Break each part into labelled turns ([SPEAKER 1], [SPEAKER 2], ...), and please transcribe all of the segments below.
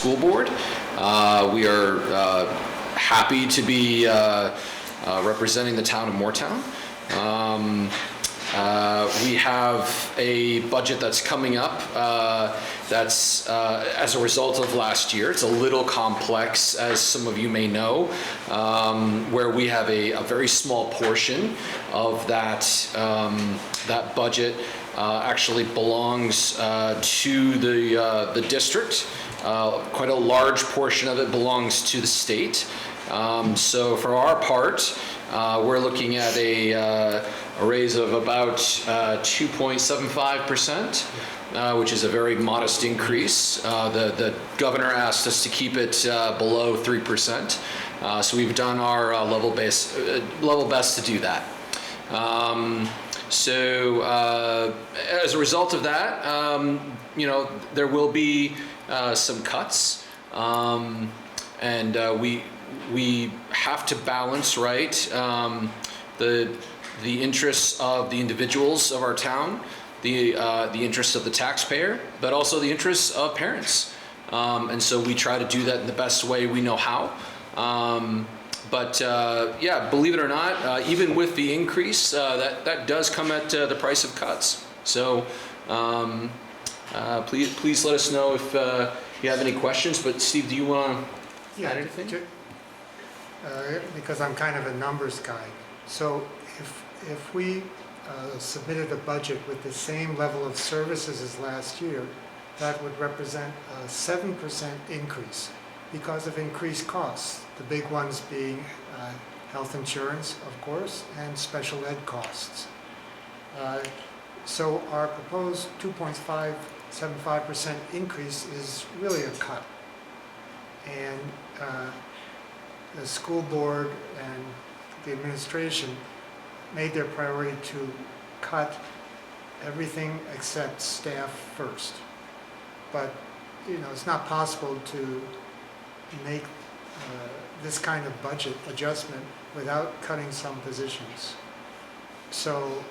[SPEAKER 1] School Board. We are happy to be representing the town of Moretown. We have a budget that's coming up that's as a result of last year. It's a little complex, as some of you may know, where we have a very small portion of that, that budget actually belongs to the district. Quite a large portion of it belongs to the state. So for our part, we're looking at a raise of about 2.75%, which is a very modest increase. The governor asked us to keep it below 3%, so we've done our level best to do that. So as a result of that, you know, there will be some cuts, and we have to balance, right, the interests of the individuals of our town, the interests of the taxpayer, but also the interests of parents. And so we try to do that in the best way we know how. But yeah, believe it or not, even with the increase, that does come at the price of cuts. So please let us know if you have any questions. But Steve, do you want to add anything?
[SPEAKER 2] Because I'm kind of a numbers guy. So if we submitted a budget with the same level of services as last year, that would represent a 7% increase because of increased costs. The big ones being health insurance, of course, and special ed costs. So our proposed 2.75% increase is really a cut. And the school board and the administration made their priority to cut everything except staff first. But, you know, it's not possible to make this kind of budget adjustment without cutting some positions. So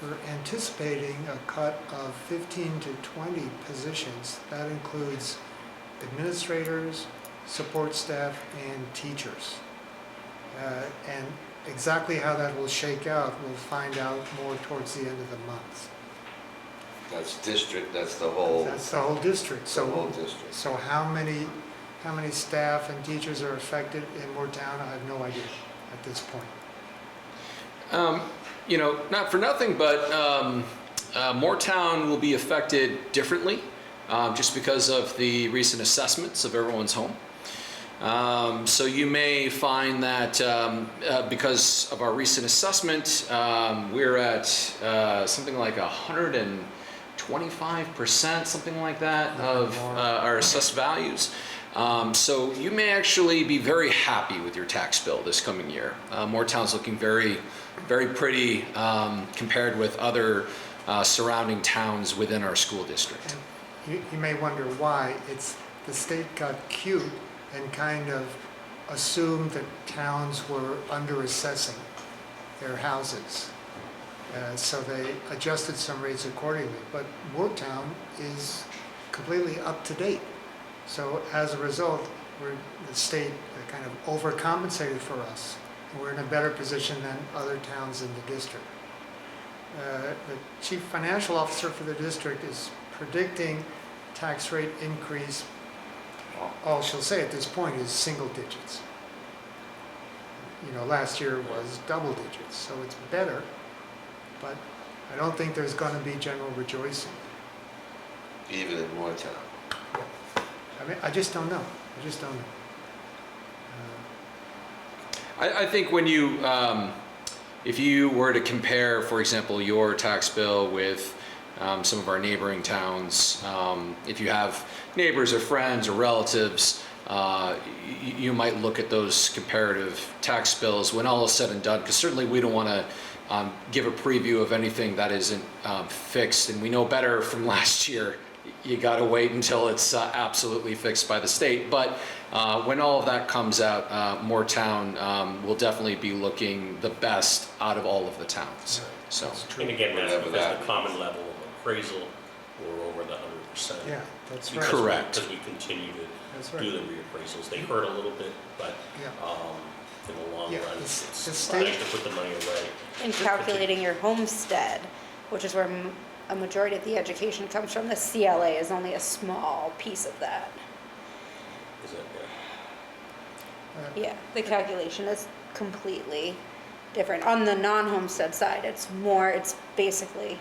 [SPEAKER 2] we're anticipating a cut of 15 to 20 positions. That includes administrators, support staff, and teachers. And exactly how that will shake out, we'll find out more towards the end of the month.
[SPEAKER 3] That's district, that's the whole...
[SPEAKER 2] That's the whole district.
[SPEAKER 3] The whole district.
[SPEAKER 2] So how many staff and teachers are affected in Moretown, I have no idea at this point.
[SPEAKER 1] You know, not for nothing, but Moretown will be affected differently just because of the recent assessments of everyone's home. So you may find that because of our recent assessment, we're at something like 125%, something like that, of our assessed values. So you may actually be very happy with your tax bill this coming year. Moretown's looking very, very pretty compared with other surrounding towns within our school district.
[SPEAKER 2] And you may wonder why. It's the state got cute and kind of assumed that towns were under-assessing their houses. So they adjusted some rates accordingly. But Moretown is completely up to date. So as a result, the state kind of overcompensated for us. We're in a better position than other towns in the district. The chief financial officer for the district is predicting tax rate increase. All she'll say at this point is single digits. You know, last year was double digits, so it's better, but I don't think there's going to be general rejoicing.
[SPEAKER 3] Even in Moretown.
[SPEAKER 2] I mean, I just don't know. I just don't know.
[SPEAKER 1] I think when you, if you were to compare, for example, your tax bill with some of our neighboring towns, if you have neighbors or friends or relatives, you might look at those comparative tax bills when all is said and done, because certainly we don't want to give a preview of anything that isn't fixed, and we know better from last year. You got to wait until it's absolutely fixed by the state. But when all of that comes out, Moretown will definitely be looking the best out of all of the towns. So,
[SPEAKER 4] And again, that's because the common level appraisal we're over the 100%.
[SPEAKER 2] Yeah, that's right.
[SPEAKER 4] Because
[SPEAKER 1] Correct.
[SPEAKER 4] Because we continue
[SPEAKER 2] That's
[SPEAKER 4] to
[SPEAKER 2] right.
[SPEAKER 4] do the reappraisals. They hurt a little bit, but
[SPEAKER 2] Yeah.
[SPEAKER 4] in the long
[SPEAKER 2] Yeah,
[SPEAKER 4] run,
[SPEAKER 2] the
[SPEAKER 4] it's
[SPEAKER 2] state-
[SPEAKER 4] nice to put the money away.
[SPEAKER 5] In calculating your homestead, which is where a majority of the education comes from, the CLA is only a small piece of that.
[SPEAKER 4] Is it,
[SPEAKER 5] Yeah, the calculation is completely different. On the non-homestead side, it's basically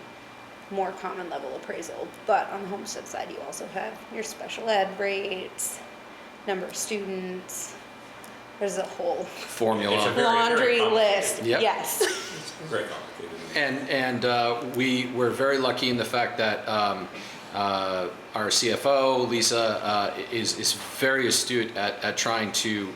[SPEAKER 5] more common level appraisal. But on the homestead side, you also have your special ed rates, number of students. There's a whole
[SPEAKER 4] It's a
[SPEAKER 1] Formula.
[SPEAKER 4] very
[SPEAKER 5] laundry
[SPEAKER 4] complicated.
[SPEAKER 5] list.
[SPEAKER 1] Yep.
[SPEAKER 5] Yes.
[SPEAKER 4] Very complicated.
[SPEAKER 1] And we're very lucky in the fact that our CFO, Lisa, is very astute at trying to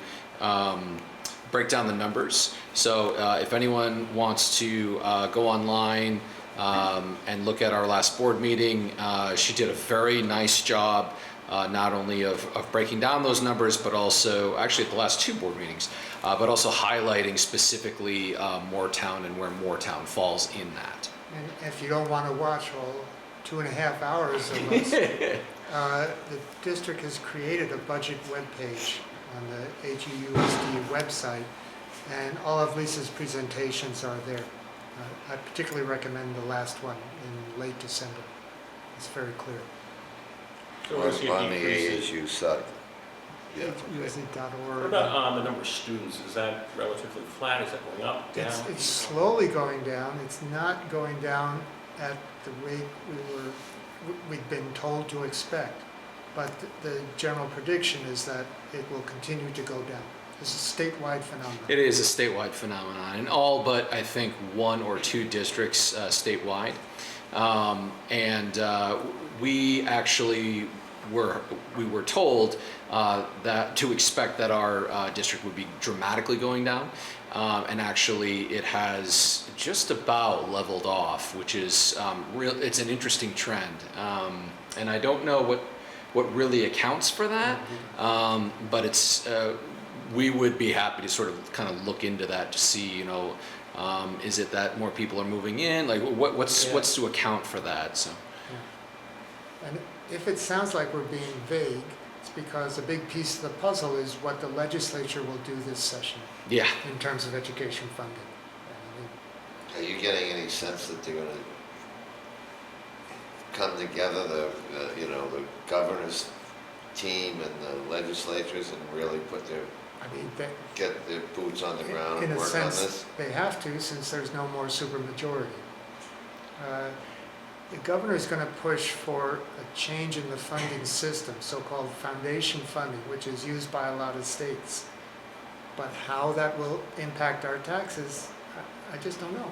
[SPEAKER 1] break down the numbers. So if anyone wants to go online and look at our last board meeting, she did a very nice job not only of breaking down those numbers, but also, actually at the last two board meetings, but also highlighting specifically Moretown and where Moretown falls in that.
[SPEAKER 2] And if you don't want to watch all 2.5 hours of us, the district has created a budget webpage on the HEUSD website, and all of Lisa's presentations are there. I particularly recommend the last one in late December. It's very clear.
[SPEAKER 4] So we're seeing
[SPEAKER 3] On the
[SPEAKER 4] decreases.
[SPEAKER 3] AHU site. Yeah, okay.
[SPEAKER 2] HEUSD.org.
[SPEAKER 4] What about the number of students? Is that relatively flat? Is that going up, down?
[SPEAKER 2] It's slowly going down. It's not going down at the rate we'd been told to expect. But the general prediction is that it will continue to go down. This is a statewide phenomenon.
[SPEAKER 1] It is a statewide phenomenon, in all but I think one or two districts statewide. We actually were told that to expect that our district would be dramatically going down, and actually it has just about leveled off, which is it's an interesting trend, and I don't know what really accounts for that, but it's we would be happy to sort of kind of look into that to see, you know, is it that more people are moving in, like what's to account for that. So
[SPEAKER 2] And if it sounds like we're being vague, it's because a big piece of the puzzle is what the legislature will do this session
[SPEAKER 1] yeah,
[SPEAKER 2] in terms of education funding.
[SPEAKER 3] Are you getting any sense that they're gonna come together, the governor's team and the legislatures and really get their boots on the ground
[SPEAKER 2] in
[SPEAKER 3] and
[SPEAKER 2] a
[SPEAKER 3] work on
[SPEAKER 2] sense,
[SPEAKER 3] this?
[SPEAKER 2] they have to, since there's no more supermajority. The governor is going to push for a change in the funding system, so-called foundation funding, which is used by a lot of states. But how that will impact our taxes, I just don't know.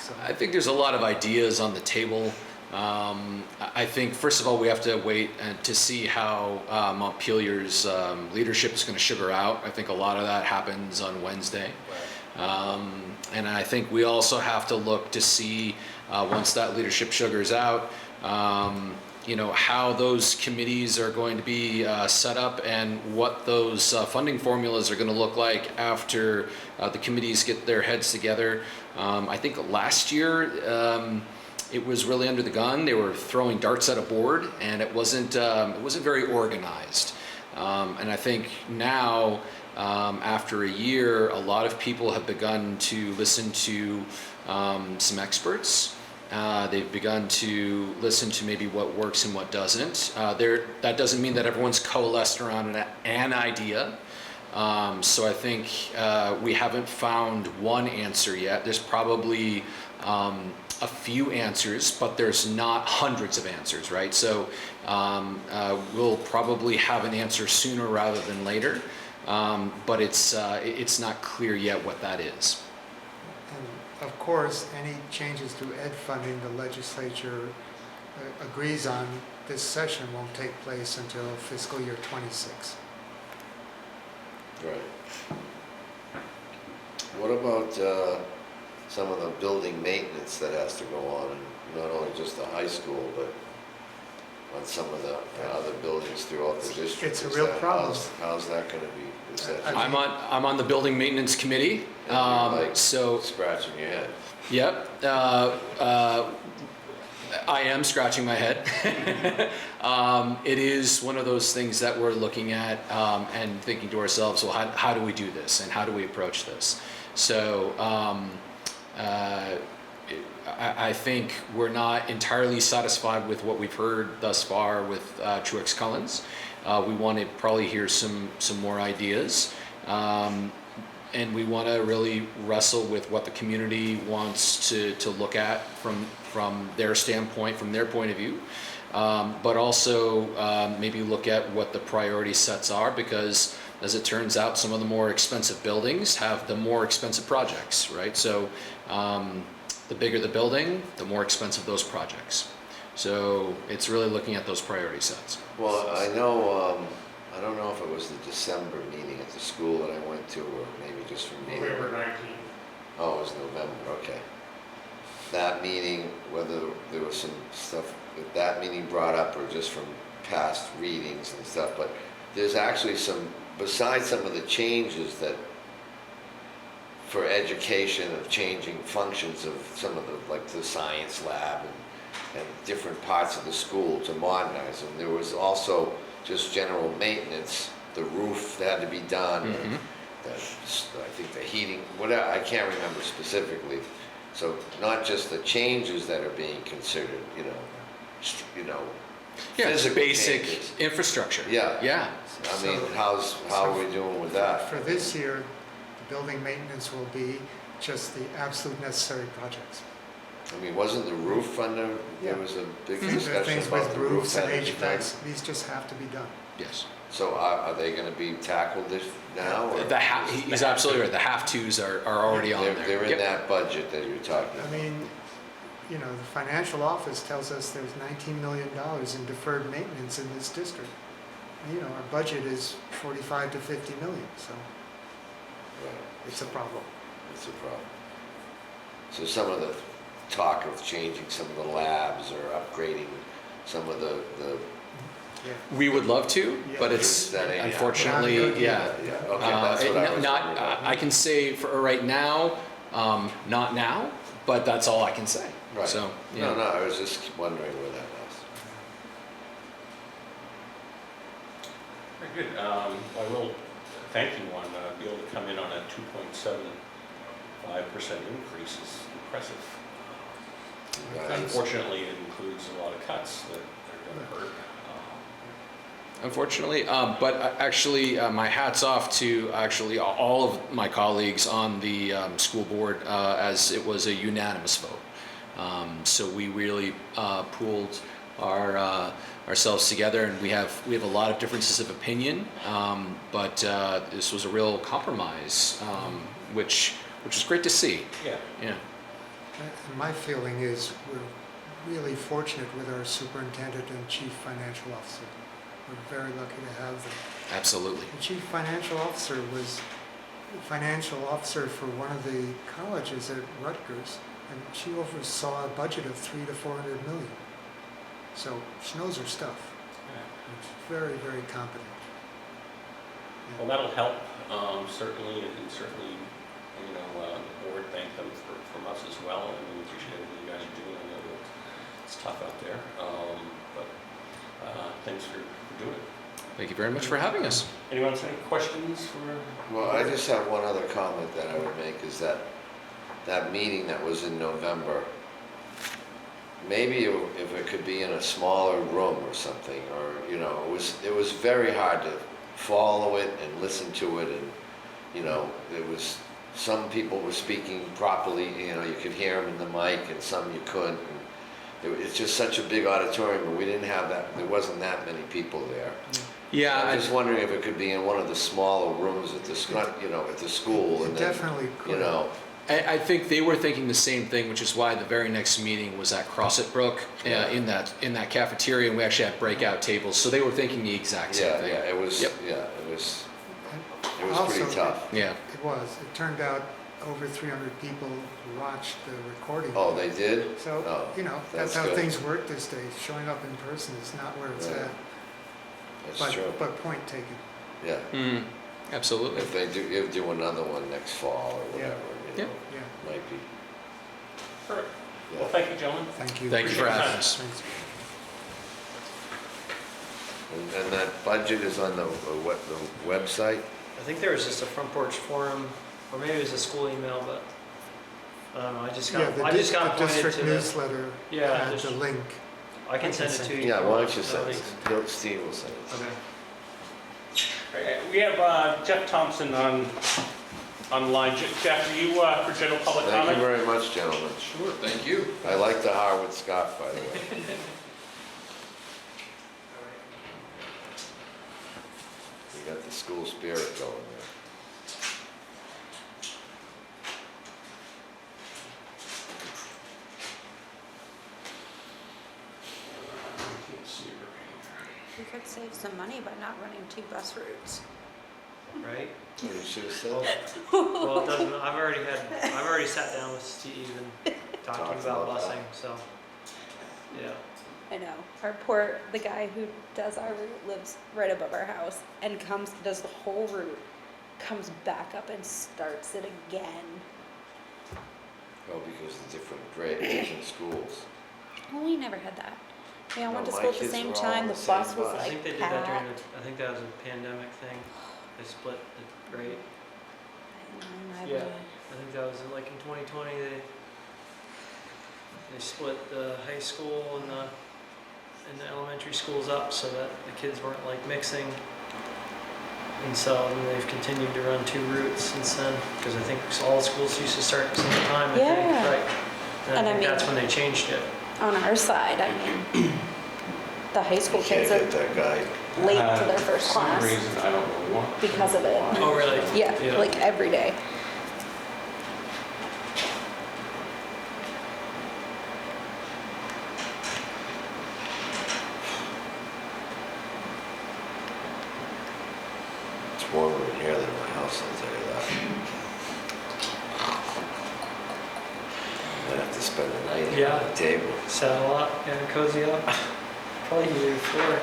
[SPEAKER 2] So,
[SPEAKER 1] I think there's a lot of ideas on the table. I think, first of all, we have to wait to see how Montpelier's leadership is going to sugar out. I think a lot of that happens on Wednesday. And I think we also have to look to see, once that leadership sugars out, how those committees are going to be set up and what those funding formulas are going to look like after the committees get their heads together. I think last year, it was really under the gun. They were throwing darts at a board, and it wasn't very organized. And I think now, after a year, a lot of people have begun to listen to some experts. They've begun to listen to maybe what works and what doesn't. That doesn't mean that everyone's coalesced around an idea. So I think we haven't found one answer yet. There's probably a few answers, but there's not hundreds of answers, right? So we'll probably have an answer sooner rather than later, but it's not clear yet what that is.
[SPEAKER 2] and of course, any changes to ed funding the legislature agrees on this session won't take place until fiscal year '26.
[SPEAKER 3] Right. What about some of the building maintenance that has to go on, and not only just the high school, but on some of the other buildings throughout the district?
[SPEAKER 2] It's a real problem.
[SPEAKER 3] How's that gonna be? Is that just
[SPEAKER 1] I'm on the building maintenance committee,
[SPEAKER 3] like
[SPEAKER 1] so
[SPEAKER 3] scratching your head?
[SPEAKER 1] yep. I am scratching my head. It is one of those things that we're looking at and thinking to ourselves, well, how do we do this and how do we approach this? So I think we're not entirely satisfied with what we've heard thus far with Truex Collins. We want to probably hear some more ideas. And we want to really wrestle with what the community wants to look at from their standpoint, from their point of view. But also maybe look at what the priority sets are, because as it turns out, some of the more expensive buildings have the more expensive projects, right? So the bigger the building, the more expensive those projects. So it's really looking at those priority sets.
[SPEAKER 3] Well, I know, I don't know if it was the December meeting at the school that I went to, or maybe just from meeting.
[SPEAKER 6] November 19th.
[SPEAKER 3] Oh, it was November, okay. That meeting, whether there was some stuff that meeting brought up or just from past readings and stuff, but there's actually some, besides some of the changes that for education of changing functions of some of the, like the science lab and different parts of the school to modernize them, there was also just general maintenance, the roof that had to be done, and I think the heating, whatever, I can't remember specifically. So not just the changes that are being considered, you know,
[SPEAKER 1] Yeah, it's
[SPEAKER 3] physical
[SPEAKER 1] basic
[SPEAKER 3] changes.
[SPEAKER 1] infrastructure.
[SPEAKER 3] Yeah.
[SPEAKER 1] Yeah.
[SPEAKER 3] I mean, how are we doing with that?
[SPEAKER 2] For this year, the building maintenance will be just the absolute necessary projects.
[SPEAKER 3] I mean, wasn't the roof under,
[SPEAKER 2] Yeah.
[SPEAKER 3] there was a big
[SPEAKER 2] The
[SPEAKER 3] discussion
[SPEAKER 2] things
[SPEAKER 3] about
[SPEAKER 2] with
[SPEAKER 3] the roof
[SPEAKER 2] roofs and
[SPEAKER 3] having to be done.
[SPEAKER 2] HVACs, these just have to be done.
[SPEAKER 1] Yes.
[SPEAKER 3] So are they gonna be tackled this now? Or
[SPEAKER 1] He's absolutely right. The have-tos are already on there.
[SPEAKER 3] They're in
[SPEAKER 1] Yep.
[SPEAKER 3] that budget that you're talking
[SPEAKER 2] I
[SPEAKER 3] about?
[SPEAKER 2] mean, you know, the financial office tells us there's $19 million in deferred maintenance in this district. You know, our budget is 45 to 50 million, so
[SPEAKER 3] Right,
[SPEAKER 2] it's a problem.
[SPEAKER 3] it's a problem. So some of the talk of changing some of the labs or upgrading some of the
[SPEAKER 2] Yeah.
[SPEAKER 1] We would love to, but
[SPEAKER 2] Yeah.
[SPEAKER 1] it's
[SPEAKER 3] That ain't
[SPEAKER 1] unfortunately,
[SPEAKER 2] happening.
[SPEAKER 1] yeah.
[SPEAKER 3] yeah, okay, that's what I was
[SPEAKER 1] Not,
[SPEAKER 3] wondering about.
[SPEAKER 1] I can say for right now, not now, but that's all I can say.
[SPEAKER 3] Right.
[SPEAKER 1] So, yeah.
[SPEAKER 3] No, I was just wondering where that was.
[SPEAKER 4] Very good. I will thank you on being able to come in on a 2.75% increase is impressive.
[SPEAKER 3] Right.
[SPEAKER 4] Unfortunately, it includes a lot of cuts that are going to hurt.
[SPEAKER 1] Unfortunately, but actually, my hat's off to actually all of my colleagues on the school board, as it was a unanimous vote. So we really pooled ourselves together, and we have a lot of differences of opinion, but this was a real compromise, which is great to see.
[SPEAKER 4] Yeah.
[SPEAKER 1] Yeah.
[SPEAKER 2] And my feeling is we're really fortunate with our superintendent and chief financial officer. We're very lucky to have them.
[SPEAKER 1] Absolutely.
[SPEAKER 2] The chief financial officer was financial officer for one of the colleges at Rutgers, and she oversaw a budget of 300 to 400 million. So she knows her stuff. She's very, very competent.
[SPEAKER 4] Well, that'll help, certainly, and certainly, the board thank them from us as well, and we appreciate what you guys are doing. I know that it's tough out there, but thanks for doing it.
[SPEAKER 1] Thank you very much for having us.
[SPEAKER 4] Anyone have any questions for?
[SPEAKER 3] Well, I just have one other comment that I would make, is that meeting that was in November, maybe if it could be in a smaller room or something, or, it was very hard to follow it and listen to it, and, it was, some people were speaking properly, you could hear them in the mic, and some you couldn't. It's just such a big auditorium, but we didn't have that, there wasn't that many people there.
[SPEAKER 1] Yeah,
[SPEAKER 3] I'm just wondering if it could be in one of the smaller rooms at the, at the school,
[SPEAKER 2] It
[SPEAKER 3] and then,
[SPEAKER 2] definitely could.
[SPEAKER 1] I think they were thinking the same thing, which is why the very next meeting was at Crosset Brook, in that cafeteria, and we actually had breakout tables. So they were thinking the exact same thing.
[SPEAKER 3] it was,
[SPEAKER 1] Yep.
[SPEAKER 3] it was
[SPEAKER 2] Also,
[SPEAKER 3] pretty tough.
[SPEAKER 1] Yeah.
[SPEAKER 2] It was. It turned out over 300 people watched the recording.
[SPEAKER 3] Oh, they did?
[SPEAKER 2] So,
[SPEAKER 3] Oh,
[SPEAKER 2] that's how
[SPEAKER 3] good.
[SPEAKER 2] things work these days. Showing up in person is not where it's
[SPEAKER 3] Yeah.
[SPEAKER 2] at.
[SPEAKER 3] That's true,
[SPEAKER 2] But point taken.
[SPEAKER 3] yeah.
[SPEAKER 1] Absolutely.
[SPEAKER 3] If they do another one next fall or
[SPEAKER 2] Yeah.
[SPEAKER 3] whatever,
[SPEAKER 1] Yeah.
[SPEAKER 2] Yeah.
[SPEAKER 3] might be.
[SPEAKER 4] Perfect. Well, thank you, gentlemen.
[SPEAKER 2] Thank you.
[SPEAKER 1] Thank you for having us.
[SPEAKER 2] Thanks.
[SPEAKER 3] And that budget is on the website?
[SPEAKER 6] I think there was just a front porch forum, or maybe it was a school email, but I don't know, I just
[SPEAKER 2] Yeah,
[SPEAKER 6] got,
[SPEAKER 2] the
[SPEAKER 6] I just got
[SPEAKER 2] the
[SPEAKER 6] pointed
[SPEAKER 2] district
[SPEAKER 6] to the,
[SPEAKER 2] newsletter
[SPEAKER 6] Yeah,
[SPEAKER 2] had
[SPEAKER 6] just-
[SPEAKER 2] the link.
[SPEAKER 6] I can send it to you.
[SPEAKER 3] Yeah, why don't you send
[SPEAKER 6] Nobody-
[SPEAKER 3] it? Steve will send it.
[SPEAKER 6] Okay.
[SPEAKER 4] We have Jeff Thompson online. Jeff, are you for general public
[SPEAKER 3] Thank you
[SPEAKER 4] comment?
[SPEAKER 3] very much, gentlemen.
[SPEAKER 1] Sure, thank you.
[SPEAKER 3] I like the Harvard Scott, by the way. You got the school spirit going there.
[SPEAKER 5] We could save some money by not running 2 bus routes.
[SPEAKER 6] Right?
[SPEAKER 3] Oh, you should have said
[SPEAKER 6] Well,
[SPEAKER 3] that.
[SPEAKER 6] well, it doesn't, I've already sat down with Steve and talking
[SPEAKER 3] Talked
[SPEAKER 6] about
[SPEAKER 3] about
[SPEAKER 6] busing,
[SPEAKER 3] that.
[SPEAKER 6] so, yeah.
[SPEAKER 5] I know. The guy who does our route lives right above our house and does the whole route, comes back up and starts it again.
[SPEAKER 3] Oh, because of different grades, different schools.
[SPEAKER 5] Well, we never had that. We all
[SPEAKER 3] No,
[SPEAKER 5] went to
[SPEAKER 3] my
[SPEAKER 5] school at the
[SPEAKER 3] kids
[SPEAKER 5] same
[SPEAKER 3] were all
[SPEAKER 5] time.
[SPEAKER 3] on
[SPEAKER 5] The
[SPEAKER 3] the same
[SPEAKER 5] bus was
[SPEAKER 3] bus.
[SPEAKER 6] I
[SPEAKER 5] like
[SPEAKER 6] think they did that during
[SPEAKER 5] packed.
[SPEAKER 6] I think that was a pandemic thing. They split the grade. Yeah, I think that was like in 2020, they split the high school and the elementary schools up so that the kids weren't like mixing. And so then they've continued to run 2 routes since then, because I think all schools used to start at the same time, I think,
[SPEAKER 5] Yeah.
[SPEAKER 6] right? And
[SPEAKER 5] And I
[SPEAKER 6] I think
[SPEAKER 5] mean-
[SPEAKER 6] that's when they changed it.
[SPEAKER 5] On our side, I mean, the high school
[SPEAKER 3] You can't
[SPEAKER 5] kids
[SPEAKER 3] get
[SPEAKER 5] are
[SPEAKER 3] that guy.
[SPEAKER 5] late to their first
[SPEAKER 4] For some
[SPEAKER 5] class
[SPEAKER 4] reason, I don't really want.
[SPEAKER 5] because of it.
[SPEAKER 6] Oh, really?
[SPEAKER 5] Yeah,
[SPEAKER 6] Yeah.
[SPEAKER 5] like every day.
[SPEAKER 3] It's warmer in here than my house, I'll tell you that. I'm gonna have to spend the night here
[SPEAKER 6] Yeah.
[SPEAKER 3] on the table.
[SPEAKER 6] Saddle up and cozy up. Probably heated before.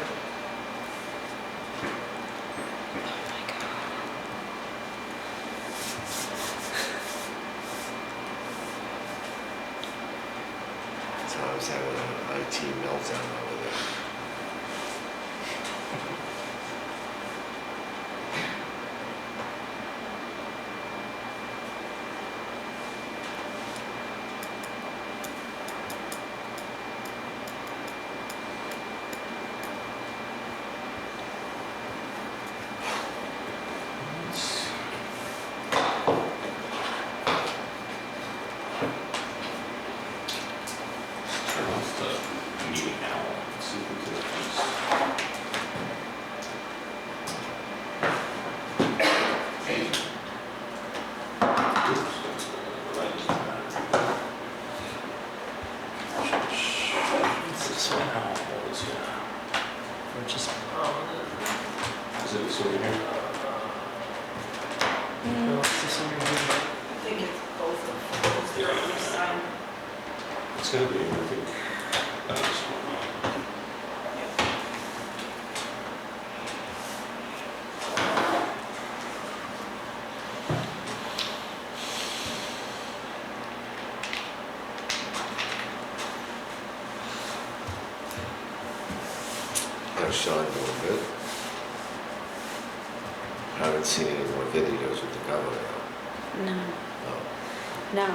[SPEAKER 3] So I was having an IT meltdown over there.
[SPEAKER 4] Turn off the meeting now. Let's see if we can at least. What's this one? Oh, what is it?
[SPEAKER 6] Or just,
[SPEAKER 4] Is it this over here?
[SPEAKER 6] no, it's this one right here.
[SPEAKER 7] I think it's both of them. They're on this side.
[SPEAKER 4] It's gonna be, I think, this one.
[SPEAKER 3] How's Sean doing? Good? Haven't seen any more videos with the governor.
[SPEAKER 5] No,
[SPEAKER 3] Oh.
[SPEAKER 5] no.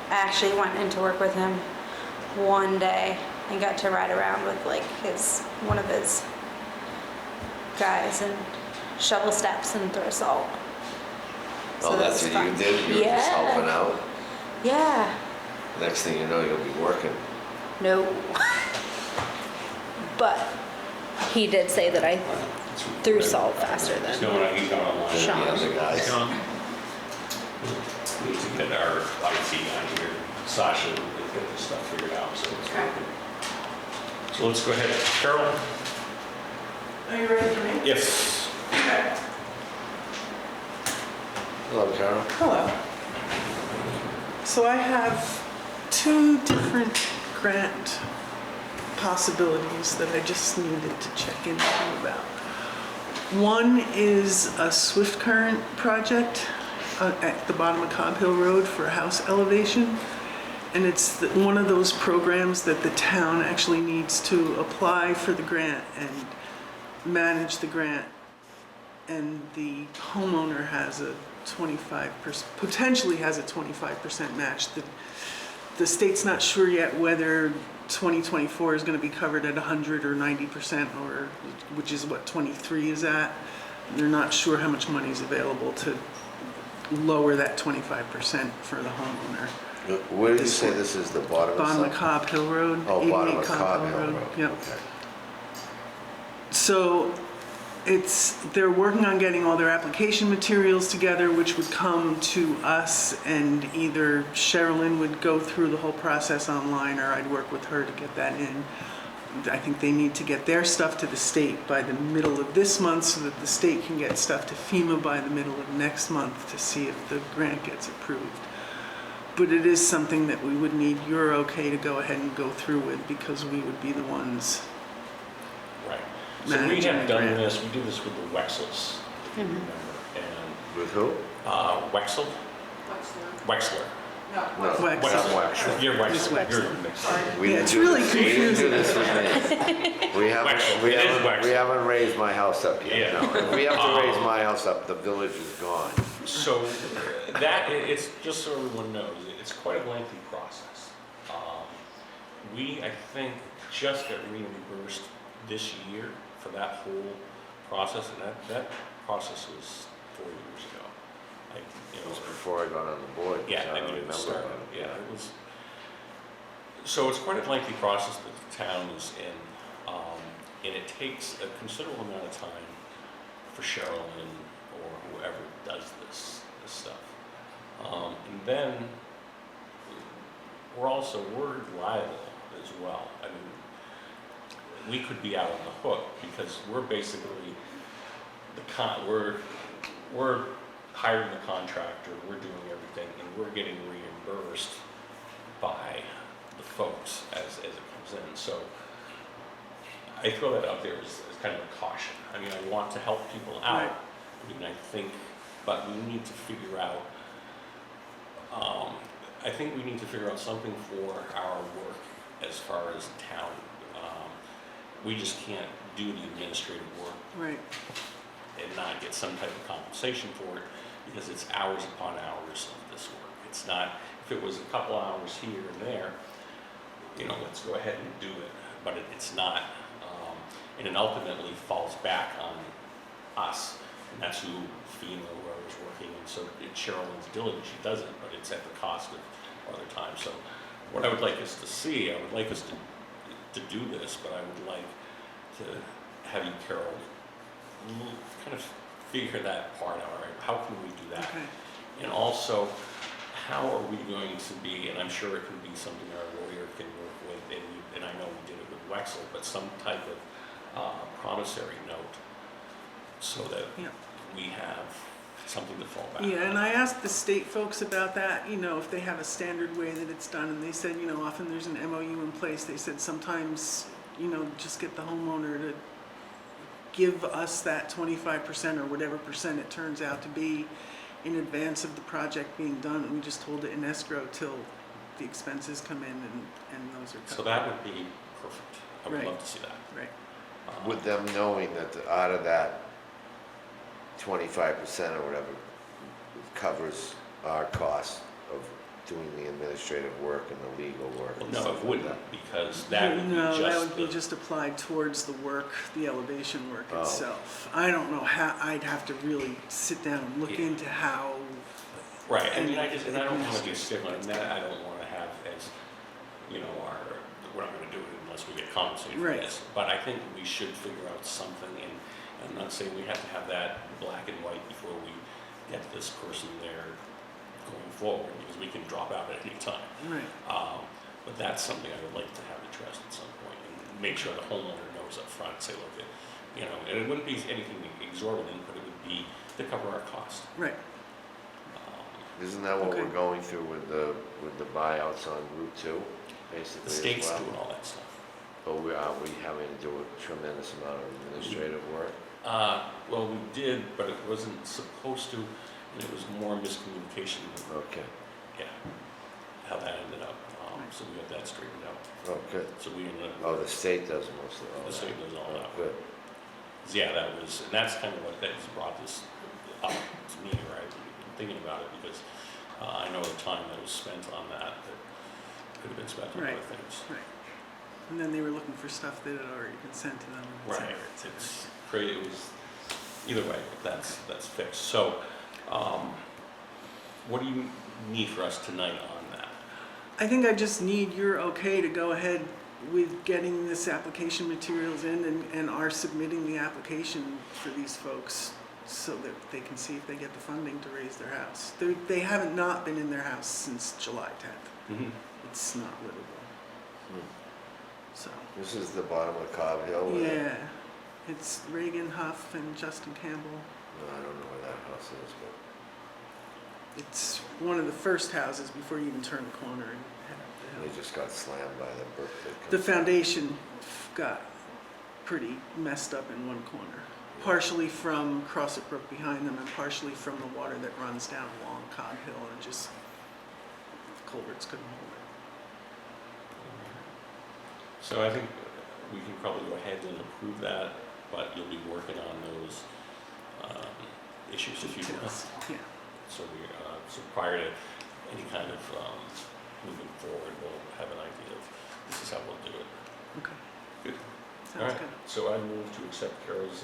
[SPEAKER 5] I actually went into work with him one day and got to ride around with like one of his guys and shovel steps and throw salt.
[SPEAKER 3] Oh,
[SPEAKER 5] So
[SPEAKER 3] that's
[SPEAKER 5] was
[SPEAKER 3] what you
[SPEAKER 5] fun.
[SPEAKER 3] did? You were just
[SPEAKER 5] Yeah.
[SPEAKER 3] helping out?
[SPEAKER 5] Yeah.
[SPEAKER 3] Next thing you know, you'll be working.
[SPEAKER 5] No. But he did say that I threw salt faster
[SPEAKER 4] There's
[SPEAKER 5] than
[SPEAKER 4] no one I can go online.
[SPEAKER 5] Sean.
[SPEAKER 3] The other guys.
[SPEAKER 6] Gone.
[SPEAKER 4] Need to get our IT on here, Sasha, to get this stuff figured out, so it's working. So let's go ahead. Carol?
[SPEAKER 7] Are you ready for me?
[SPEAKER 4] Yes.
[SPEAKER 7] Okay.
[SPEAKER 3] Hello, Carol.
[SPEAKER 7] Hello. So I have 2 different grant possibilities that I just needed to check in with you about. One is a swift current project at the bottom of Cobb Hill Road for a house elevation. And it's one of those programs that the town actually needs to apply for the grant and manage the grant. And the homeowner has a 25%, potentially has a 25% match. The state's not sure yet whether 2024 is going to be covered at 100 or 90%, or which is what 23 is at. They're not sure how much money is available to lower that 25% for the homeowner.
[SPEAKER 3] Where did you say this is, the bottom of
[SPEAKER 7] Bottom of
[SPEAKER 3] something?
[SPEAKER 7] Cobb Hill Road.
[SPEAKER 3] Oh, bottom
[SPEAKER 7] 88
[SPEAKER 3] of Cobb Hill Road.
[SPEAKER 7] Yep.
[SPEAKER 3] Okay.
[SPEAKER 7] So they're working on getting all their application materials together, which would come to us, and either Sherilyn would go through the whole process online, or I'd work with her to get that in. I think they need to get their stuff to the state by the middle of this month so that the state can get stuff to FEMA by the middle of next month to see if the grant gets approved. But it is something that we would need your okay to go ahead and go through with, because we would be the ones.
[SPEAKER 4] Right. So we
[SPEAKER 7] Managing
[SPEAKER 4] have
[SPEAKER 7] the
[SPEAKER 4] done
[SPEAKER 7] grant.
[SPEAKER 4] this, we do this with the Wexels, if you remember. And
[SPEAKER 3] With who?
[SPEAKER 4] Wexel? Wexler.
[SPEAKER 3] No,
[SPEAKER 7] Wexel.
[SPEAKER 3] Wexel.
[SPEAKER 4] You're
[SPEAKER 7] It's
[SPEAKER 4] Wexler.
[SPEAKER 7] Wexler.
[SPEAKER 4] You're mixed up.
[SPEAKER 3] We
[SPEAKER 7] Yeah,
[SPEAKER 3] didn't
[SPEAKER 7] it's
[SPEAKER 3] do
[SPEAKER 7] really
[SPEAKER 3] this- We didn't do
[SPEAKER 7] confusing.
[SPEAKER 3] this with me.
[SPEAKER 4] Wexel.
[SPEAKER 3] We
[SPEAKER 4] It is
[SPEAKER 3] haven't, we
[SPEAKER 4] Wexel.
[SPEAKER 3] haven't raised my house up yet.
[SPEAKER 4] Yeah.
[SPEAKER 3] No. If we have to raise my house up, the village is gone.
[SPEAKER 4] So that, it's, just so everyone knows, it's quite a lengthy process. We, I think, just got reimbursed this year for that whole process, and that process was 4 years ago.
[SPEAKER 3] It was before I got on the board.
[SPEAKER 4] Yeah,
[SPEAKER 3] so
[SPEAKER 4] I
[SPEAKER 3] don't
[SPEAKER 4] mean, it
[SPEAKER 3] remember
[SPEAKER 4] started,
[SPEAKER 3] about it.
[SPEAKER 4] yeah, it was, so it's quite a lengthy process that the town is in, and it takes a considerable amount of time for Sherilyn or whoever does this stuff. And then, we're liable as well. I mean, we could be out on the hook because we're basically we're hiring the contractor, we're doing everything, and we're getting reimbursed by the folks as it comes in. So I throw that out there as kind of a caution. I mean, I want to help people out.
[SPEAKER 7] Right.
[SPEAKER 4] I mean, I think, but we need to figure out, I think we need to figure out something for our work as far as town. We just can't do the administrative work
[SPEAKER 7] Right.
[SPEAKER 4] and not get some type of compensation for it, because it's hours upon hours of this work. It's not, if it was a couple hours here and there, let's go ahead and do it, but it's not, and it ultimately falls back on us, and that's who FEMA, whoever's working, and so it's Sherilyn's diligence, she does it, but it's at the cost of other time. So what I would like us to see, I would like us to do this, but I would like to have you, Carol, kind of figure that part out, right? How can we do that?
[SPEAKER 7] Okay.
[SPEAKER 4] And also, how are we going to be, and I'm sure it can be something our lawyer can work with, and I know we did it with Wexel, but some type of promissory note so that
[SPEAKER 7] Yeah.
[SPEAKER 4] we have something to fall back
[SPEAKER 7] Yeah,
[SPEAKER 4] on.
[SPEAKER 7] and I asked the state folks about that, if they have a standard way that it's done, and they said, often there's an MOU in place. They said sometimes, just get the homeowner to give us that 25% or whatever percent it turns out to be in advance of the project being done, and we just hold it in escrow till the expenses come in and those are covered.
[SPEAKER 4] So that would be perfect. I would
[SPEAKER 7] Right.
[SPEAKER 4] love to see that.
[SPEAKER 7] Right,
[SPEAKER 3] With them knowing that out of that 25% or whatever covers our costs of doing the administrative work and the legal work
[SPEAKER 4] Well,
[SPEAKER 3] and
[SPEAKER 4] no,
[SPEAKER 3] stuff
[SPEAKER 4] it
[SPEAKER 3] like
[SPEAKER 4] wouldn't,
[SPEAKER 3] that.
[SPEAKER 4] because that would be
[SPEAKER 7] no,
[SPEAKER 4] just
[SPEAKER 7] that would be
[SPEAKER 4] the-
[SPEAKER 7] just applied towards the work, the elevation work
[SPEAKER 3] Oh.
[SPEAKER 7] itself. I don't know how, I'd have to really sit down and look
[SPEAKER 4] Yeah.
[SPEAKER 7] into how.
[SPEAKER 4] Right, I mean, I
[SPEAKER 7] and
[SPEAKER 4] don't want to be
[SPEAKER 7] administrative
[SPEAKER 4] stiff on that, I don't want to have as, we're not going to do it unless we get compensated for
[SPEAKER 7] Right.
[SPEAKER 4] this. But I think we should figure out something, and I'm not saying we have to have that black and white before we get this person there going forward, because we can drop out at any time.
[SPEAKER 7] Right,
[SPEAKER 4] But that's something I would like to have addressed at some point, and make sure the homeowner knows up front, say, look, and it wouldn't be anything exorbitant, but it would be to cover our cost.
[SPEAKER 7] right.
[SPEAKER 3] Isn't that what
[SPEAKER 7] Okay.
[SPEAKER 3] we're going through with the buyouts on Route 2, basically?
[SPEAKER 4] The
[SPEAKER 3] as
[SPEAKER 4] state's
[SPEAKER 3] well?
[SPEAKER 4] doing all that stuff.
[SPEAKER 3] But we having to do a tremendous amount of administrative work?
[SPEAKER 4] Well, we did, but it wasn't supposed to, and it was more miscommunication,
[SPEAKER 3] Okay.
[SPEAKER 4] yeah, how that ended up. So we got that straightened out.
[SPEAKER 3] Oh, good.
[SPEAKER 4] So we,
[SPEAKER 3] Oh, the state does most of all
[SPEAKER 4] the
[SPEAKER 3] that.
[SPEAKER 4] state does all
[SPEAKER 3] Oh,
[SPEAKER 4] that.
[SPEAKER 3] good.
[SPEAKER 4] Yeah, that was, and that's kind of what that has brought this up to me, right? I'm thinking about it because I know the time that was spent on that could have been spent on
[SPEAKER 7] Right.
[SPEAKER 4] other things.
[SPEAKER 7] Right. And then they were looking for stuff that had already been sent to them. et
[SPEAKER 4] Right.
[SPEAKER 7] cetera, et cetera.
[SPEAKER 4] It's crazy. It was either way. That's fixed. So, what do you need for us tonight on that?
[SPEAKER 7] I think I just need your okay to go ahead with getting this application materials in and are submitting the application for these folks so that they can see if they get the funding to raise their house. They haven't not been in their house since July 10th.
[SPEAKER 4] Mm-hmm.
[SPEAKER 7] It's not livable.
[SPEAKER 3] Hmm.
[SPEAKER 7] So,
[SPEAKER 3] This is the bottom of Cobb Hill? where-
[SPEAKER 7] yeah, it's Reagan Huff and Justin Campbell.
[SPEAKER 3] No, I don't know where that house is, but
[SPEAKER 7] It's one of the first houses before you even turn the corner and head up the
[SPEAKER 3] they
[SPEAKER 7] hill.
[SPEAKER 3] just got slammed by the brook. that
[SPEAKER 7] The
[SPEAKER 3] comes-
[SPEAKER 7] foundation got pretty messed up in one corner, partially from Crosset Brook behind them and partially from the water that runs down along Cobb Hill and just culverts couldn't hold
[SPEAKER 4] So I think we can probably go ahead and approve that, but you'll be working on those issues if you
[SPEAKER 7] it.
[SPEAKER 4] will.
[SPEAKER 7] Yeah,
[SPEAKER 4] So so prior to any kind of moving forward, we'll have an idea of this is how we'll do it.
[SPEAKER 7] okay,
[SPEAKER 4] Good. All
[SPEAKER 7] sounds
[SPEAKER 4] right.
[SPEAKER 7] good.
[SPEAKER 4] So I move to accept Carol's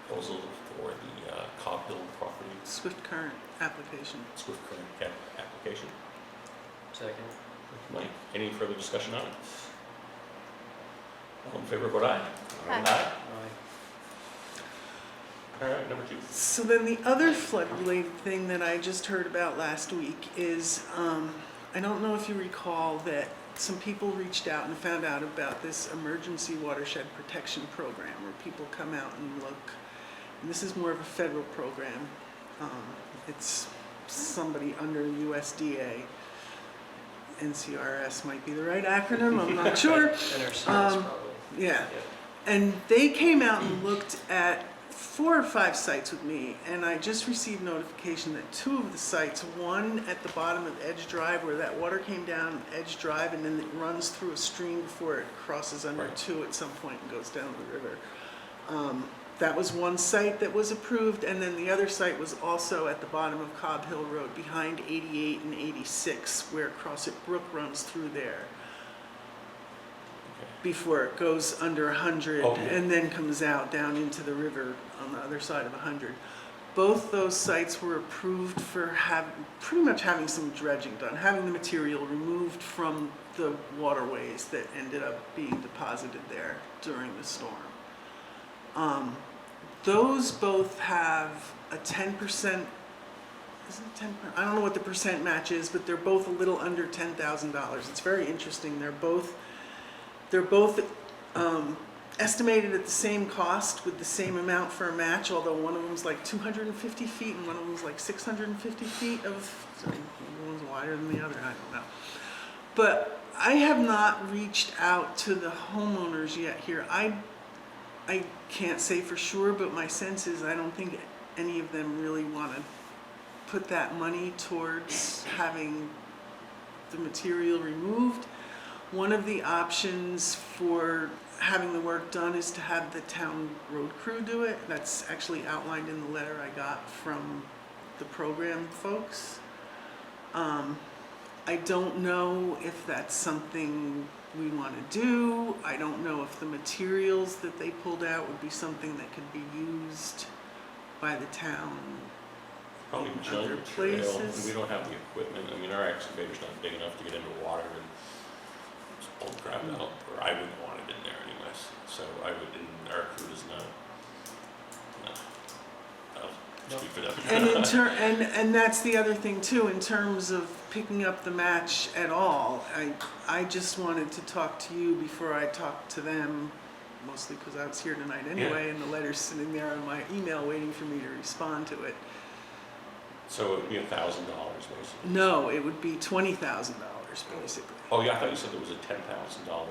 [SPEAKER 4] proposal for the Cobb Hill property,
[SPEAKER 7] Swift Current application.
[SPEAKER 4] Swift Current application.
[SPEAKER 6] Second.
[SPEAKER 4] Mike, any further discussion on it? All in favor, vote aye.
[SPEAKER 5] Aye.
[SPEAKER 6] Aye.
[SPEAKER 4] All right, number 2.
[SPEAKER 7] So then the other flood-related thing that I just heard about last week is, I don't know if you recall that some people reached out and found out about this emergency watershed protection program where people come out and look. And this is more of a federal program. It's somebody under USDA. NCRS might be the right acronym, I'm not sure.
[SPEAKER 6] NRCS
[SPEAKER 7] Um,
[SPEAKER 6] probably.
[SPEAKER 7] Yeah. And they came out and looked at 4 or 5 sites with me, and I just received notification that 2 of the sites, one at the bottom of Edge Drive where that water came down Edge Drive and then it runs through a stream before it crosses under
[SPEAKER 4] Right.
[SPEAKER 7] 2 at some point and goes down the river. That was one site that was approved, and then the other site was also at the bottom of Cobb Hill Road behind 88 and 86 where Crosset Brook runs through there before it goes under 100
[SPEAKER 4] Okay.
[SPEAKER 7] and then comes out down into the river on the other side of 100. Both those sites were approved for pretty much having some dredging done, having the material removed from the waterways that ended up being deposited there during the storm. Those both have a 10%, is it 10%? I don't know what the percent match is, but they're both a little under $10,000. It's very interesting. They're both estimated at the same cost with the same amount for a match, although one of them's like 250 feet and one of them's like 650 feet of, so one's wider than the other, I don't know. But I have not reached out to the homeowners yet here. I can't say for sure, but my sense is I don't think any of them really want to put that money towards having the material removed. One of the options for having the work done is to have the town road crew do it. That's actually outlined in the letter I got from the program folks. I don't know if that's something we want to do. I don't know if the materials that they pulled out would be something that could be used by the town.
[SPEAKER 4] Probably
[SPEAKER 7] in
[SPEAKER 4] junk
[SPEAKER 7] other
[SPEAKER 4] material, and
[SPEAKER 7] places.
[SPEAKER 4] we don't have the equipment. I mean, our excavator's not big enough to get into water and just pull the crap out, or I wouldn't want it in there anyways. So I would, and our crew is not, I'll speak for them.
[SPEAKER 7] And that's the other thing too, in terms of picking up the match at all. I just wanted to talk to you before I talked to them, mostly because I was here tonight anyway, and the letter's sitting there on my email waiting for me to respond to it.
[SPEAKER 4] So it would be $1,000 basically.
[SPEAKER 7] No, it would be $20,000 basically.
[SPEAKER 4] Oh yeah, I thought you said there was a $10,000.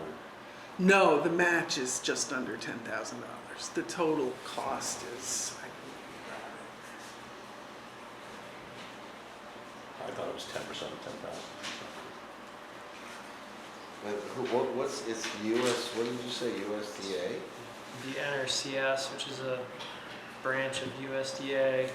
[SPEAKER 7] No, the match is just under $10,000. The total cost is,
[SPEAKER 4] I thought it was 10% of 10,000.
[SPEAKER 3] It's US, what did you say, USDA?
[SPEAKER 6] The NRCS, which is a branch of USDA,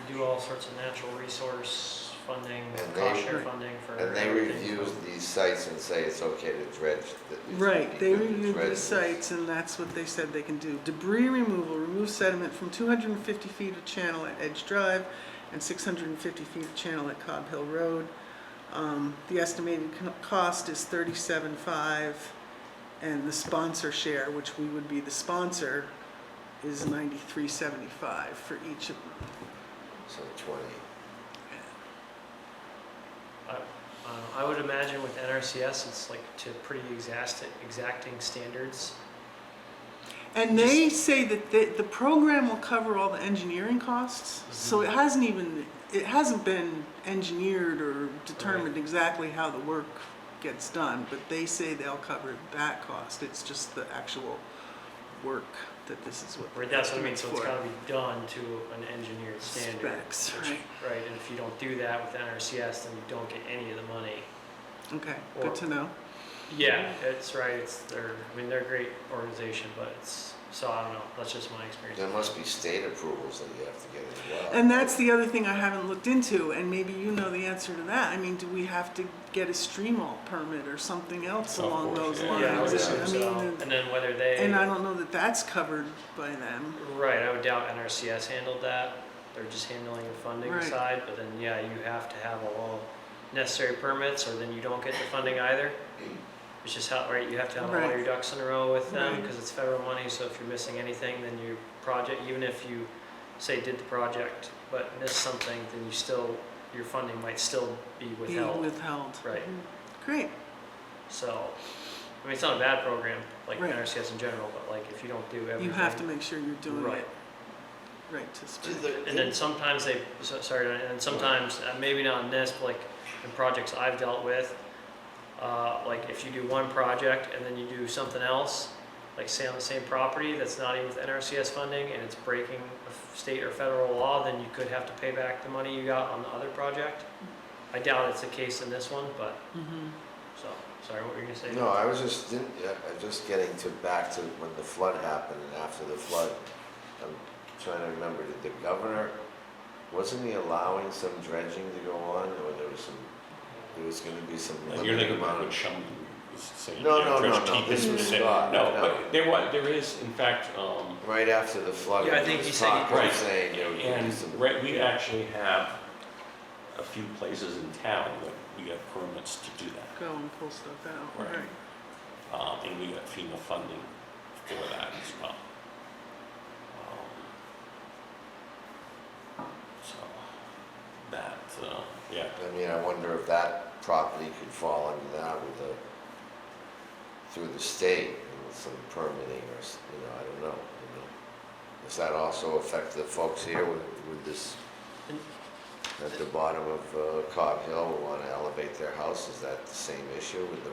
[SPEAKER 6] we do all sorts of natural resource funding,
[SPEAKER 3] And
[SPEAKER 6] cost
[SPEAKER 3] they-
[SPEAKER 6] share funding for
[SPEAKER 3] And they
[SPEAKER 6] everything
[SPEAKER 3] review
[SPEAKER 6] from-
[SPEAKER 3] these sites and say it's okay to dredge. that it's-
[SPEAKER 7] Right, they
[SPEAKER 3] it's
[SPEAKER 7] reviewed the
[SPEAKER 3] dredgeable.
[SPEAKER 7] sites and that's what they said they can do. Debris removal, remove sediment from 250 feet of channel at Edge Drive and 650 feet of channel at Cobb Hill Road. The estimated cost is $37.5 and the sponsor share, which we would be the sponsor, is $93.75 for each of them.
[SPEAKER 3] So 20.
[SPEAKER 6] I would imagine with NRCS, it's like to pretty exacting standards.
[SPEAKER 7] And they say that the program will cover all the engineering costs, so it hasn't been engineered or determined
[SPEAKER 6] Right.
[SPEAKER 7] exactly how the work gets done, but they say they'll cover that cost. It's just the actual work that this is what.
[SPEAKER 6] Right, that's what I mean,
[SPEAKER 7] estimates
[SPEAKER 6] so it's
[SPEAKER 7] for.
[SPEAKER 6] gotta be done to an engineered standard.
[SPEAKER 7] Specs,
[SPEAKER 6] which-
[SPEAKER 7] right.
[SPEAKER 6] Right, and if you don't do that with NRCS, then you don't get any of the money.
[SPEAKER 7] Okay,
[SPEAKER 6] Or-
[SPEAKER 7] good to know.
[SPEAKER 6] Yeah, it's right, they're a great organization, but so I don't know, that's just my experience.
[SPEAKER 3] There must be state approvals that you have to get as well.
[SPEAKER 7] And that's the other thing I haven't looked into, and maybe you know the answer to that. I mean, do we have to get a stream alt permit or something else
[SPEAKER 4] Of
[SPEAKER 7] along
[SPEAKER 4] course,
[SPEAKER 7] those
[SPEAKER 4] yeah.
[SPEAKER 7] lines?
[SPEAKER 6] Yeah, I would
[SPEAKER 3] Yeah.
[SPEAKER 6] assume so,
[SPEAKER 7] mean,
[SPEAKER 6] and then whether they.
[SPEAKER 7] and I don't know that that's covered by them.
[SPEAKER 6] Right, I would doubt NRCS handled that, they're just handling the funding
[SPEAKER 7] Right.
[SPEAKER 6] side, but then, yeah, you have to have all necessary permits, or then you don't get the funding either. It's just how, right, you have to have all
[SPEAKER 7] Right.
[SPEAKER 6] your ducks in a row with them,
[SPEAKER 7] Right.
[SPEAKER 6] because it's federal money, so if you're missing anything, then your project, even if you, say, did the project, but missed something, then your funding might still be
[SPEAKER 7] Be
[SPEAKER 6] withheld.
[SPEAKER 7] withheld.
[SPEAKER 6] Right,
[SPEAKER 7] Great.
[SPEAKER 6] so, I mean, it's not a bad program, like
[SPEAKER 7] Right.
[SPEAKER 6] NRCS in general, but like, if you don't do everything.
[SPEAKER 7] You have to make sure you're doing
[SPEAKER 6] Right.
[SPEAKER 7] it right to
[SPEAKER 3] Do
[SPEAKER 7] spec.
[SPEAKER 3] the-
[SPEAKER 6] And then sometimes and then sometimes, maybe not in this, but like in projects I've dealt with, like if you do one project and then you do something else, like say on the same property that's not even with NRCS funding and it's breaking a state or federal law, then you could have to pay back the money you got on the other project. I doubt it's the case in this one, but,
[SPEAKER 7] Mhm.
[SPEAKER 6] so, sorry, what were you gonna say?
[SPEAKER 3] No, I was just, getting back to when the flood happened and after the flood. I'm trying to remember, did the governor, wasn't he allowing some dredging to go on, or there was gonna be some
[SPEAKER 4] You're
[SPEAKER 3] limited
[SPEAKER 4] thinking
[SPEAKER 3] amount
[SPEAKER 4] about
[SPEAKER 3] of?
[SPEAKER 4] Chum was saying.
[SPEAKER 3] No,
[SPEAKER 4] you know,
[SPEAKER 3] no,
[SPEAKER 4] Dredge
[SPEAKER 3] no, no,
[SPEAKER 4] Keep
[SPEAKER 3] this
[SPEAKER 4] is
[SPEAKER 3] was
[SPEAKER 4] saying-
[SPEAKER 3] not,
[SPEAKER 4] No,
[SPEAKER 3] no.
[SPEAKER 4] but there is, in fact,
[SPEAKER 3] Right after the flood,
[SPEAKER 6] Yeah, I
[SPEAKER 3] there
[SPEAKER 6] think
[SPEAKER 3] was
[SPEAKER 6] he said he-
[SPEAKER 3] talk of
[SPEAKER 4] Right.
[SPEAKER 3] saying there would be
[SPEAKER 4] and
[SPEAKER 3] some.
[SPEAKER 4] we actually have a few places in town that we have permits to do that.
[SPEAKER 7] Go and pull stuff out,
[SPEAKER 4] Right.
[SPEAKER 7] right.
[SPEAKER 4] And we got FEMA funding for that as well. So that, yeah.
[SPEAKER 3] I mean, I wonder if that property could fall under that through the state, with some permitting or, I don't know, Does that also affect the folks here with this, at the bottom of Cobb Hill, who want to elevate their house? Is that the same issue with the?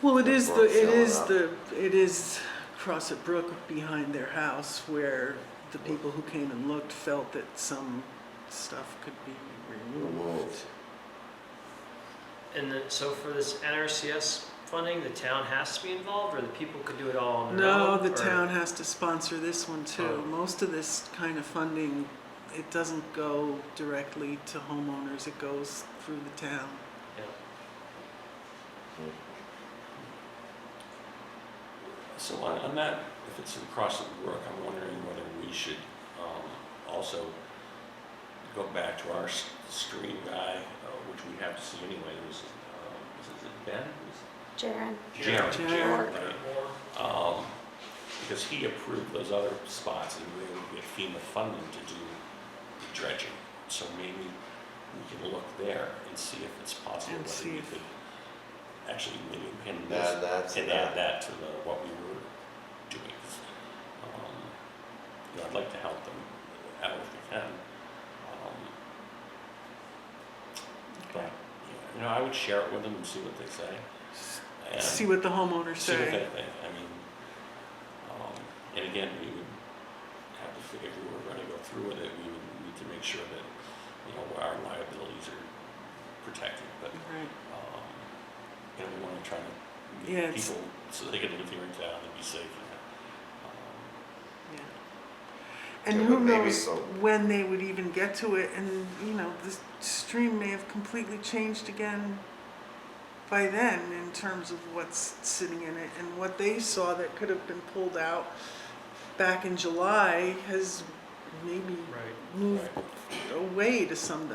[SPEAKER 7] Well, it
[SPEAKER 3] The
[SPEAKER 7] is
[SPEAKER 3] brook filling up.
[SPEAKER 7] it is across a brook behind their house where the people who came and looked felt that some stuff could be removed.
[SPEAKER 3] Removed.
[SPEAKER 6] And then, so for this NRCS funding, the town has to be involved, or the people could do it all on their
[SPEAKER 7] No,
[SPEAKER 6] own?
[SPEAKER 7] the
[SPEAKER 6] or-
[SPEAKER 7] town has to sponsor this one too.
[SPEAKER 6] Oh.
[SPEAKER 7] Most of this kind of funding, it doesn't go directly to homeowners, it goes through the town.
[SPEAKER 6] Yeah.
[SPEAKER 4] So on that, if it's across the brook, I'm wondering whether we should also go back to our stream guy, which we have to see anyway. Was it Ben?
[SPEAKER 5] Jaren.
[SPEAKER 4] Jared, right. Because he approved those other spots and we were able to get FEMA funding to do the dredging. So maybe we can look there and see if it's possible
[SPEAKER 7] And
[SPEAKER 4] whether
[SPEAKER 7] see
[SPEAKER 4] we
[SPEAKER 7] if-
[SPEAKER 4] could actually maybe pin
[SPEAKER 3] Add
[SPEAKER 4] this
[SPEAKER 3] that to
[SPEAKER 4] and
[SPEAKER 3] that.
[SPEAKER 4] add that to what we were doing. I'd like to help them out if we can. But, I would share it with them and see what they say. And
[SPEAKER 7] See what the homeowners
[SPEAKER 4] see what
[SPEAKER 7] say.
[SPEAKER 4] they think. I mean, and again, we would have to figure, if we were going to go through with it, we would need to make sure that, our liabilities are protected. But,
[SPEAKER 7] Right.
[SPEAKER 4] you know, we want to try to
[SPEAKER 7] Yeah,
[SPEAKER 4] meet
[SPEAKER 7] it's-
[SPEAKER 4] people so they can live here in town and be safe.
[SPEAKER 7] Yeah. And
[SPEAKER 3] Yeah,
[SPEAKER 7] who
[SPEAKER 3] but maybe
[SPEAKER 7] knows
[SPEAKER 3] so.
[SPEAKER 7] when they would even get to it, and, you know, the stream may have completely changed again by then in terms of what's sitting in it, and what they saw that could have been pulled out back in July has maybe
[SPEAKER 6] Right.
[SPEAKER 7] moved away to some,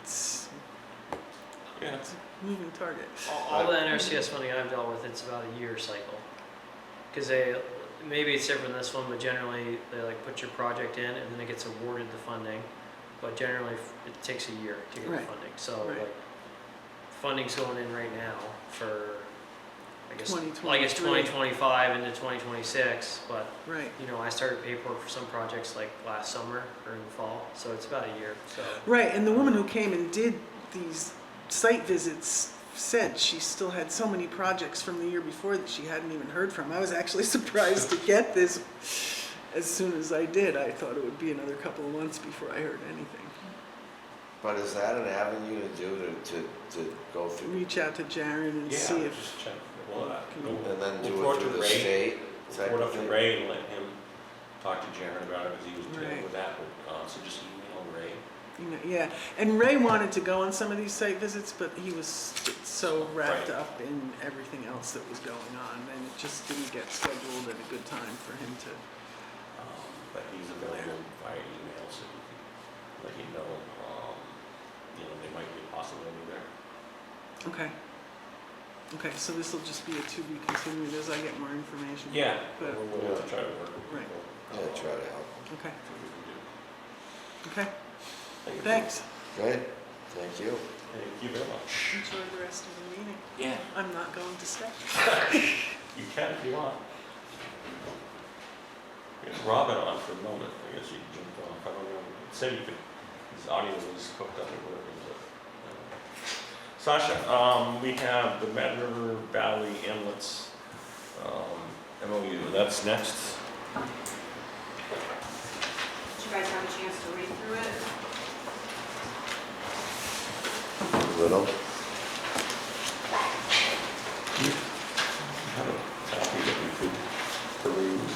[SPEAKER 7] it's
[SPEAKER 4] Yeah.
[SPEAKER 7] a moving target.
[SPEAKER 6] All the NRCS funding I've dealt with, it's about a year cycle. Because maybe it's different than this one, but generally they like put your project in and then it gets awarded the funding. But generally it takes a year to get
[SPEAKER 7] Right.
[SPEAKER 6] the funding. So
[SPEAKER 7] Right.
[SPEAKER 6] like funding's going in right now for, I guess
[SPEAKER 7] 2023.
[SPEAKER 6] 2025 into 2026. But
[SPEAKER 7] Right.
[SPEAKER 6] you know, I started paperwork for some projects like last summer or in the fall. So it's about a year. So
[SPEAKER 7] Right, and the woman who came and did these site visits said she still had so many projects from the year before that she hadn't even heard from. I was actually surprised to get this as soon as I did. I thought it would be another couple of months before I heard anything.
[SPEAKER 3] But is that an avenue to do to go through?
[SPEAKER 7] Reach out to Jared and
[SPEAKER 4] Yeah,
[SPEAKER 7] see if,
[SPEAKER 4] just check. Well,
[SPEAKER 3] And then do
[SPEAKER 4] we'll
[SPEAKER 3] it through
[SPEAKER 4] to
[SPEAKER 3] the
[SPEAKER 4] Ray.
[SPEAKER 3] state type
[SPEAKER 4] Report
[SPEAKER 3] of
[SPEAKER 4] up to
[SPEAKER 3] thing?
[SPEAKER 4] Ray and let him talk to Jared about it, because he was dealing
[SPEAKER 7] Right.
[SPEAKER 4] with that, but, so just email Ray.
[SPEAKER 7] you know, yeah. And Ray wanted to go on some of these site visits, but he was so wrapped
[SPEAKER 4] Right.
[SPEAKER 7] up in everything else that was going on, and it just didn't get scheduled at a good time for him to.
[SPEAKER 4] But he's available via email, so he can let you know, you know, there might be a possibility there.
[SPEAKER 7] Okay. Okay, so this will just be a to be continued as I get more information.
[SPEAKER 4] Yeah,
[SPEAKER 7] But-
[SPEAKER 4] we'll try to work with
[SPEAKER 7] Right.
[SPEAKER 4] people.
[SPEAKER 3] Yeah, try to help.
[SPEAKER 7] Okay,
[SPEAKER 4] See what we can do.
[SPEAKER 7] okay,
[SPEAKER 4] Thank you.
[SPEAKER 7] thanks.
[SPEAKER 3] Great, thank you.
[SPEAKER 4] Thank you very much.
[SPEAKER 7] Enjoy the rest of the meeting.
[SPEAKER 4] Yeah.
[SPEAKER 7] I'm not going to stay.
[SPEAKER 4] You can if you want. Get Robin on for a moment, I guess you can jump off, I don't know, say you could, his audio was hooked up or whatever, but. Sasha, we have the Mad River Valley Inlets, MOU, that's next.
[SPEAKER 5] Did you guys have a chance to read through it?
[SPEAKER 3] Little?
[SPEAKER 4] Have a copy that we could peruse.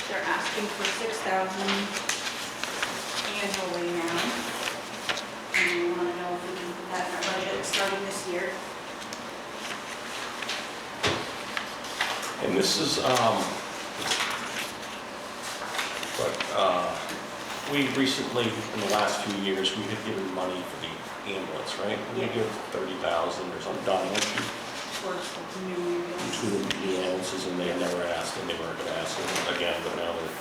[SPEAKER 5] They're asking for 6,000 annually now. And we want to know if we can put that in our budget starting this year.
[SPEAKER 4] And this is, we recently, in the last few years, we had given money for the ambulance, right? We give 30,000 or something, Don, weren't you?
[SPEAKER 5] Towards the new ambulance.
[SPEAKER 4] To the ambulances, and they had never asked, and they weren't gonna ask them again, but now they're,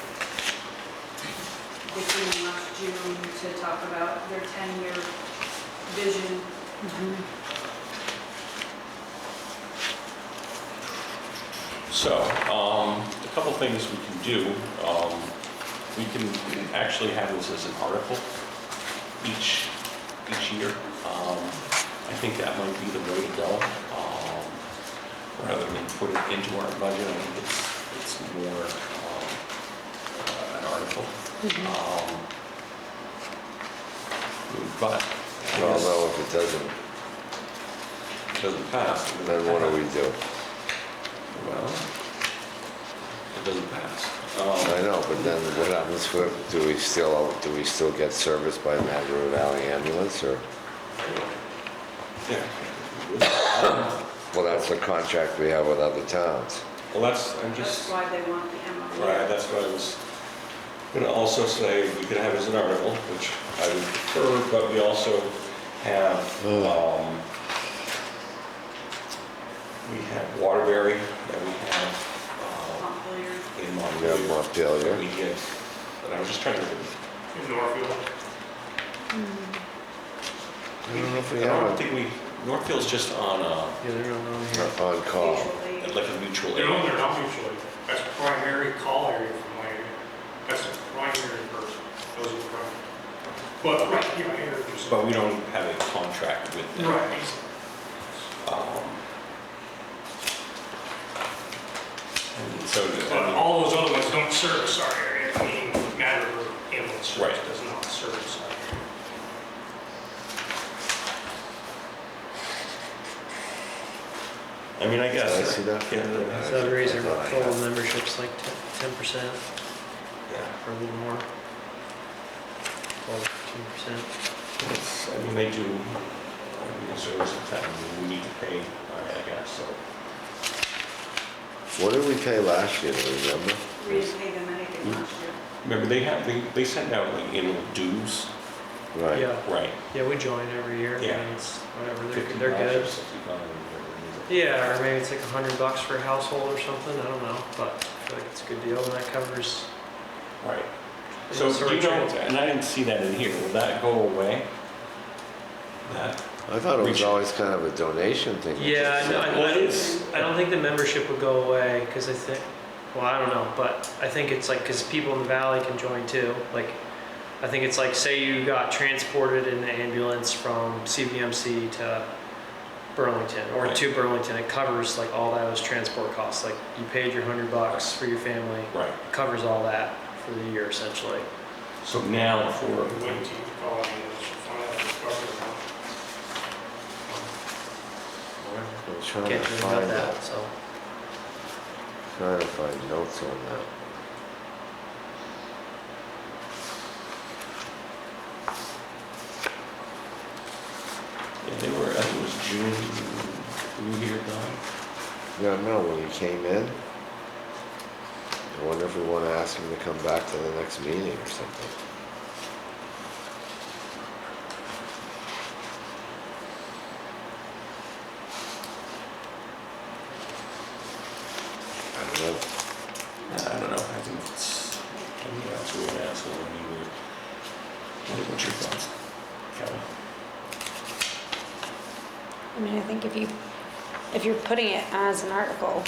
[SPEAKER 5] They came last June to talk about their 10-year vision.
[SPEAKER 4] so, a couple things we can do. We can actually have this as an article each year. I think that might be the way to go. Rather than put it into our budget, I think it's more an article. But I
[SPEAKER 3] Well,
[SPEAKER 4] guess
[SPEAKER 3] no, if it
[SPEAKER 4] doesn't pass.
[SPEAKER 3] then what do we do?
[SPEAKER 4] Well, it doesn't pass.
[SPEAKER 3] I know, but then what happens for, do we still get service by Mad River Valley Ambulance, or?
[SPEAKER 4] Yeah.
[SPEAKER 3] Well, that's the contract we have with other towns.
[SPEAKER 4] Well, I'm
[SPEAKER 5] That's
[SPEAKER 4] just,
[SPEAKER 5] why they want the MOU.
[SPEAKER 4] right, that's what I was gonna also say, we could have as an article, which I would prefer, but we also have, we have Waterbury, and we have,
[SPEAKER 5] Montpelier.
[SPEAKER 4] in
[SPEAKER 3] We
[SPEAKER 4] Montpelier.
[SPEAKER 3] have Montpelier.
[SPEAKER 4] We get, but I was just trying to,
[SPEAKER 8] In Norfield.
[SPEAKER 3] I don't know if we
[SPEAKER 4] I don't
[SPEAKER 3] have
[SPEAKER 4] think we, Northfield's just on,
[SPEAKER 6] yeah, they're not on here.
[SPEAKER 3] a on call.
[SPEAKER 5] Usually.
[SPEAKER 4] like a mutual
[SPEAKER 8] They're
[SPEAKER 4] aid.
[SPEAKER 8] not mutually. That's primary call area for my area. That's the primary person. Those are the primary. But, right, yeah, I hear what you're saying.
[SPEAKER 4] But we don't have a contract with them.
[SPEAKER 8] Right.
[SPEAKER 4] Um, So,
[SPEAKER 8] But all those other ones don't service our area, meaning Mad River Ambulance Service
[SPEAKER 4] Right.
[SPEAKER 8] does not service our area.
[SPEAKER 4] I mean, I guess.
[SPEAKER 3] Did I see that?
[SPEAKER 4] Yeah,
[SPEAKER 6] So the raise our
[SPEAKER 3] I thought I
[SPEAKER 6] total
[SPEAKER 3] had.
[SPEAKER 6] membership's like 10%,
[SPEAKER 4] yeah.
[SPEAKER 6] or a little more. 12, 15%.
[SPEAKER 4] It's, I mean, they do, the service of town, we need to pay, I guess, so.
[SPEAKER 3] What did we pay last year, do you remember?
[SPEAKER 9] We didn't pay them anything last year.
[SPEAKER 4] Remember, they send out like annual dues,
[SPEAKER 3] Right.
[SPEAKER 6] Yeah,
[SPEAKER 4] right?
[SPEAKER 6] yeah, we join every year. I
[SPEAKER 4] Yeah.
[SPEAKER 6] mean, it's whatever,
[SPEAKER 4] $50
[SPEAKER 6] they're
[SPEAKER 4] or
[SPEAKER 6] good.
[SPEAKER 4] $65 or whatever it is.
[SPEAKER 6] Yeah, or maybe it's like $100 for a household or something, I don't know, but I feel like it's a good deal, and that covers.
[SPEAKER 4] Right.
[SPEAKER 6] the
[SPEAKER 4] So
[SPEAKER 6] sort
[SPEAKER 4] do
[SPEAKER 6] of
[SPEAKER 4] you know,
[SPEAKER 6] transport.
[SPEAKER 4] and I didn't see that in here, will that go away? That,
[SPEAKER 3] I thought it was
[SPEAKER 4] Reach-
[SPEAKER 3] always kind of a donation thing.
[SPEAKER 6] Yeah,
[SPEAKER 4] Well, it is.
[SPEAKER 6] I don't think the membership would go away, because I think, well, I don't know, but I think it's like, because people in the valley can join too. Like, I think it's like, say you got transported in the ambulance from CVMC to Burlington, or
[SPEAKER 4] Right.
[SPEAKER 6] to Burlington, it covers like all those transport costs. Like, you paid your $100 for your family,
[SPEAKER 4] right.
[SPEAKER 6] it covers all that for the year essentially.
[SPEAKER 4] So now for,
[SPEAKER 8] Wait till you call ambulance, you find out if it's covered or not.
[SPEAKER 3] I'm trying
[SPEAKER 6] Can't
[SPEAKER 3] to
[SPEAKER 6] do anything about
[SPEAKER 3] find
[SPEAKER 6] that,
[SPEAKER 3] that,
[SPEAKER 6] so.
[SPEAKER 3] trying to find notes on that.
[SPEAKER 4] yeah, they were, I think it was June, were you here, Don?
[SPEAKER 3] Yeah, no, when he came in, I wonder if we want to ask him to come back to the next meeting or something. I don't know.
[SPEAKER 4] I don't know, I think it's, I think that's what we're asking, I mean, what's your thoughts, Kelly?
[SPEAKER 5] I mean, I think if you're putting it as an article,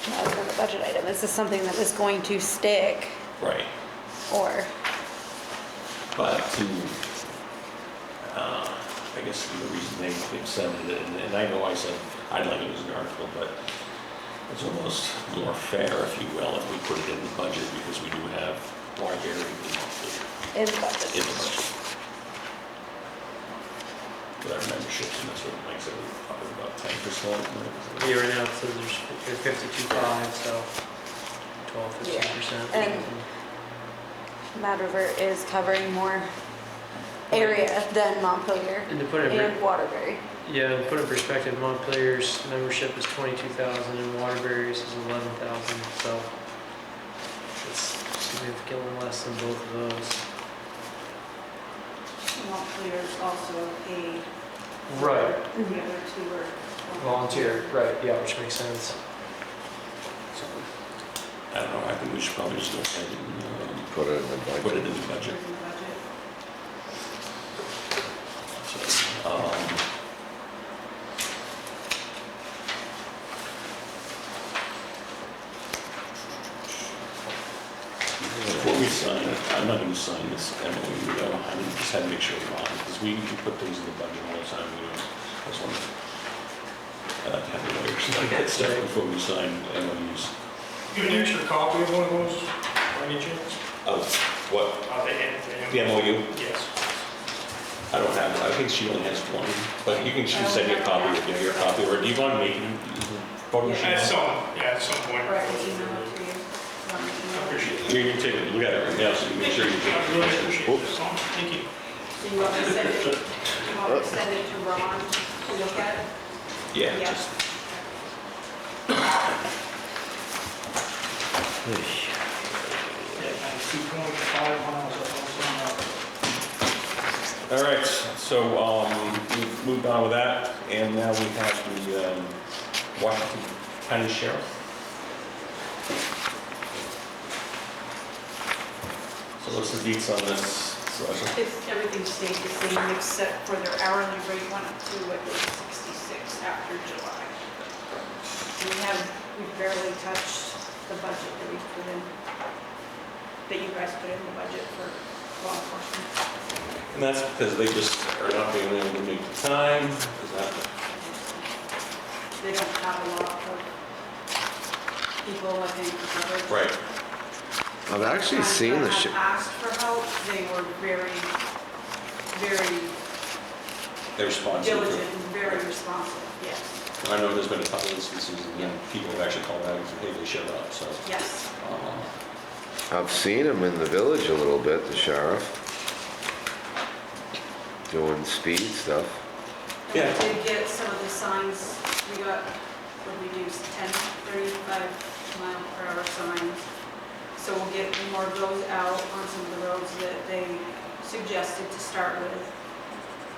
[SPEAKER 5] rather than a budget item, is this something that is going to stick,
[SPEAKER 4] Right,
[SPEAKER 5] or?
[SPEAKER 4] but to, I guess the reason they said it, and I know I said I'd like it as an article, but it's almost more fair, if you will, if we put it in the budget, because we do have library
[SPEAKER 5] In the budget.
[SPEAKER 4] in the budget. With our memberships, and that's what makes it up at about 10%. right?
[SPEAKER 6] Yeah, right now it says there's 52.5, so 12, 15%.
[SPEAKER 5] And- Mad River is covering more area than Montpelier
[SPEAKER 6] And to put it in,
[SPEAKER 5] and Waterbury.
[SPEAKER 6] yeah, to put it in perspective, Montpelier's membership is 22,000 and Waterbury's is 11,000, so it's significantly less than both of those.
[SPEAKER 9] Montclair is also a.
[SPEAKER 6] Right.
[SPEAKER 9] The other two are.
[SPEAKER 6] Volunteer, right, yeah, which makes sense.
[SPEAKER 4] So, I don't know, I think we should probably just go ahead and
[SPEAKER 3] Put it in the
[SPEAKER 4] put it
[SPEAKER 3] budget.
[SPEAKER 4] in the budget.
[SPEAKER 9] In the budget.
[SPEAKER 4] So, before we sign it, I'm not gonna sign this MOU though, I just had to make sure we're on, because we put things in the budget all the time, we don't, I just want to have the lawyers like that stuff before we sign MOUs.
[SPEAKER 8] You have an extra copy of one of those, by any chance?
[SPEAKER 4] Of what, the MOU?
[SPEAKER 8] Yes.
[SPEAKER 4] I don't have, I think she only has one, but you can, she can send you a copy or give you a copy, or do you want to make it?
[SPEAKER 8] At some point.
[SPEAKER 9] Or I can email it to you.
[SPEAKER 8] I
[SPEAKER 9] Want me to email it?
[SPEAKER 8] appreciate it.
[SPEAKER 4] You can take a look at it right now, so you make sure you
[SPEAKER 8] I really appreciate
[SPEAKER 4] Oops.
[SPEAKER 8] this, thank you.
[SPEAKER 9] So you want me to send it, you want me to send it to Ron to look at?
[SPEAKER 4] Yeah,
[SPEAKER 9] Yeah.
[SPEAKER 4] just,
[SPEAKER 8] Yeah, 2.5 miles up on some,
[SPEAKER 4] all right, so, we've moved on with that, and now we have the, Washington County Sheriff. So what's the deets on this, Roger?
[SPEAKER 9] If everything stayed the same except for their hourly rate went up to, I think, 66 after July. We've barely touched the budget that we put in, that you guys put in the budget for law enforcement.
[SPEAKER 4] And that's because they just are not being able to make the time, is that?
[SPEAKER 9] They don't have a lot of people, I think, for coverage.
[SPEAKER 4] Right.
[SPEAKER 3] I've actually seen the
[SPEAKER 9] Times that I've asked for help, they were very, very
[SPEAKER 4] They respond to it.
[SPEAKER 9] diligent and very responsive, yes,
[SPEAKER 4] I know there's been a couple instances, and people have actually called out and said, hey, they showed up, so.
[SPEAKER 9] yes.
[SPEAKER 3] I've seen him in the village a little bit, the sheriff, doing speed stuff.
[SPEAKER 9] And
[SPEAKER 4] Yeah.
[SPEAKER 9] we did get some of the signs, we got, what did we do, 10, 35 mile per hour signs. So we'll get more of those out on some of the roads that they suggested to start with.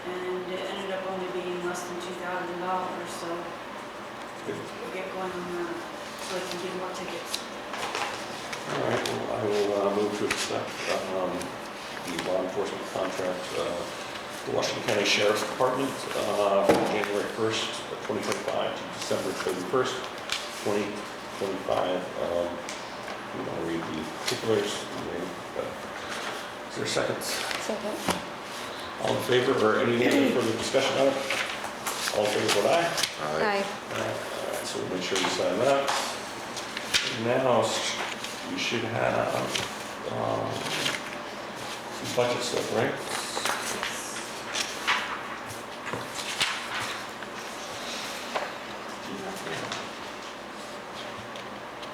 [SPEAKER 9] And it ended up only being less than $2,000, so we'll get going on that, so we can get more tickets.
[SPEAKER 4] All right, well, I will move to accept the law enforcement contract for Washington County Sheriff's Department from January 1st, 2025 to December 31st, 2025. We want to read the particulars. Is there a second?
[SPEAKER 5] Second.
[SPEAKER 4] All in favor, or any further discussion on it? All in favor, vote aye.
[SPEAKER 5] Aye.
[SPEAKER 4] All right, so we'll make sure you sign that. Now, you should have some budget stuff, right?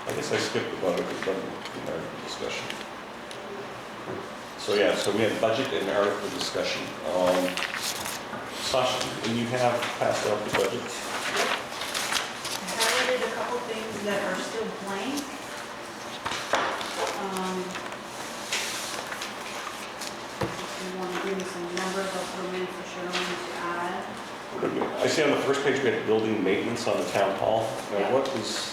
[SPEAKER 4] I guess I skipped the budget, the article discussion. So yeah, so we had budget and article discussion. Sasha, you have passed out the budgets.
[SPEAKER 9] I highlighted a couple things that are still blank. If you want to give me some numbers, I'll put them in for Sherwin to add.
[SPEAKER 4] I see on the first page we had building maintenance on the town hall. Now
[SPEAKER 9] Yeah.
[SPEAKER 4] what is,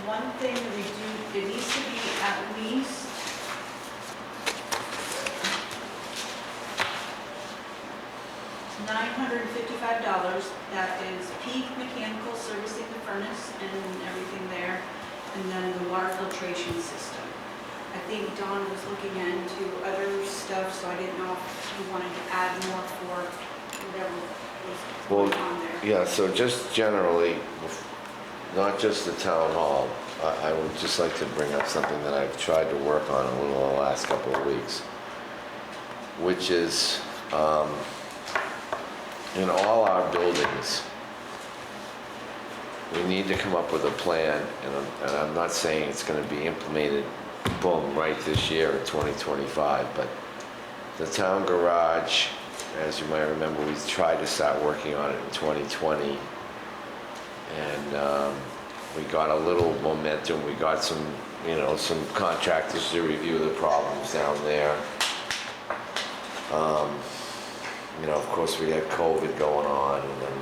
[SPEAKER 9] One thing we do, it needs to be at least $955. That is peak mechanical servicing the furnace and everything there, and then the water filtration system. I think Don was looking into other stuff, so I didn't know if he wanted to add more for whatever was going on there.
[SPEAKER 3] Yeah, so just generally, not just the town hall, I would just like to bring up something that I've tried to work on a little in the last couple of weeks, which is, in all our buildings, we need to come up with a plan, and I'm not saying it's gonna be implemented, boom, right this year in 2025, but the town garage, as you might remember, we tried to start working on it in 2020, and we got a little momentum. We got some, some contractors to review the problems down there. Of course, we had COVID going on, and then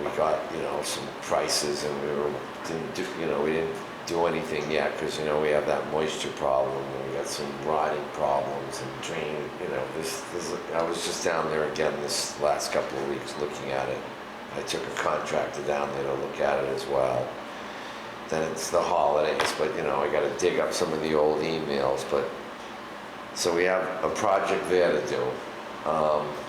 [SPEAKER 3] we got, some prices, and we didn't do anything yet, because, we have that moisture problem, and we got some rotting problems, and drain, I was just down there again this last couple of weeks looking at it. I took a contractor down there to look at it as well. Then it's the holidays, but I gotta dig up some of the old emails, so we have a project there to do.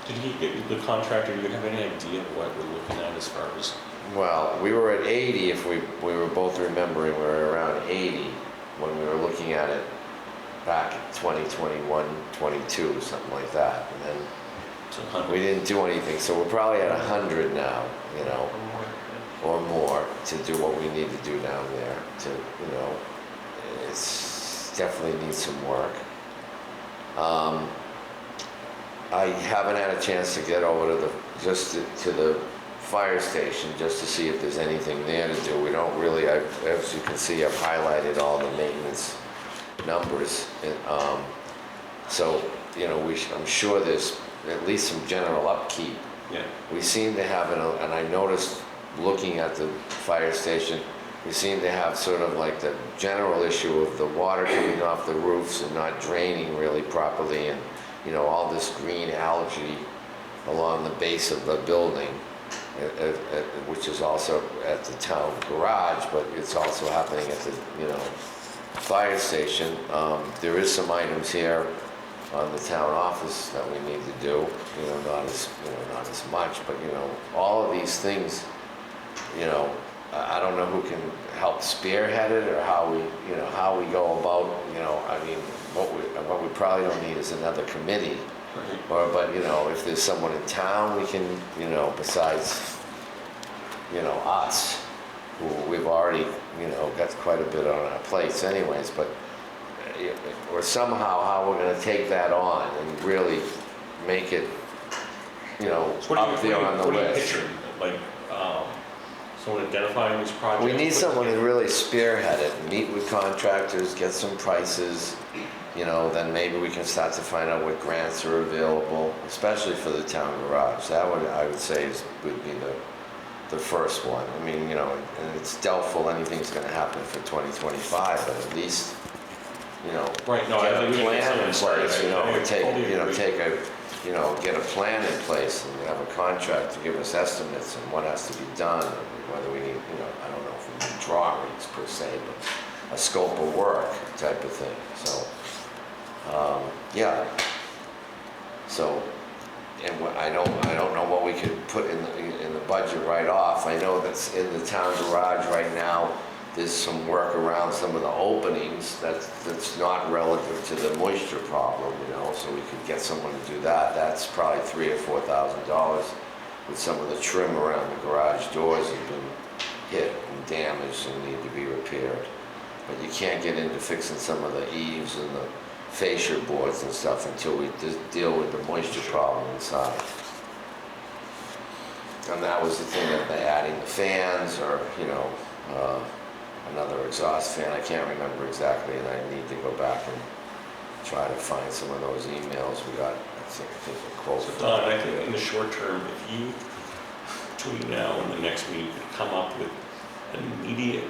[SPEAKER 4] did he get the contractor, do you have any idea of what we're looking at as far as?
[SPEAKER 3] Well, we were at 80, if we were both remembering, we were around 80 when we were looking at it back in 2021, 22, something like that. And then we didn't do anything, so we're probably at 100 now, or more, to do what we need to do down there. It's definitely needs some work. I haven't had a chance to get over to the fire station just to see if there's anything there to do. We don't really, as you can see, I've highlighted all the maintenance numbers. So, I'm sure there's at least some general upkeep.
[SPEAKER 4] Yeah.
[SPEAKER 3] We seem to have, and I noticed looking at the fire station, we seem to have sort of like the general issue of the water coming off the roofs and not draining really properly, and all this green algae along the base of the building, which is also at the town garage, but it's also happening at the fire station. There is some items here on the town office that we need to do, not as much, but all of these things, I don't know who can help spearhead it or how we, you know, how we go about, you know, I mean, what we probably don't need is another committee. Or, but, you know, if there's someone in town we can, you know, besides, you know, us, who we've already, you know, got quite a bit on our plates anyways, but, or somehow how we're gonna take that on and really make it, you know,
[SPEAKER 4] So
[SPEAKER 3] up there on the
[SPEAKER 4] what are you
[SPEAKER 3] list.
[SPEAKER 4] picturing? Like, someone identifying these projects?
[SPEAKER 3] We need someone to really spearhead it, meet with contractors, get some prices, you know, then maybe we can start to find out what grants are available, especially for the town garage. That would, I would say, would be the first one. I mean, you know, and it's doubtful anything's gonna happen for 2025, but at least, you know,
[SPEAKER 4] Right, no, I
[SPEAKER 3] get a
[SPEAKER 4] think we need
[SPEAKER 3] plan in
[SPEAKER 4] something started.
[SPEAKER 3] place, you know,
[SPEAKER 4] I
[SPEAKER 3] or take,
[SPEAKER 4] totally
[SPEAKER 3] you know,
[SPEAKER 4] agree.
[SPEAKER 3] take a, you know, get a plan in place and have a contract to give us estimates and what has to be done, and whether we need, you know, I don't know if we need drawings per se, but a scope of work type of thing, so, yeah. So, and I don't know what we could put in the budget right off. I know that's in the town garage right now, there's some work around some of the openings that's not relative to the moisture problem, you know, so we could get someone to do that. That's probably $3,000 or $4,000 with some of the trim around the garage doors have been hit and damaged and need to be repaired. But you can't get into fixing some of the eaves and the fascia boards and stuff until we deal with the moisture problem inside. And that was the thing that they're adding the fans or, you know, another exhaust fan. I can't remember exactly, and I need to go back and try to find some of those emails we got. I think a quote.
[SPEAKER 4] So Don, I think in the short term, if you, between now and the next meeting, could come up with an immediate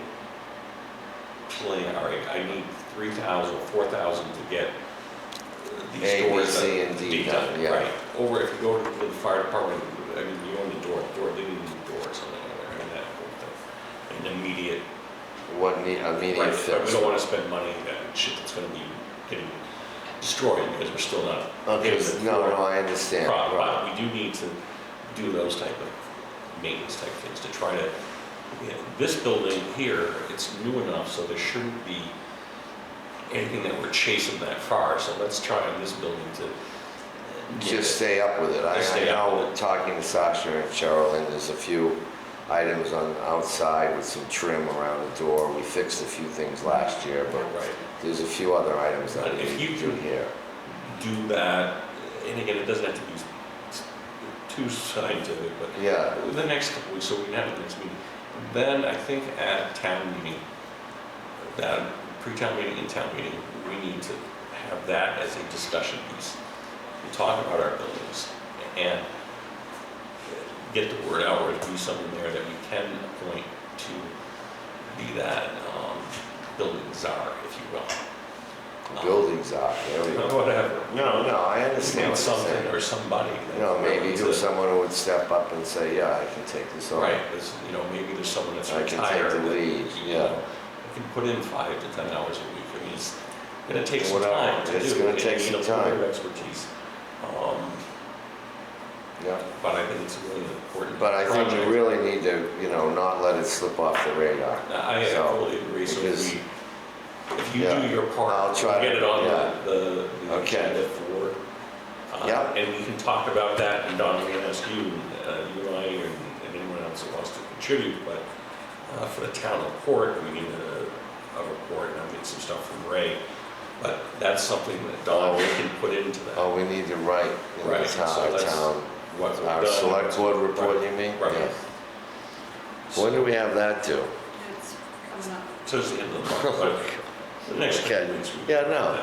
[SPEAKER 4] plan, all right, I need 3,000 or 4,000 to get these
[SPEAKER 3] A, B,
[SPEAKER 4] doors
[SPEAKER 3] C, and D done, yeah.
[SPEAKER 4] Right, over if you go to the fire department, I mean, you own the door, they need new doors on there, and that whole thing. An immediate,
[SPEAKER 3] What need, immediate
[SPEAKER 4] right,
[SPEAKER 3] fix.
[SPEAKER 4] we don't wanna spend money on shit that's gonna be getting destroyed because we're still not.
[SPEAKER 3] Okay,
[SPEAKER 4] getting the
[SPEAKER 3] no,
[SPEAKER 4] core
[SPEAKER 3] I understand.
[SPEAKER 4] product.
[SPEAKER 3] Right.
[SPEAKER 4] But we do need to do those type of maintenance type things to try to, this building here, it's new enough, so there shouldn't be anything that we're chasing that far, so let's try in this building to
[SPEAKER 3] Just stay up with it. I
[SPEAKER 4] Just stay up with
[SPEAKER 3] know,
[SPEAKER 4] it.
[SPEAKER 3] talking to Sasha and Cheryl, and there's a few items on outside with some trim around the door. We fixed a few things last year, but
[SPEAKER 4] Right.
[SPEAKER 3] there's a few other items that
[SPEAKER 4] And
[SPEAKER 3] we
[SPEAKER 4] if
[SPEAKER 3] need
[SPEAKER 4] you
[SPEAKER 3] to do
[SPEAKER 4] can-
[SPEAKER 3] here.
[SPEAKER 4] do that, and again, it doesn't have to be too scientific, but
[SPEAKER 3] Yeah,
[SPEAKER 4] the next couple weeks, so we can have the next meeting. Then I think at town meeting, that pre-town meeting and town meeting, we need to have that as a discussion piece. We talk about our buildings and get the word out, or be someone there that we can appoint to be that building czar, if you will.
[SPEAKER 3] the buildings are, there we go.
[SPEAKER 4] Whatever.
[SPEAKER 3] No, I
[SPEAKER 4] Need
[SPEAKER 3] understand what you're
[SPEAKER 4] something
[SPEAKER 3] saying.
[SPEAKER 4] or somebody. that
[SPEAKER 3] You know, maybe
[SPEAKER 4] willing
[SPEAKER 3] who
[SPEAKER 4] to-
[SPEAKER 3] someone who would step up and say, yeah, I can take this on.
[SPEAKER 4] Right, there's, you know, maybe there's someone that's
[SPEAKER 3] I can take
[SPEAKER 4] retired.
[SPEAKER 3] the
[SPEAKER 4] that,
[SPEAKER 3] lead,
[SPEAKER 4] you
[SPEAKER 3] yeah.
[SPEAKER 4] know, can put in 5 to 10 hours a week. I mean, it's gonna take some
[SPEAKER 3] Whatever,
[SPEAKER 4] time to do.
[SPEAKER 3] it's gonna
[SPEAKER 4] and
[SPEAKER 3] take
[SPEAKER 4] you
[SPEAKER 3] some
[SPEAKER 4] need a little bit
[SPEAKER 3] time.
[SPEAKER 4] of expertise.
[SPEAKER 3] Yeah.
[SPEAKER 4] But I think it's a really important
[SPEAKER 3] But I think
[SPEAKER 4] project.
[SPEAKER 3] you really need to, you know, not let it slip off the radar.
[SPEAKER 4] I
[SPEAKER 3] So,
[SPEAKER 4] totally agree. So
[SPEAKER 3] because-
[SPEAKER 4] if you
[SPEAKER 3] yeah,
[SPEAKER 4] do your part,
[SPEAKER 3] I'll try
[SPEAKER 4] we'll get
[SPEAKER 3] to-
[SPEAKER 4] it on
[SPEAKER 3] yeah.
[SPEAKER 4] the
[SPEAKER 3] Okay.
[SPEAKER 4] agenda for,
[SPEAKER 3] Yeah.
[SPEAKER 4] and we can talk about that, and Don, I'm gonna ask you, you and I, and anyone else that wants to contribute, but for the town report, we need a report, and I'll get some stuff from Ray. But that's something that Don, we can put into that.
[SPEAKER 3] Oh, we need to write in the
[SPEAKER 4] Right, so
[SPEAKER 3] town,
[SPEAKER 4] that's
[SPEAKER 3] town,
[SPEAKER 4] what we've
[SPEAKER 3] our
[SPEAKER 4] done.
[SPEAKER 3] select board report,
[SPEAKER 4] Right,
[SPEAKER 3] you mean?
[SPEAKER 4] Right.
[SPEAKER 3] Yeah. When do we have that due?
[SPEAKER 9] It's coming up.
[SPEAKER 4] So it's the end of the month, but the next
[SPEAKER 3] Okay.
[SPEAKER 4] couple weeks. we
[SPEAKER 3] Yeah,
[SPEAKER 4] can do
[SPEAKER 3] no.
[SPEAKER 4] that.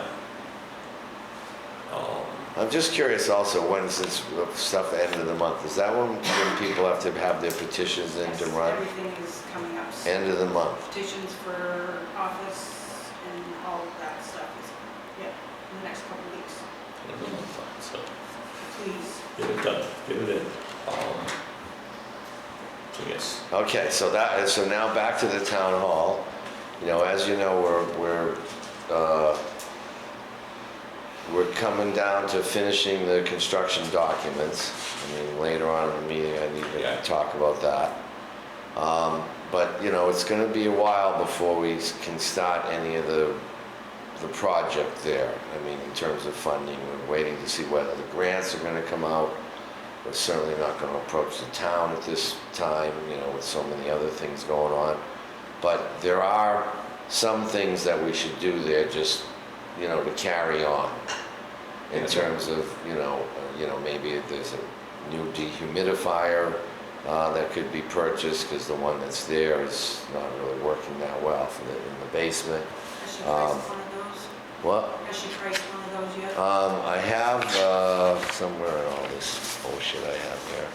[SPEAKER 3] I'm just curious also, when's this stuff end of the month? Is that when people have to have their petitions in to
[SPEAKER 9] Yes,
[SPEAKER 3] run?
[SPEAKER 9] Everything is coming up. So
[SPEAKER 3] End of the month?
[SPEAKER 9] petitions for office and all of that stuff is, yeah, in the next couple of weeks.
[SPEAKER 4] End of the month, so
[SPEAKER 9] Please.
[SPEAKER 4] get it done, get it in. So yes,
[SPEAKER 3] Okay, so now back to the town hall. You know, as you know, we're coming down to finishing the construction documents. I mean, later on in the meeting, I need
[SPEAKER 4] Yeah.
[SPEAKER 3] to talk about that. But, you know, it's gonna be a while before we can start any of the project there. I mean, in terms of funding, we're waiting to see whether the grants are gonna come out. We're certainly not gonna approach the town at this time, you know, with so many other things going on. But there are some things that we should do there, just, you know, to carry on. In terms of, you know, maybe if there's a new dehumidifier that could be purchased, because the one that's there is not really working that well in the basement.
[SPEAKER 9] Has she priced one of those?
[SPEAKER 3] What?
[SPEAKER 9] Has she priced one of those yet?
[SPEAKER 3] I have somewhere in all this bullshit I have here.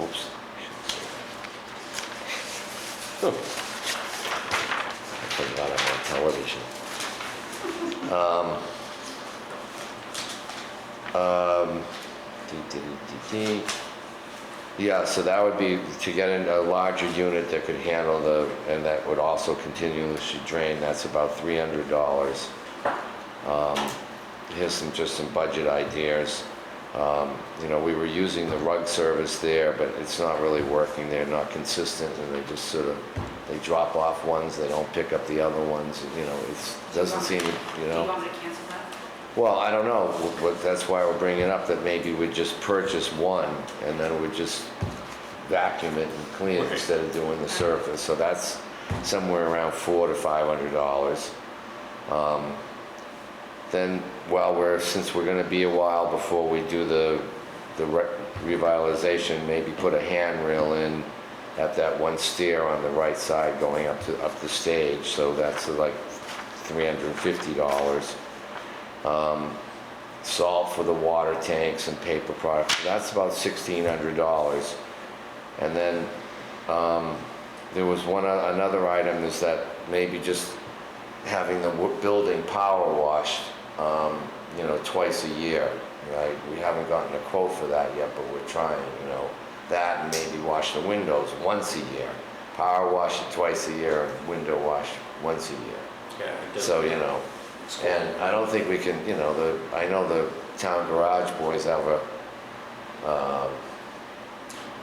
[SPEAKER 3] Oops. I forgot I'm on television. Yeah, so that would be to get in a larger unit that could handle and that would also continuously drain. That's about $300. Here's just some budget ideas. You know, we were using the rug service there, but it's not really working. They're not consistent, and they just sort of, they drop off ones, they don't pick up the other ones. You know, it doesn't seem, you
[SPEAKER 9] Do you
[SPEAKER 3] know.
[SPEAKER 9] want me to cancel that?
[SPEAKER 3] Well, I don't know. That's why we're bringing it up, that maybe we'd just purchase one, and then we'd just vacuum it and clean it instead of doing the surface. So that's somewhere around $400 to $500. Then, since we're gonna be a while before we do the revitalization, maybe put a handrail in at that one stair on the right side going up the stage. So that's like $350. Salt for the water tanks and paper products. That's about $1,600. And then there was another item is that maybe just having the building power washed, you know, twice a year, right? We haven't gotten a quote for that yet, but we're trying, you know, that, and maybe wash the windows once a year. Power wash it twice a year, and window wash once a year.
[SPEAKER 4] Yeah.
[SPEAKER 3] So, you know, and I don't think we can, you know, I know the town garage boys have a,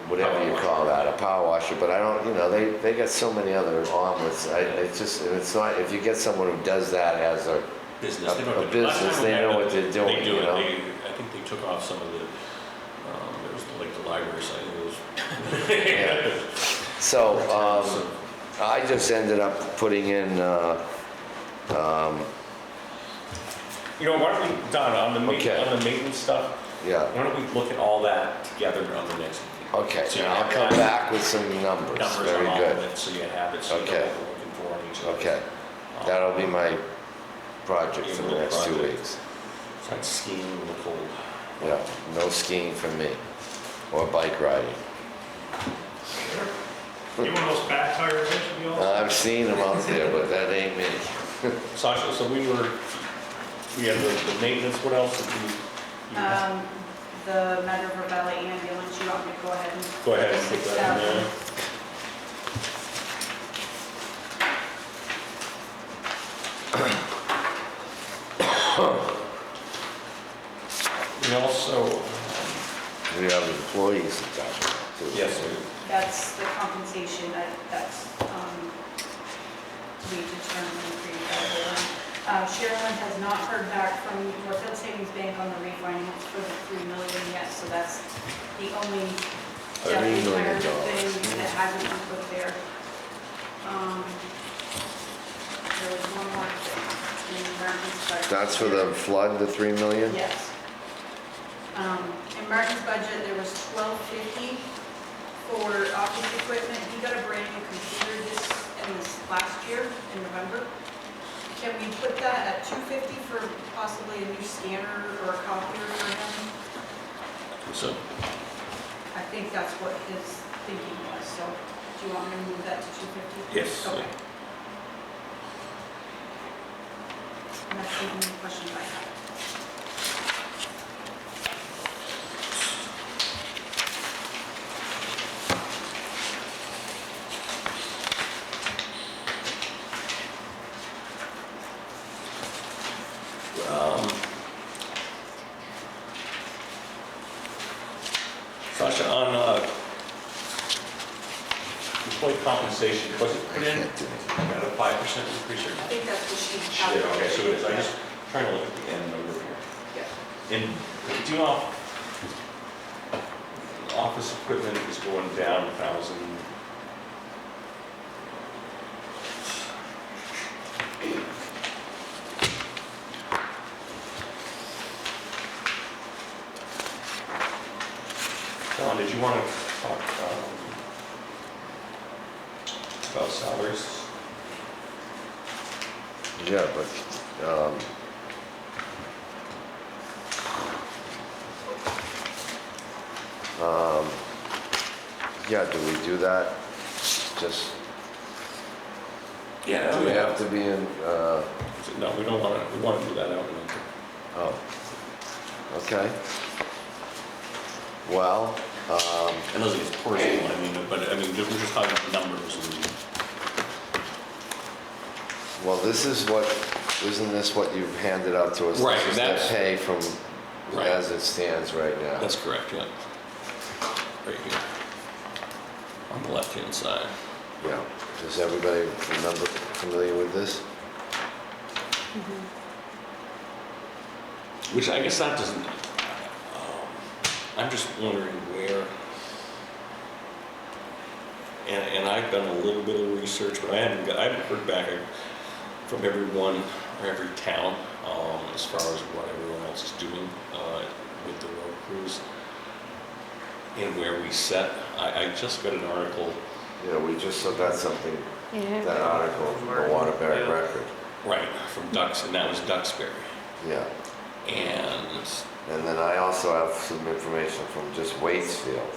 [SPEAKER 3] whatever you call that, a power washer, but I don't, you know, they got so many other omelets. It's just, and it's not, if you get someone who does that as a
[SPEAKER 4] Business. They know
[SPEAKER 3] a
[SPEAKER 4] what they're- last
[SPEAKER 3] business,
[SPEAKER 4] time we
[SPEAKER 3] they
[SPEAKER 4] had
[SPEAKER 3] know
[SPEAKER 4] it,
[SPEAKER 3] what they're doing,
[SPEAKER 4] They do
[SPEAKER 3] you
[SPEAKER 4] it.
[SPEAKER 3] know?
[SPEAKER 4] I think they took off some of the, there was like the library side, it was.
[SPEAKER 3] Yeah. So, I just ended up putting in,
[SPEAKER 4] You know, why don't we, Don, on the
[SPEAKER 3] Okay.
[SPEAKER 4] maintenance stuff,
[SPEAKER 3] yeah,
[SPEAKER 4] why don't we look at all that together on the next meeting?
[SPEAKER 3] okay,
[SPEAKER 4] So you
[SPEAKER 3] and I'll
[SPEAKER 4] have
[SPEAKER 3] come
[SPEAKER 4] that.
[SPEAKER 3] back with some numbers,
[SPEAKER 4] Numbers
[SPEAKER 3] very
[SPEAKER 4] on all
[SPEAKER 3] good.
[SPEAKER 4] of it, so you have it, so you know
[SPEAKER 3] Okay.
[SPEAKER 4] what we're looking for on each of
[SPEAKER 3] Okay,
[SPEAKER 4] those.
[SPEAKER 3] that'll be my project for the
[SPEAKER 4] Your
[SPEAKER 3] next 2
[SPEAKER 4] project.
[SPEAKER 3] weeks.
[SPEAKER 4] It's like skiing in the cold.
[SPEAKER 3] Yeah, no skiing for me, or bike riding.
[SPEAKER 8] You want those back tires, that should be all?
[SPEAKER 3] I've seen them out there, but that ain't me.
[SPEAKER 4] Sasha, so we had the maintenance, what else did you?
[SPEAKER 9] The Mad River Valley ambulance, you want me to go ahead and?
[SPEAKER 4] Go ahead and put that in there. We also,
[SPEAKER 3] We have employees that talk about too.
[SPEAKER 4] yes,
[SPEAKER 9] That's the compensation, that's, we determined and created that. Sherilyn has not heard back from Moretown Savings Bank on the refinance for the $3 million yet, so that's the only
[SPEAKER 3] $3 million.
[SPEAKER 9] retirement thing that hasn't been put there. There was one more thing in Martin's budget.
[SPEAKER 3] That's for the flood, the 3 million?
[SPEAKER 9] Yes. In Martin's budget, there was $1,250 for office equipment. He got a brand new computer this last year in November. Can we put that at $250 for possibly a new scanner or a copier for him?
[SPEAKER 4] so,
[SPEAKER 9] I think that's what his thinking was, so do you want me to move that to $250?
[SPEAKER 4] yes.
[SPEAKER 9] Okay. And that's the only question I have.
[SPEAKER 4] Sasha, on employee compensation, was it put
[SPEAKER 3] I
[SPEAKER 4] in
[SPEAKER 3] can't do it.
[SPEAKER 4] at a 5% increase or?
[SPEAKER 9] I think that's what she
[SPEAKER 4] Shit, okay, so it is, I'm
[SPEAKER 9] calculated.
[SPEAKER 4] just trying to look at the end number here.
[SPEAKER 9] Yeah.
[SPEAKER 4] And, do you know, office equipment is going down 1,000. John, did you want to talk about salaries?
[SPEAKER 3] Yeah, but, yeah, do we do that? Just,
[SPEAKER 4] Yeah.
[SPEAKER 3] do we have to be in,
[SPEAKER 4] No, we don't want to, we want to do that out in the.
[SPEAKER 3] oh, okay. Well,
[SPEAKER 4] I don't think it's personal, I mean, but I mean, we're just talking numbers and.
[SPEAKER 3] well, this is what, isn't this what you've handed out to us?
[SPEAKER 4] Right,
[SPEAKER 3] This is the
[SPEAKER 4] that's-
[SPEAKER 3] pay from,
[SPEAKER 4] Right.
[SPEAKER 3] as it stands right now.
[SPEAKER 4] That's correct, yeah. Right here. On the left-hand side.
[SPEAKER 3] Yeah. Does everybody remember, familiar with this?
[SPEAKER 4] Which I guess that doesn't, I'm just wondering where, and I've done a little bit of research, but I haven't heard back from everyone or every town as far as what everyone else is doing with the road crews and where we set. I just got an article,
[SPEAKER 3] Yeah, we just got something,
[SPEAKER 5] Yeah.
[SPEAKER 3] that article from the Waterbury
[SPEAKER 6] Yeah.
[SPEAKER 3] Record.
[SPEAKER 4] right, from Ducks, and that was Duxbury.
[SPEAKER 3] Yeah.
[SPEAKER 4] And,
[SPEAKER 3] And then I also have some information from just Waitsfield.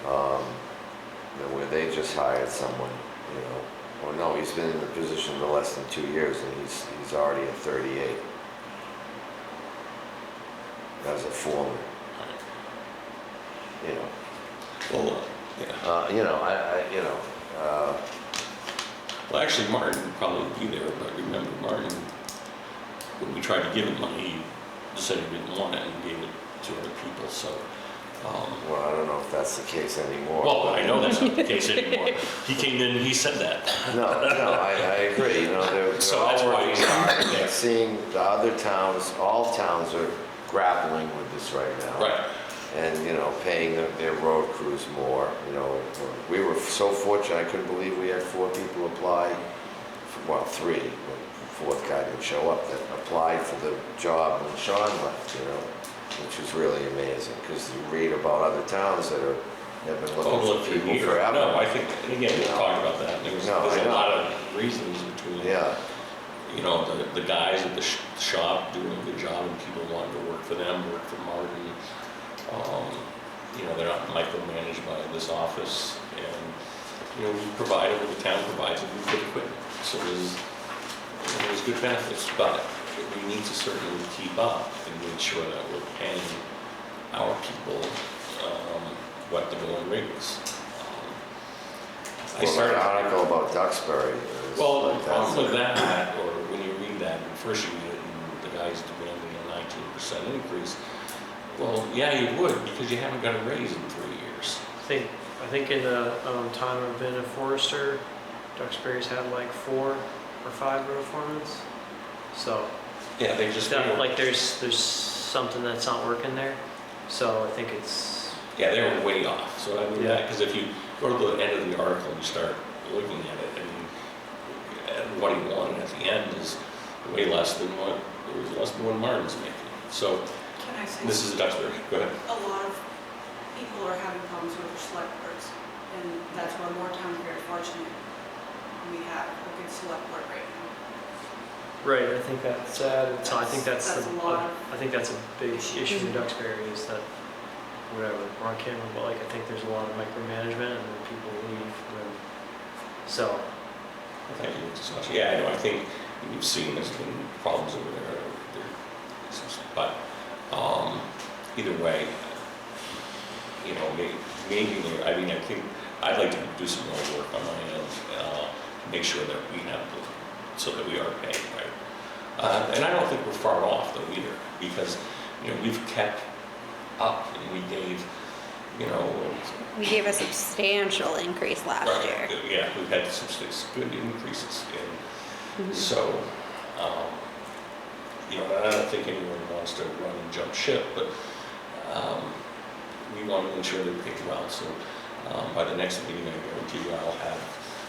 [SPEAKER 3] You know, where they just hired someone, you know, or no, he's been in the position for less than 2 years and he's already at 38. As a foreman, you know.
[SPEAKER 4] well, yeah.
[SPEAKER 3] You know,
[SPEAKER 4] Well, actually, Martin would probably be there, but remember, Martin, when we tried to give him money, he decided he didn't want it and gave it to other people, so.
[SPEAKER 3] well, I don't know if that's the case anymore.
[SPEAKER 4] Well, I know that's not the case anymore. He came in and he said that.
[SPEAKER 3] No, I agree, you know, they're
[SPEAKER 4] So
[SPEAKER 3] all
[SPEAKER 4] that's why
[SPEAKER 3] working
[SPEAKER 4] he's
[SPEAKER 3] hard.
[SPEAKER 4] there.
[SPEAKER 3] And seeing the other towns, all towns are grappling with this right now.
[SPEAKER 4] Right.
[SPEAKER 3] And, you know, paying their road crews more, you know. We were so fortunate, I couldn't believe we had 4 people apply, well, 3, but the 4th guy didn't show up, that applied for the job when Sean left, you know, which was really amazing, because you read about other towns that have been looking
[SPEAKER 4] Look
[SPEAKER 3] for
[SPEAKER 4] for
[SPEAKER 3] people
[SPEAKER 4] years.
[SPEAKER 3] forever.
[SPEAKER 4] No, I think, and again, we talked about that. There's
[SPEAKER 3] No, I
[SPEAKER 4] a
[SPEAKER 3] know.
[SPEAKER 4] lot of reasons between,
[SPEAKER 3] Yeah,
[SPEAKER 4] you know, the guys at the shop doing a good job and people wanting to work for them, work for Martin. You know, they're not micromanaged by this office, and, you know, we provide it, the town provides it with good equipment. So there's good benefits, but we need to certainly keep up and make sure that we're paying our people what the going rate is. I
[SPEAKER 3] well,
[SPEAKER 4] started
[SPEAKER 3] that article about Duxbury is
[SPEAKER 4] well, the
[SPEAKER 3] fantastic.
[SPEAKER 4] problem with that, or when you read that, first you read it and the guy's demanding a 19% increase. Well, yeah, you would, because you haven't got a raise in 3 years.
[SPEAKER 6] I think in the time I've been a forester, Duxbury's had like 4 or 5 road foremans. So,
[SPEAKER 4] Yeah, they just,
[SPEAKER 6] like there's something that's not working there. So I think it's,
[SPEAKER 4] yeah, they were way off. So I mean,
[SPEAKER 6] Yeah.
[SPEAKER 4] because if you go to the end of the article and you start looking at it, and what he wanted at the end is way less than what, it was less than what Martin's making. So
[SPEAKER 9] Can I say?
[SPEAKER 4] this is Duxbury, go ahead.
[SPEAKER 9] A lot of people are having problems with their select boards, and that's why Moretown is very fortunate. We have a good select board right now.
[SPEAKER 6] right, I think that's sad. So I think that's
[SPEAKER 9] That's a lot of
[SPEAKER 6] I think that's a big
[SPEAKER 9] issues.
[SPEAKER 6] issue in Duxbury is that, whatever, we're on camera, but like I think there's a lot of micromanagement and then people leave and then, so.
[SPEAKER 4] Thank you, Mr. Sachi. Yeah, I know, I think you've seen there's been problems over there. But either way, you know, maybe, I mean, I think I'd like to do some more work on my end, make sure that we have, so that we are paying right. And I don't think we're far off though either, because, you know, we've kept up and we gave you know,
[SPEAKER 5] We gave a substantial increase last year.
[SPEAKER 4] yeah, we've had some good increases in,
[SPEAKER 5] Mhm.
[SPEAKER 4] so, you know, I don't think anyone wants to run and jump ship, but, we want to ensure they're paid well, so, by the next meeting, I guarantee you I'll have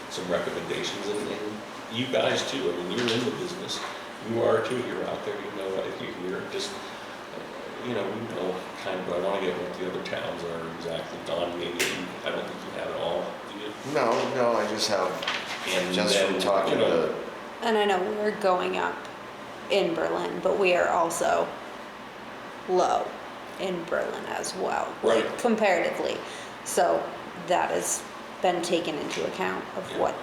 [SPEAKER 4] some recommendations, and you guys too, I mean, you're in the business, you are too, you're out there, you know, if you hear, just, you know, we know kind of, I want to get what the other towns are exactly. Don, maybe, I don't think you have it all, do you?
[SPEAKER 3] No, I just have,
[SPEAKER 4] And
[SPEAKER 3] just
[SPEAKER 4] then,
[SPEAKER 3] from talking
[SPEAKER 4] you know,
[SPEAKER 3] to,
[SPEAKER 5] And I know we're going up in Berlin, but we are also low in Berlin as well, like
[SPEAKER 4] Right.
[SPEAKER 5] comparatively. So that has been taken into account of
[SPEAKER 4] Yeah.
[SPEAKER 5] what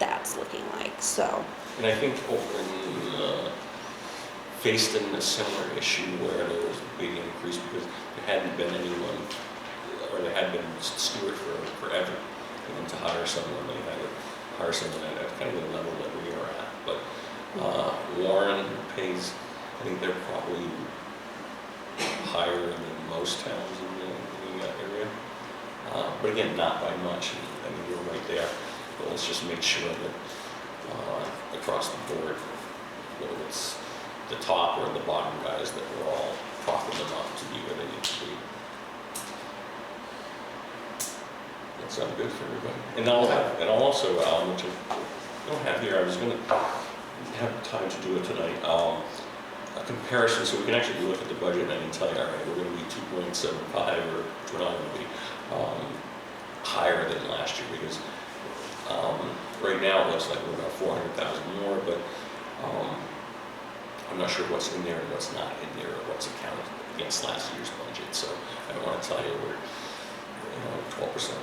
[SPEAKER 5] that's looking like, so.
[SPEAKER 4] and I think Oakland faced in a similar issue where there was a big increase because there hadn't been anyone, or there had been Stewart for forever. And then to hire someone, they had to hire someone at kind of the level that we are at. But Warren pays, I think they're probably higher than most towns in the area. But again, not by much. I mean, you're right there. But let's just make sure that across the board, whether it's the top or the bottom guys, that we're all propping them up to be where they need to be. That sound good for everybody? And I'll also, which I don't have here, I was gonna have time to do it tonight, a comparison, so we can actually look at the budget and I can tell you, all right, we're gonna be 2.75, or we're not gonna be higher than last year, because right now it looks like we're about 400,000 more, but I'm not sure what's in there and what's not in there, or what's accounted against last year's budget, so I don't want to tell you we're, you know, 12%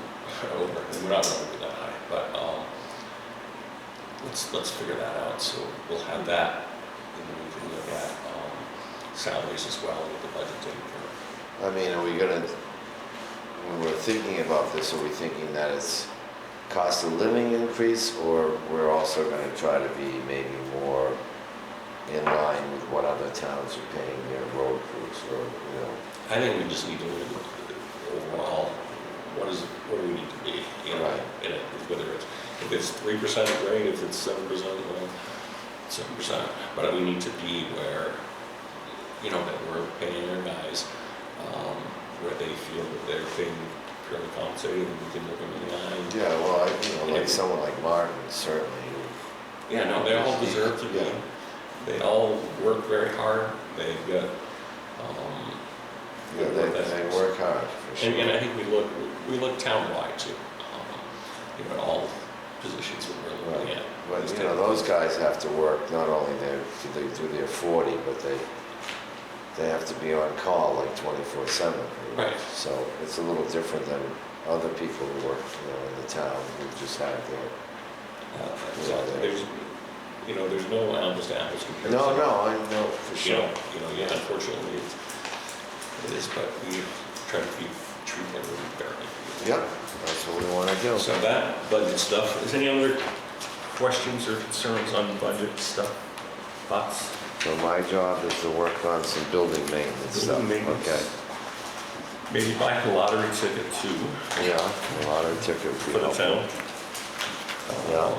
[SPEAKER 4] over, and we're not going to be that high, but let's figure that out, so we'll have that, and then we can look at salaries as well with the budget taken care of.
[SPEAKER 3] I mean, are we gonna, when we're thinking about this, are we thinking that it's cost of living increase, or we're also gonna try to be maybe more in line with what other towns are paying their road crews, or, you know?
[SPEAKER 4] I think we just need to look at overall, what do we need to be, you know,
[SPEAKER 3] Right.
[SPEAKER 4] in it, whether it's, if it's 3%, great, if it's 7%, well, 7%, but we need to be where, you know, that we're paying our guys, where they feel that they're being fairly compensated, and we can look them in the eye.
[SPEAKER 3] Yeah, well, like someone like Martin, certainly.
[SPEAKER 4] Yeah, no, they all deserve to be.
[SPEAKER 3] Yeah.
[SPEAKER 4] They all work very hard. They've got,
[SPEAKER 3] Yeah, they work hard, for sure.
[SPEAKER 4] and I think we look town-wide too. You know, all positions that we're looking at.
[SPEAKER 3] But, you know, those guys have to work, not only they do their 40, but they have to be on call like 24/7.
[SPEAKER 4] Right.
[SPEAKER 3] So it's a little different than other people who work, you know, in the town who just have their,
[SPEAKER 4] Exactly. There's, you know, there's no apples-to-apples comparison.
[SPEAKER 3] no, I know, for sure.
[SPEAKER 4] Yeah, unfortunately, it is, but we try to treat everyone fairly.
[SPEAKER 3] Yep, that's what we want to do.
[SPEAKER 4] So that budget stuff, is any other questions or concerns on budget stuff, thoughts?
[SPEAKER 3] So my job is to work on some building maintenance stuff.
[SPEAKER 4] Building maintenance.
[SPEAKER 3] Okay.
[SPEAKER 4] Maybe buy a lottery ticket too,
[SPEAKER 3] Yeah, a lottery ticket would be
[SPEAKER 4] for the
[SPEAKER 3] helpful.
[SPEAKER 4] town.
[SPEAKER 3] Yeah.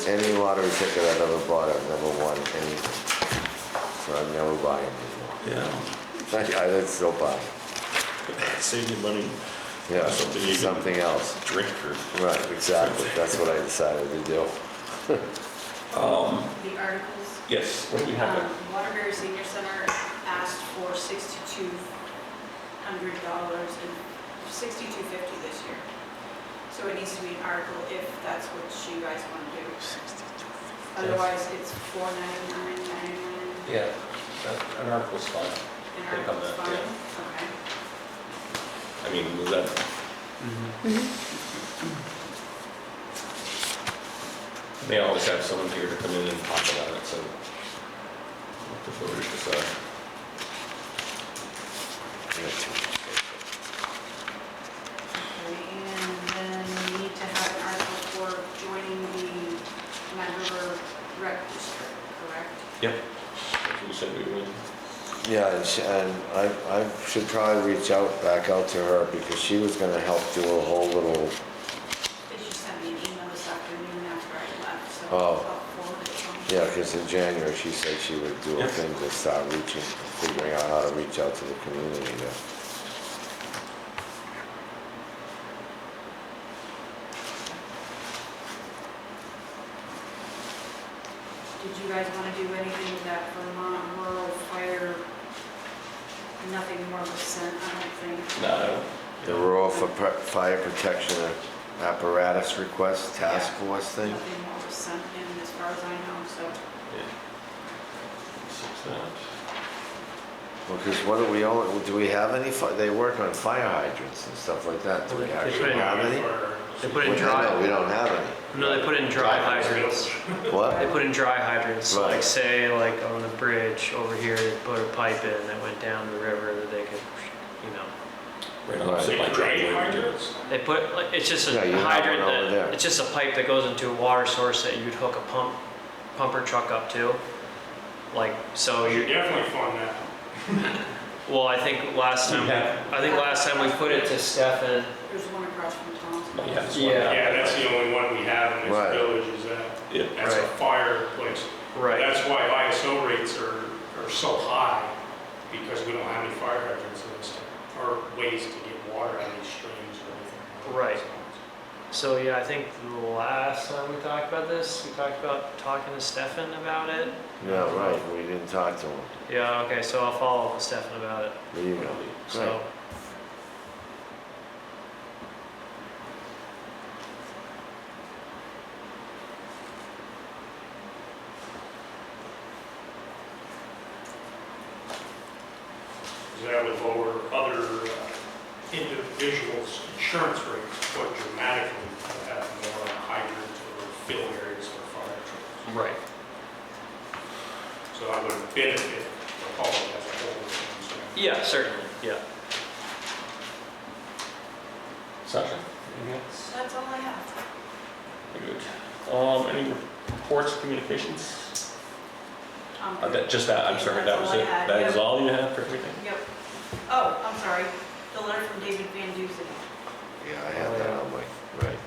[SPEAKER 3] Any lottery ticket I've ever bought, I've never won anything. So I'm never buying anymore.
[SPEAKER 4] Yeah,
[SPEAKER 3] I'd still buy.
[SPEAKER 4] save you money,
[SPEAKER 3] Yeah,
[SPEAKER 4] Something you can-
[SPEAKER 3] something else.
[SPEAKER 4] drink or.
[SPEAKER 3] Right, exactly. That's what I decided to do.
[SPEAKER 9] The articles.
[SPEAKER 4] Yes, what do we have?
[SPEAKER 9] Waterbury Senior Center asked for $6,200 and $6,250 this year. So it needs to be an article if that's what you guys want to do. Otherwise, it's $499.99.
[SPEAKER 4] Yeah, an article's fine.
[SPEAKER 9] An
[SPEAKER 4] Think on
[SPEAKER 9] article's
[SPEAKER 4] that,
[SPEAKER 9] fine?
[SPEAKER 4] yeah.
[SPEAKER 9] Okay.
[SPEAKER 4] I mean, was that, they always have someone here to come in and talk about it, so let the voters decide.
[SPEAKER 9] Okay, and then we need to have an article for joining the Mad River Rec District, correct?
[SPEAKER 4] Yep. That's what you said we would.
[SPEAKER 3] Yeah, and I should probably reach back out to her because she was gonna help do a whole little,
[SPEAKER 9] She sent me an email this afternoon after I left, so
[SPEAKER 3] Oh.
[SPEAKER 9] I'll forward it on.
[SPEAKER 3] yeah, because in January, she said she would do a
[SPEAKER 4] Yeah.
[SPEAKER 3] thing to start figuring out how to reach out to the community there.
[SPEAKER 9] Did you guys want to do anything with that Vermont rural fire? Nothing more was sent, I don't think.
[SPEAKER 4] No,
[SPEAKER 3] The rural fire protection apparatus request task force thing?
[SPEAKER 9] Nothing more was sent in as far as I know, so.
[SPEAKER 4] yeah. Six that.
[SPEAKER 3] Well, because what do we have any, they work on fire hydrants and stuff like that. Do we
[SPEAKER 6] They
[SPEAKER 3] actually
[SPEAKER 6] put in-
[SPEAKER 3] have any?
[SPEAKER 6] They put in
[SPEAKER 3] No, we
[SPEAKER 6] dry,
[SPEAKER 3] don't have any.
[SPEAKER 6] no, they put in dry hydrants.
[SPEAKER 3] What?
[SPEAKER 6] They put in dry hydrants,
[SPEAKER 3] Right.
[SPEAKER 6] like say, like on the bridge over here, they put a pipe in that went down the river that they could, you know.
[SPEAKER 4] Right
[SPEAKER 3] Right.
[SPEAKER 4] opposite my driveway.
[SPEAKER 8] hydrants?
[SPEAKER 6] They put, like, it's just a
[SPEAKER 3] Yeah, you have
[SPEAKER 6] hydrant
[SPEAKER 3] one over there.
[SPEAKER 6] that, it's just a pipe that goes into a water source that you'd hook a pumper truck up to. Like, so
[SPEAKER 8] You
[SPEAKER 6] you,
[SPEAKER 8] definitely fund that.
[SPEAKER 6] well, I think last time, we put it to Stefan.
[SPEAKER 9] There's one across from Tom's.
[SPEAKER 4] Yeah, that's one.
[SPEAKER 6] Yeah.
[SPEAKER 8] Yeah, that's the only one we have in
[SPEAKER 3] Right.
[SPEAKER 8] this village is that.
[SPEAKER 4] Yeah.
[SPEAKER 8] That's a
[SPEAKER 6] Right.
[SPEAKER 8] fire place.
[SPEAKER 6] Right.
[SPEAKER 8] That's why ISO rates are so high, because we don't have any fire hydrants in this town, or ways to get water out of these streams or anything.
[SPEAKER 6] Right. So yeah, I think the last time we talked about this, we talked about talking to Stefan about it.
[SPEAKER 3] Yeah, right, we didn't talk to him.
[SPEAKER 6] Yeah, okay, so I'll follow up with Stefan about it.
[SPEAKER 3] There you go.
[SPEAKER 6] So,
[SPEAKER 8] Because that would lower other individuals' insurance rates quite dramatically to have more hydrant or fill areas for fire trucks.
[SPEAKER 6] right.
[SPEAKER 8] So that would benefit the public as a whole. so.
[SPEAKER 6] Yeah, certainly, yeah.
[SPEAKER 4] Sasha, anything else?
[SPEAKER 9] That's all I have.
[SPEAKER 4] Good. Any reports, communications? Just that, I'm sorry, that
[SPEAKER 9] That's
[SPEAKER 4] was
[SPEAKER 9] all I
[SPEAKER 4] it?
[SPEAKER 9] had,
[SPEAKER 4] That is
[SPEAKER 9] yep.
[SPEAKER 4] all you had for everything?
[SPEAKER 9] Yep. Oh, I'm sorry. The letter from David Van Dusen.
[SPEAKER 3] Yeah, I had that on my, right.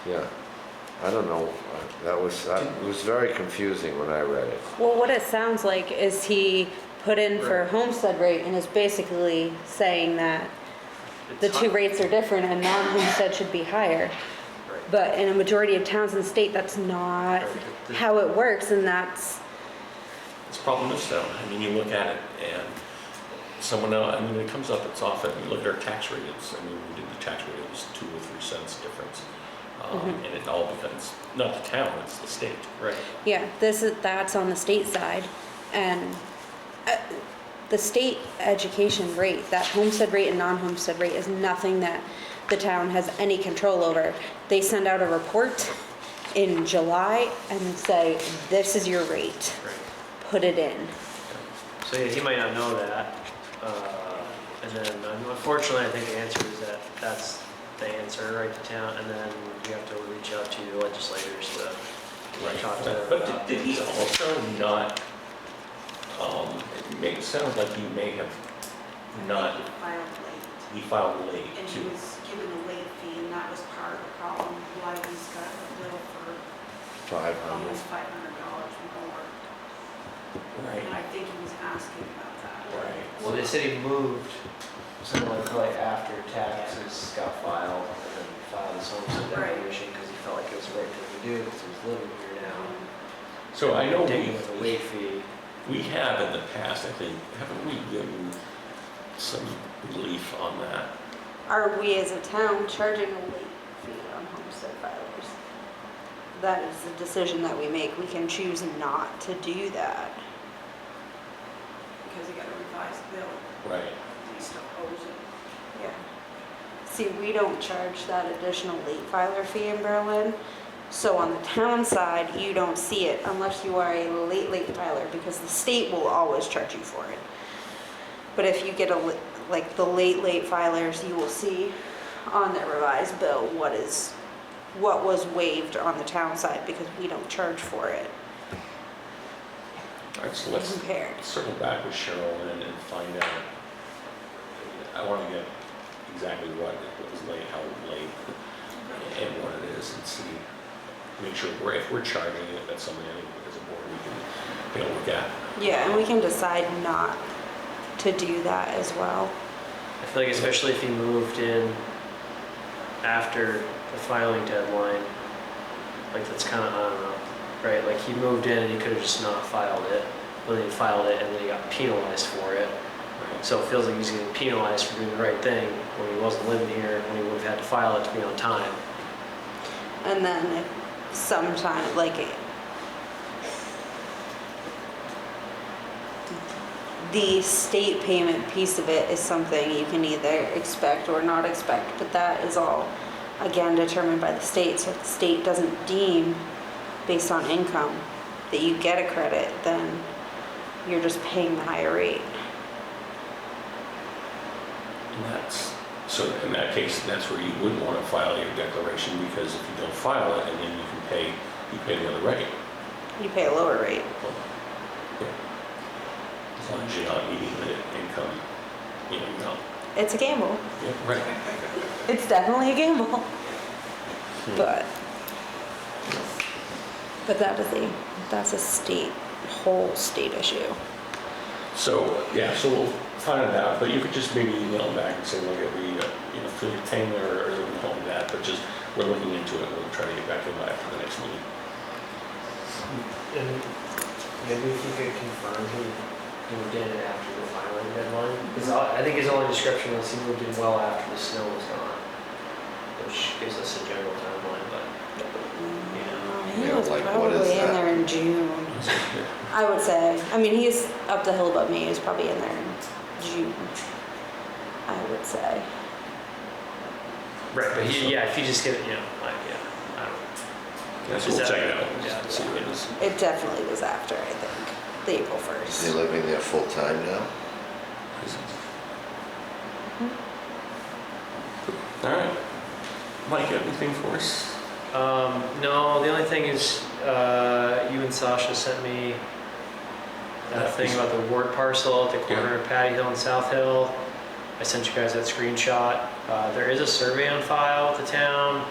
[SPEAKER 3] Yeah, I don't know, it was very confusing when I read it.
[SPEAKER 5] Well, what it sounds like is he put in for homestead rate and is basically saying that the two rates are different and non-homestead should be higher.
[SPEAKER 6] Right.
[SPEAKER 5] But in a majority of towns in the state, that's not how it works, and that's,
[SPEAKER 4] It's problem is though, I mean, you look at it and someone else, I mean, when it comes up, it's often, you look at our tax rate, I mean, we did the tax rate, it was 2 or 3 cents difference. And it all becomes, not the town, it's the state.
[SPEAKER 6] Right.
[SPEAKER 5] yeah, that's on the state side. And the state education rate, that homestead rate and non-homestead rate is nothing that the town has any control over. They send out a report in July and say, this is your rate,
[SPEAKER 6] Right.
[SPEAKER 5] put it in.
[SPEAKER 6] So yeah, he might not know that. And then unfortunately, I think the answer is that that's the answer, right, to town, and then you have to reach out to your legislators to talk to them
[SPEAKER 4] But
[SPEAKER 6] about
[SPEAKER 4] did he
[SPEAKER 6] it.
[SPEAKER 4] also not, it sounded like he may have not,
[SPEAKER 9] Filed late.
[SPEAKER 4] he filed late
[SPEAKER 9] And he
[SPEAKER 4] too.
[SPEAKER 9] was given a late fee, and that was part of the problem, why he's got a bill for
[SPEAKER 3] 500.
[SPEAKER 9] almost $500 more.
[SPEAKER 4] Right,
[SPEAKER 9] And I think he was asking about that.
[SPEAKER 4] right.
[SPEAKER 6] Well, they said he moved something like after taxes got filed, and then filed his homestead
[SPEAKER 9] Right.
[SPEAKER 6] declaration because he felt like it was the right thing to do because he was living here now.
[SPEAKER 4] So I know
[SPEAKER 6] Taking with a late fee.
[SPEAKER 4] we have in the past, I think, haven't we given some relief on that?
[SPEAKER 5] Are we as a town charging a late fee on homestead filers? That is a decision that we make. We can choose not to do that.
[SPEAKER 9] Because he got a revised bill,
[SPEAKER 4] Right.
[SPEAKER 9] and he still owes it.
[SPEAKER 5] Yeah. See, we don't charge that additional late filer fee in Berlin. So on the town side, you don't see it unless you are a late filer, because the state will always charge you for it. But if you get like the late filers, you will see on their revised bill what was waived on the town side, because we don't charge for it.
[SPEAKER 4] All right, so let's
[SPEAKER 5] compared.
[SPEAKER 4] circle back with Cheryl and find out. I want to get exactly what was laid, how late, and what it is, and see, make sure if we're charging it, that's something I think as a board we can take a look at.
[SPEAKER 5] Yeah, and we can decide not to do that as well.
[SPEAKER 6] I feel like especially if he moved in after the filing deadline, like that's kind of, I don't know, right? Like he moved in and he could have just not filed it, but then he filed it and then he got penalized for it. So it feels like he's getting penalized for doing the right thing when he wasn't living here, when he would have had to file it to be on time.
[SPEAKER 5] And then if sometime, like, the state payment piece of it is something you can either expect or not expect, but that is all, again, determined by the state. So if the state doesn't deem, based on income, that you get a credit, then you're just paying the higher rate.
[SPEAKER 4] And that's, so in that case, that's where you wouldn't want to file your declaration, because if you don't file it, and then you pay the other rate.
[SPEAKER 5] You pay a lower rate.
[SPEAKER 4] As long as you're not meeting the income, you know.
[SPEAKER 5] It's a gamble.
[SPEAKER 4] Yeah, right.
[SPEAKER 5] It's definitely a gamble. But that's a whole state issue.
[SPEAKER 4] So, yeah, so we'll find it out, but you could just maybe email back and say, look, we, feel your pain or something like that, but just, we're looking into it, we'll try to get back in after the next meeting.
[SPEAKER 6] And maybe if you could confirm who moved in after the filing deadline, because I think his only description was he moved in well after the snow was gone, which gives us a general timeline, but,
[SPEAKER 5] He
[SPEAKER 3] Yeah,
[SPEAKER 5] was
[SPEAKER 3] like, what is
[SPEAKER 5] probably in
[SPEAKER 3] that?
[SPEAKER 5] there in June. I would say. I mean, he's up the hill above me. He was probably in there in June. I would say.
[SPEAKER 6] right, but if you just get it, I don't know.
[SPEAKER 4] Yeah, so we'll check it out,
[SPEAKER 6] Yeah.
[SPEAKER 4] see what it is.
[SPEAKER 5] It definitely was after, I think, the April
[SPEAKER 3] Is he
[SPEAKER 5] 1st.
[SPEAKER 3] living there full-time now?
[SPEAKER 4] All right. Mike, you have anything for us?
[SPEAKER 6] No, the only thing is, you and Sasha sent me that thing about the ward parcel at the corner of Patty Hill and South Hill. I sent you guys that screenshot. There is a survey on file at the town.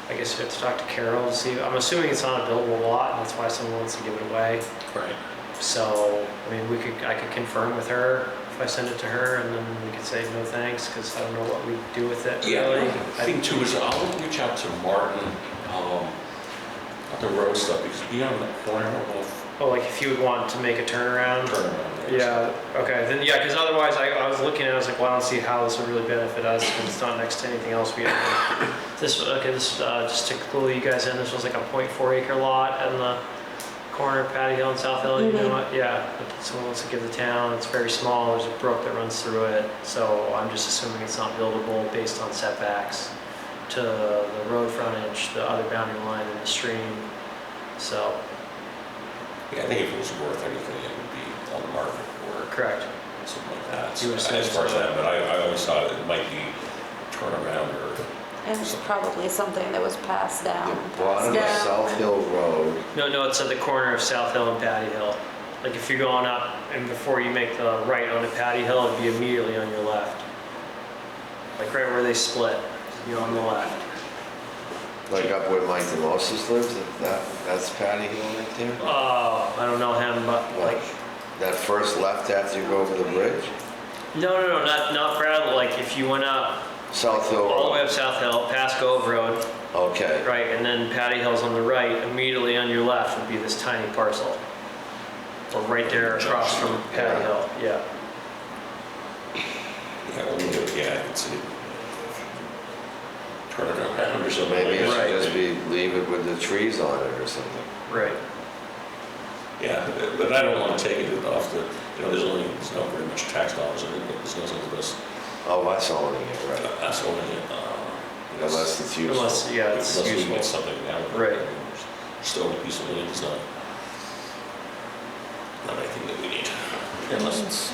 [SPEAKER 6] I guess we have to talk to Carol to see. I'm assuming it's not a buildable lot, and that's why someone wants to give it away.
[SPEAKER 4] Right.
[SPEAKER 6] So, I mean, I could confirm with her if I send it to her, and then we could say no thanks, because I don't know what we do with it, really.
[SPEAKER 4] I think too is I'll reach out to Martin, about the road stuff, because be on the corner of
[SPEAKER 6] Oh, like if you would want to make a turnaround?
[SPEAKER 4] turnaround.
[SPEAKER 6] Yeah, okay, then, yeah, because otherwise I was looking at it, I was like, well, I don't see how this would really benefit us, because it's not next to anything else we have. This, just to clue you guys in, this was like a 0.4 acre lot in the corner of Patty Hill and South Hill, you know what? Yeah, but someone wants to give the town, it's very small, there's a brook that runs through it, so I'm just assuming it's not buildable based on setbacks to the road frontage, the other boundary line, and the stream, so.
[SPEAKER 4] Yeah, I think if it was worth anything, it would be on the market or
[SPEAKER 6] Correct.
[SPEAKER 4] something like that.
[SPEAKER 6] You would
[SPEAKER 4] So,
[SPEAKER 6] assume
[SPEAKER 4] as far as
[SPEAKER 6] so.
[SPEAKER 4] that, but I always thought it might be turnaround or.
[SPEAKER 5] And it's probably something that was passed down.
[SPEAKER 3] The bottom of South Hill Road,
[SPEAKER 6] No, it's at the corner of South Hill and Patty Hill. Like if you're going up and before you make the right onto Patty Hill, it'd be immediately on your left. Like right where they split, you're on the left.
[SPEAKER 3] like up where Mike DeMosis lives, that's Patty Hill right there?
[SPEAKER 6] Oh, I don't know him, but like,
[SPEAKER 3] That first left after you go over the bridge?
[SPEAKER 6] no, not Brad, like if you went up
[SPEAKER 3] South Hill
[SPEAKER 6] all the way
[SPEAKER 3] Road.
[SPEAKER 6] up South Hill, past Gove Road,
[SPEAKER 3] Okay.
[SPEAKER 6] right, and then Patty Hill's on the right, immediately on your left would be this tiny parcel. Or right there across from Patty Hill, yeah.
[SPEAKER 4] Yeah, let me do it, yeah, I can see it. Turn it around or
[SPEAKER 3] So
[SPEAKER 4] something.
[SPEAKER 3] maybe it
[SPEAKER 4] like that.
[SPEAKER 3] should just be, leave it with the trees on it or something.
[SPEAKER 6] Right.
[SPEAKER 4] Yeah, but I don't want to take it off the, there's not very much tax dollars in it, but there's nothing of this.
[SPEAKER 3] Oh, that's owning it, right.
[SPEAKER 4] That's only,
[SPEAKER 3] Unless it's useful.
[SPEAKER 6] Unless, yeah, it's
[SPEAKER 4] unless we
[SPEAKER 6] useful.
[SPEAKER 4] get something out of it.
[SPEAKER 6] Right.
[SPEAKER 4] Still a piece of land, it's not anything that we need, unless it's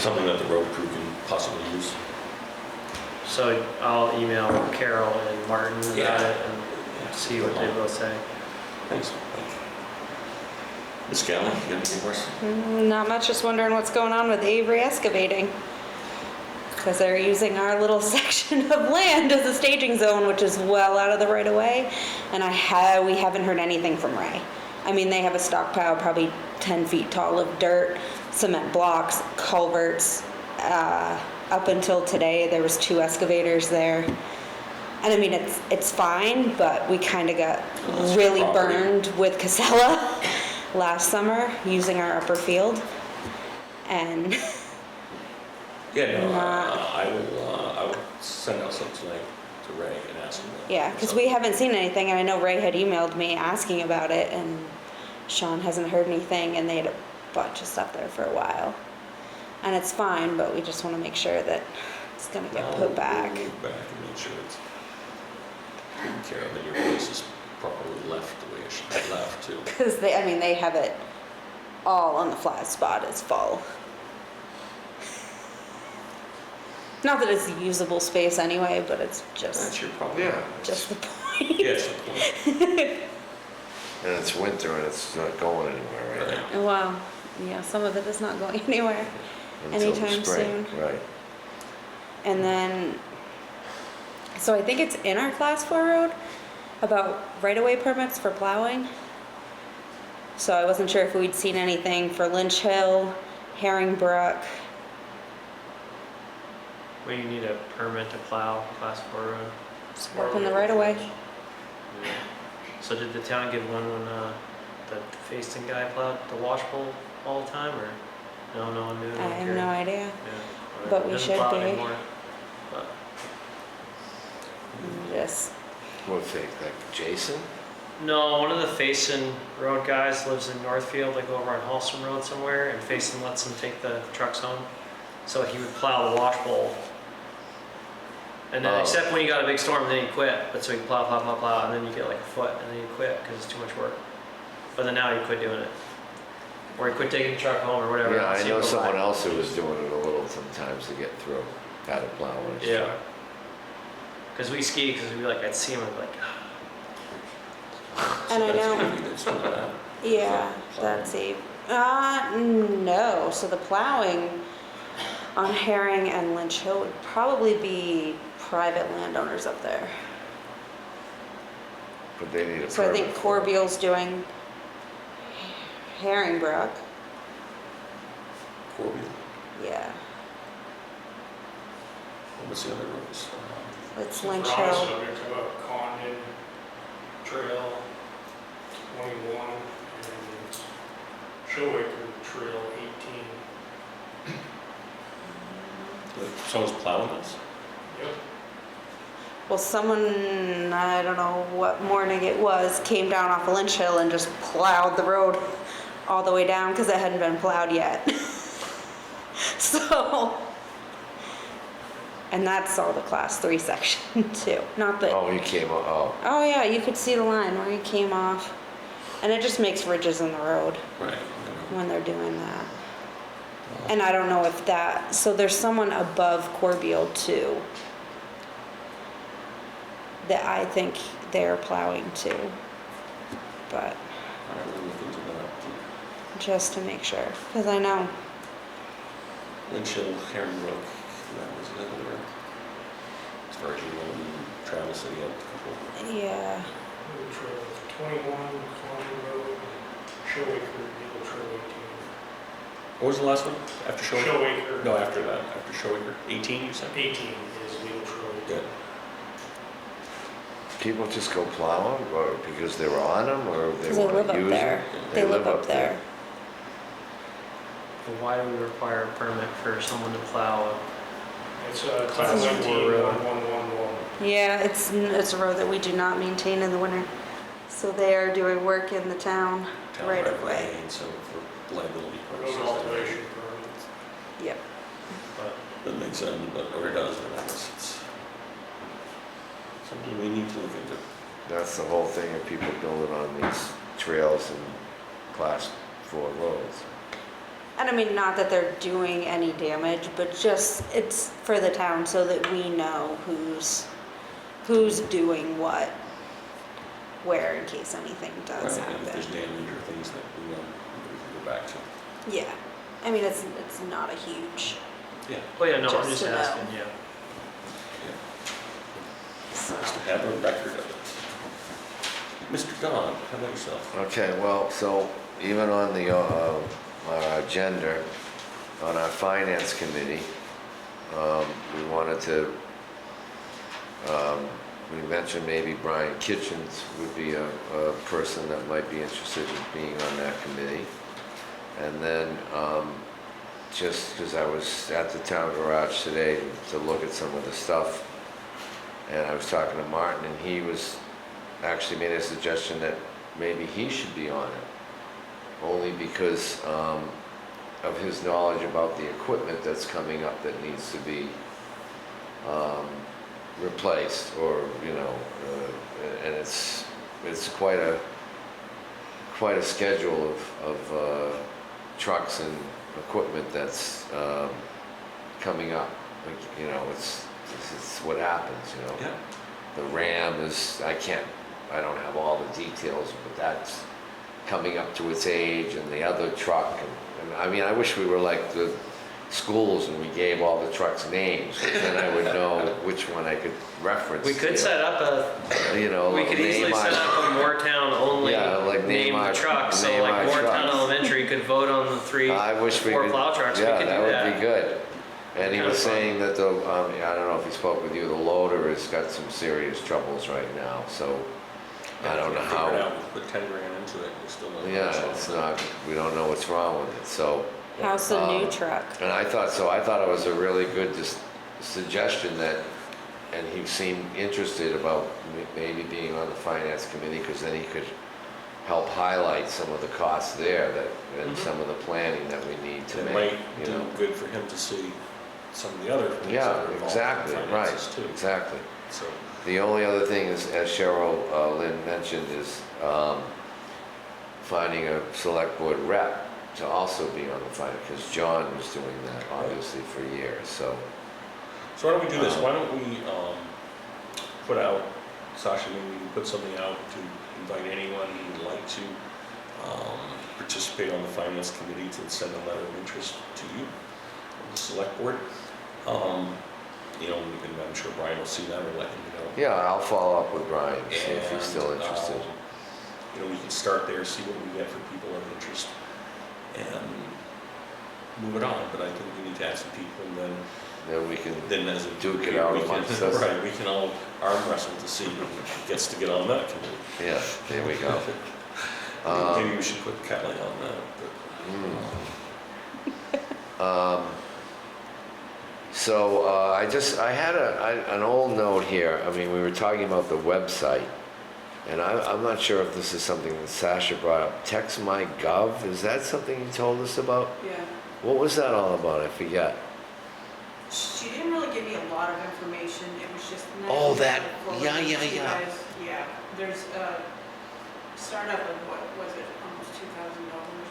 [SPEAKER 4] something that the road crew can possibly use.
[SPEAKER 6] So I'll email Carol and Martin about
[SPEAKER 4] Yeah.
[SPEAKER 6] it and see what they both say.
[SPEAKER 4] Thanks. Ms. Gallen, you got anything for us?
[SPEAKER 5] Not much, just wondering what's going on with Avery excavating. Because they're using our little section of land as a staging zone, which is well out of the right of way. And we haven't heard anything from Ray. I mean, they have a stockpile probably 10 feet tall of dirt, cement blocks, culverts. Up until today, there was 2 excavators there. And I mean, it's fine, but we kind of got really burned with Casella last summer using our upper field. And
[SPEAKER 4] Yeah, no,
[SPEAKER 5] Not-
[SPEAKER 4] I will send out something tonight to Ray and ask him.
[SPEAKER 5] yeah, because we haven't seen anything, and I know Ray had emailed me asking about it, and Sean hasn't heard anything, and they had a bunch of stuff there for a while. And it's fine, but we just want to make sure that it's gonna get put back.
[SPEAKER 4] We'll move back and make sure it's taken care of and your place is properly left the way it should be left too.
[SPEAKER 5] Because they have it all on the flat spot, it's full. Not that it's usable space anyway, but it's
[SPEAKER 4] That's
[SPEAKER 5] just,
[SPEAKER 4] your problem.
[SPEAKER 3] Yeah.
[SPEAKER 5] just the point.
[SPEAKER 4] Yes, of course.
[SPEAKER 3] And it's winter and it's not going anywhere right now.
[SPEAKER 5] Well, yeah, some of it is not going anywhere
[SPEAKER 3] Until the
[SPEAKER 5] anytime
[SPEAKER 3] spring,
[SPEAKER 5] soon.
[SPEAKER 3] Right.
[SPEAKER 5] And then, so I think it's in our class 4 road about right-of-way permits for plowing. So I wasn't sure if we'd seen anything for Lynch Hill, Herringbrook.
[SPEAKER 6] Where you need a permit to plow class 4 road.
[SPEAKER 5] Just work in the right-of-way.
[SPEAKER 6] So did the town give one when the Facein guy plowed the wash bowl all the time, or no one knew?
[SPEAKER 5] I have no idea.
[SPEAKER 6] Yeah,
[SPEAKER 5] but we
[SPEAKER 6] doesn't
[SPEAKER 5] should
[SPEAKER 6] plow
[SPEAKER 5] be.
[SPEAKER 6] anymore, but
[SPEAKER 5] Just,
[SPEAKER 3] What fake, like Jason?
[SPEAKER 6] no, one of the Facein road guys lives in Northfield. They go over on Halston Road somewhere, and Facein lets him take the trucks home. So he would plow the wash bowl. And then,
[SPEAKER 3] Oh.
[SPEAKER 6] except when you got a big storm, then he'd quit. But so he'd plow, and then you get like a foot, and then he'd quit because it's too much work. But then now he quit doing it. Or he quit taking the truck home or whatever.
[SPEAKER 3] Yeah, I
[SPEAKER 6] So
[SPEAKER 3] know
[SPEAKER 6] he'd go
[SPEAKER 3] someone
[SPEAKER 6] back.
[SPEAKER 3] else who was doing it a little sometimes to get through, had a plow on his
[SPEAKER 6] Yeah.
[SPEAKER 3] truck.
[SPEAKER 6] Because we ski, because we'd be like, I'd see him, I'd be like,
[SPEAKER 5] and I
[SPEAKER 4] That's
[SPEAKER 5] know,
[SPEAKER 4] gonna be good stuff like that.
[SPEAKER 5] yeah, that's a, no, so the plowing on Herring and Lynch Hill would probably be private landowners up there.
[SPEAKER 3] But they need a
[SPEAKER 5] So I think
[SPEAKER 3] permit for it.
[SPEAKER 5] Corbeil's doing Herringbrook,
[SPEAKER 4] Corby,
[SPEAKER 5] yeah,
[SPEAKER 4] what's the other roads?
[SPEAKER 5] it's Lynch
[SPEAKER 8] We're on the
[SPEAKER 5] Hill.
[SPEAKER 8] subject of Condon Trail 21 and Showacre Trail 18.
[SPEAKER 4] Someone's plowing this?
[SPEAKER 8] Yep.
[SPEAKER 5] Well, someone, I don't know what morning it was, came down off of Lynch Hill and just plowed the road all the way down because it hadn't been plowed yet. So, and that's all the class 3 section too. Not that,
[SPEAKER 3] Oh, he came, oh,
[SPEAKER 5] oh yeah, you could see the line where he came off. And it just makes ridges in the road
[SPEAKER 4] Right.
[SPEAKER 5] when they're doing that. And I don't know if that, so there's someone above Corbeil too that I think they're plowing too. But
[SPEAKER 4] I will look into that.
[SPEAKER 5] just to make sure, because I know,
[SPEAKER 4] Lynch Hill, Herringbrook, that was another, as far as you know, and Travis said he had a couple.
[SPEAKER 5] yeah,
[SPEAKER 8] Eagle Trail 21, Condon Road, Showacre, Eagle Trail 18.
[SPEAKER 4] What was the last one? After Showacre?
[SPEAKER 8] Showacre.
[SPEAKER 4] No, after that, after Showacre. 18, you said?
[SPEAKER 8] 18 is Eagle Trail 18.
[SPEAKER 4] Good.
[SPEAKER 3] people just go plow them, or because they were on them, or they
[SPEAKER 5] because they live
[SPEAKER 3] want to
[SPEAKER 5] up
[SPEAKER 3] use
[SPEAKER 5] there.
[SPEAKER 3] them?
[SPEAKER 5] They live up there.
[SPEAKER 6] well, why do we require a permit for someone to plow
[SPEAKER 8] It's
[SPEAKER 6] Class 4 road.
[SPEAKER 8] 1111.
[SPEAKER 5] Yeah, it's a road that we do not maintain in the winter. So they are doing work in the town
[SPEAKER 4] Town
[SPEAKER 5] right of way.
[SPEAKER 4] And so for liability purposes.
[SPEAKER 8] Road alteration permit.
[SPEAKER 5] Yep.
[SPEAKER 6] but
[SPEAKER 4] That makes sense, but, or it does, but I guess it's something we need to look into.
[SPEAKER 3] That's the whole thing of people building on these trails and class 4 roads.
[SPEAKER 5] And I mean, not that they're doing any damage, but just, it's for the town so that we know who's doing what. where in case anything does
[SPEAKER 4] Right, and if there's
[SPEAKER 5] happen.
[SPEAKER 4] damage or things that we can go back to.
[SPEAKER 5] Yeah, I mean, it's not a huge,
[SPEAKER 4] Yeah.
[SPEAKER 6] Oh, yeah, no, I'm
[SPEAKER 5] Just
[SPEAKER 6] just
[SPEAKER 5] to know.
[SPEAKER 6] asking, yeah.
[SPEAKER 5] so.
[SPEAKER 4] Just to have a record of it. Mr. Don, how about yourself?
[SPEAKER 3] Okay, well, so even on the, our agenda, on our finance committee, we wanted to, we mentioned maybe Brian Kitchens would be a person that might be interested in being on that committee. And then, just because I was at the town garage today to look at some of the stuff, and I was talking to Martin, and he was, actually made a suggestion that maybe he should be on it. Only because of his knowledge about the equipment that's coming up that needs to be replaced, or, you know, and it's quite a schedule of trucks and equipment that's coming up. Like, you know, it's what happens, you know.
[SPEAKER 4] Yeah.
[SPEAKER 3] The Ram is, I don't have all the details, but that's coming up to its age, and the other truck, and I mean, I wish we were like the schools and we gave all the trucks names, 'cause then I would know which one I could reference.
[SPEAKER 6] We could set up
[SPEAKER 3] You know,
[SPEAKER 6] we could easily
[SPEAKER 3] name our-
[SPEAKER 6] set up a Moretown only
[SPEAKER 3] Yeah, like name
[SPEAKER 6] name
[SPEAKER 3] our-
[SPEAKER 6] the truck, so
[SPEAKER 3] name
[SPEAKER 6] like
[SPEAKER 3] our
[SPEAKER 6] Moretown
[SPEAKER 3] trucks.
[SPEAKER 6] Elementary could vote on the three,
[SPEAKER 3] I wish we
[SPEAKER 6] four
[SPEAKER 3] could.
[SPEAKER 6] plow trucks, we
[SPEAKER 3] Yeah,
[SPEAKER 6] could do
[SPEAKER 3] that
[SPEAKER 6] that.
[SPEAKER 3] would be good. And he
[SPEAKER 6] Kinda
[SPEAKER 3] was
[SPEAKER 6] fun.
[SPEAKER 3] saying that the, I don't know if he spoke with you, the loader has got some serious troubles right now, so I don't know
[SPEAKER 4] Figure it
[SPEAKER 3] how.
[SPEAKER 4] out, we put 10 grand into it, we still don't know.
[SPEAKER 3] Yeah,
[SPEAKER 4] what's wrong
[SPEAKER 3] it's
[SPEAKER 4] with it.
[SPEAKER 3] not, we don't know what's wrong with it, so.
[SPEAKER 5] How's the new truck?
[SPEAKER 3] And I thought it was a really good suggestion that, and he seemed interested about maybe being on the finance committee, because then he could help highlight some of the costs there and some of the planning that we need to
[SPEAKER 4] It
[SPEAKER 3] make,
[SPEAKER 4] might
[SPEAKER 3] you
[SPEAKER 4] do
[SPEAKER 3] know.
[SPEAKER 4] good for him to see some of the other things that
[SPEAKER 3] Yeah,
[SPEAKER 4] are involved in
[SPEAKER 3] exactly, right,
[SPEAKER 4] finances too.
[SPEAKER 3] exactly.
[SPEAKER 4] So,
[SPEAKER 3] The only other thing is, as Cheryl Lynn mentioned, is finding a select board rep to also be on the finance, because John was doing that obviously for years, so.
[SPEAKER 4] so why don't we do this, why don't we put out, Sasha, maybe we can put something out to invite anyone who would like to participate on the finance committee, to send a letter of interest to you, on the select board. You know, and I'm sure Brian will see that or let him know.
[SPEAKER 3] Yeah, I'll follow up with Brian, see if he's still
[SPEAKER 4] And,
[SPEAKER 3] interested.
[SPEAKER 4] You know, we can start there, see what we get for people of interest, and move it on, but I think we need to add some people, and
[SPEAKER 3] Then we can
[SPEAKER 4] then as a
[SPEAKER 3] duke it out
[SPEAKER 4] we can-
[SPEAKER 3] amongst us.
[SPEAKER 4] Right, we can all arm wrestle to see who gets to get on that committee.
[SPEAKER 3] Yeah, there we go.
[SPEAKER 4] Maybe we should put Kelly on that, but.
[SPEAKER 3] So I had an old note here. I mean, we were talking about the website, and I'm not sure if this is something that Sasha brought up. TextMyGov, is that something you told us about?
[SPEAKER 9] Yeah.
[SPEAKER 3] What was that all about? I forget.
[SPEAKER 9] She didn't really give me a lot of information, it was just.
[SPEAKER 3] Oh, that-
[SPEAKER 9] I forwarded
[SPEAKER 3] yeah,
[SPEAKER 9] it
[SPEAKER 3] yeah,
[SPEAKER 9] to you
[SPEAKER 3] yeah.
[SPEAKER 9] guys. Yeah, there's a startup of, what was it, almost $2,000, wasn't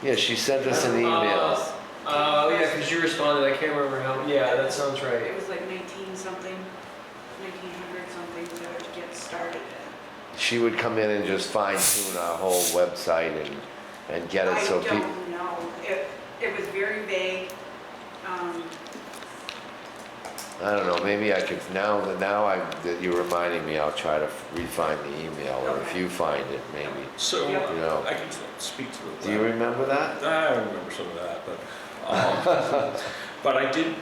[SPEAKER 3] Yeah, she sent us an email.
[SPEAKER 6] Oh, yeah, because you responded, I can't remember how, yeah, that sounds
[SPEAKER 9] it?
[SPEAKER 6] right.
[SPEAKER 9] It was like 19 something, 1900 something to get started.
[SPEAKER 3] She would come in and just fine tune our whole website and get it so
[SPEAKER 9] I
[SPEAKER 3] people.
[SPEAKER 9] don't know, it was very vague.
[SPEAKER 3] I don't know, maybe I could, now that you're reminding me, I'll try to re-find the email, or if
[SPEAKER 9] Okay.
[SPEAKER 3] you find it, maybe.
[SPEAKER 4] So,
[SPEAKER 9] Yep.
[SPEAKER 3] Yeah.
[SPEAKER 4] I can speak to it.
[SPEAKER 3] Do you remember that?
[SPEAKER 4] I remember some of that, but I did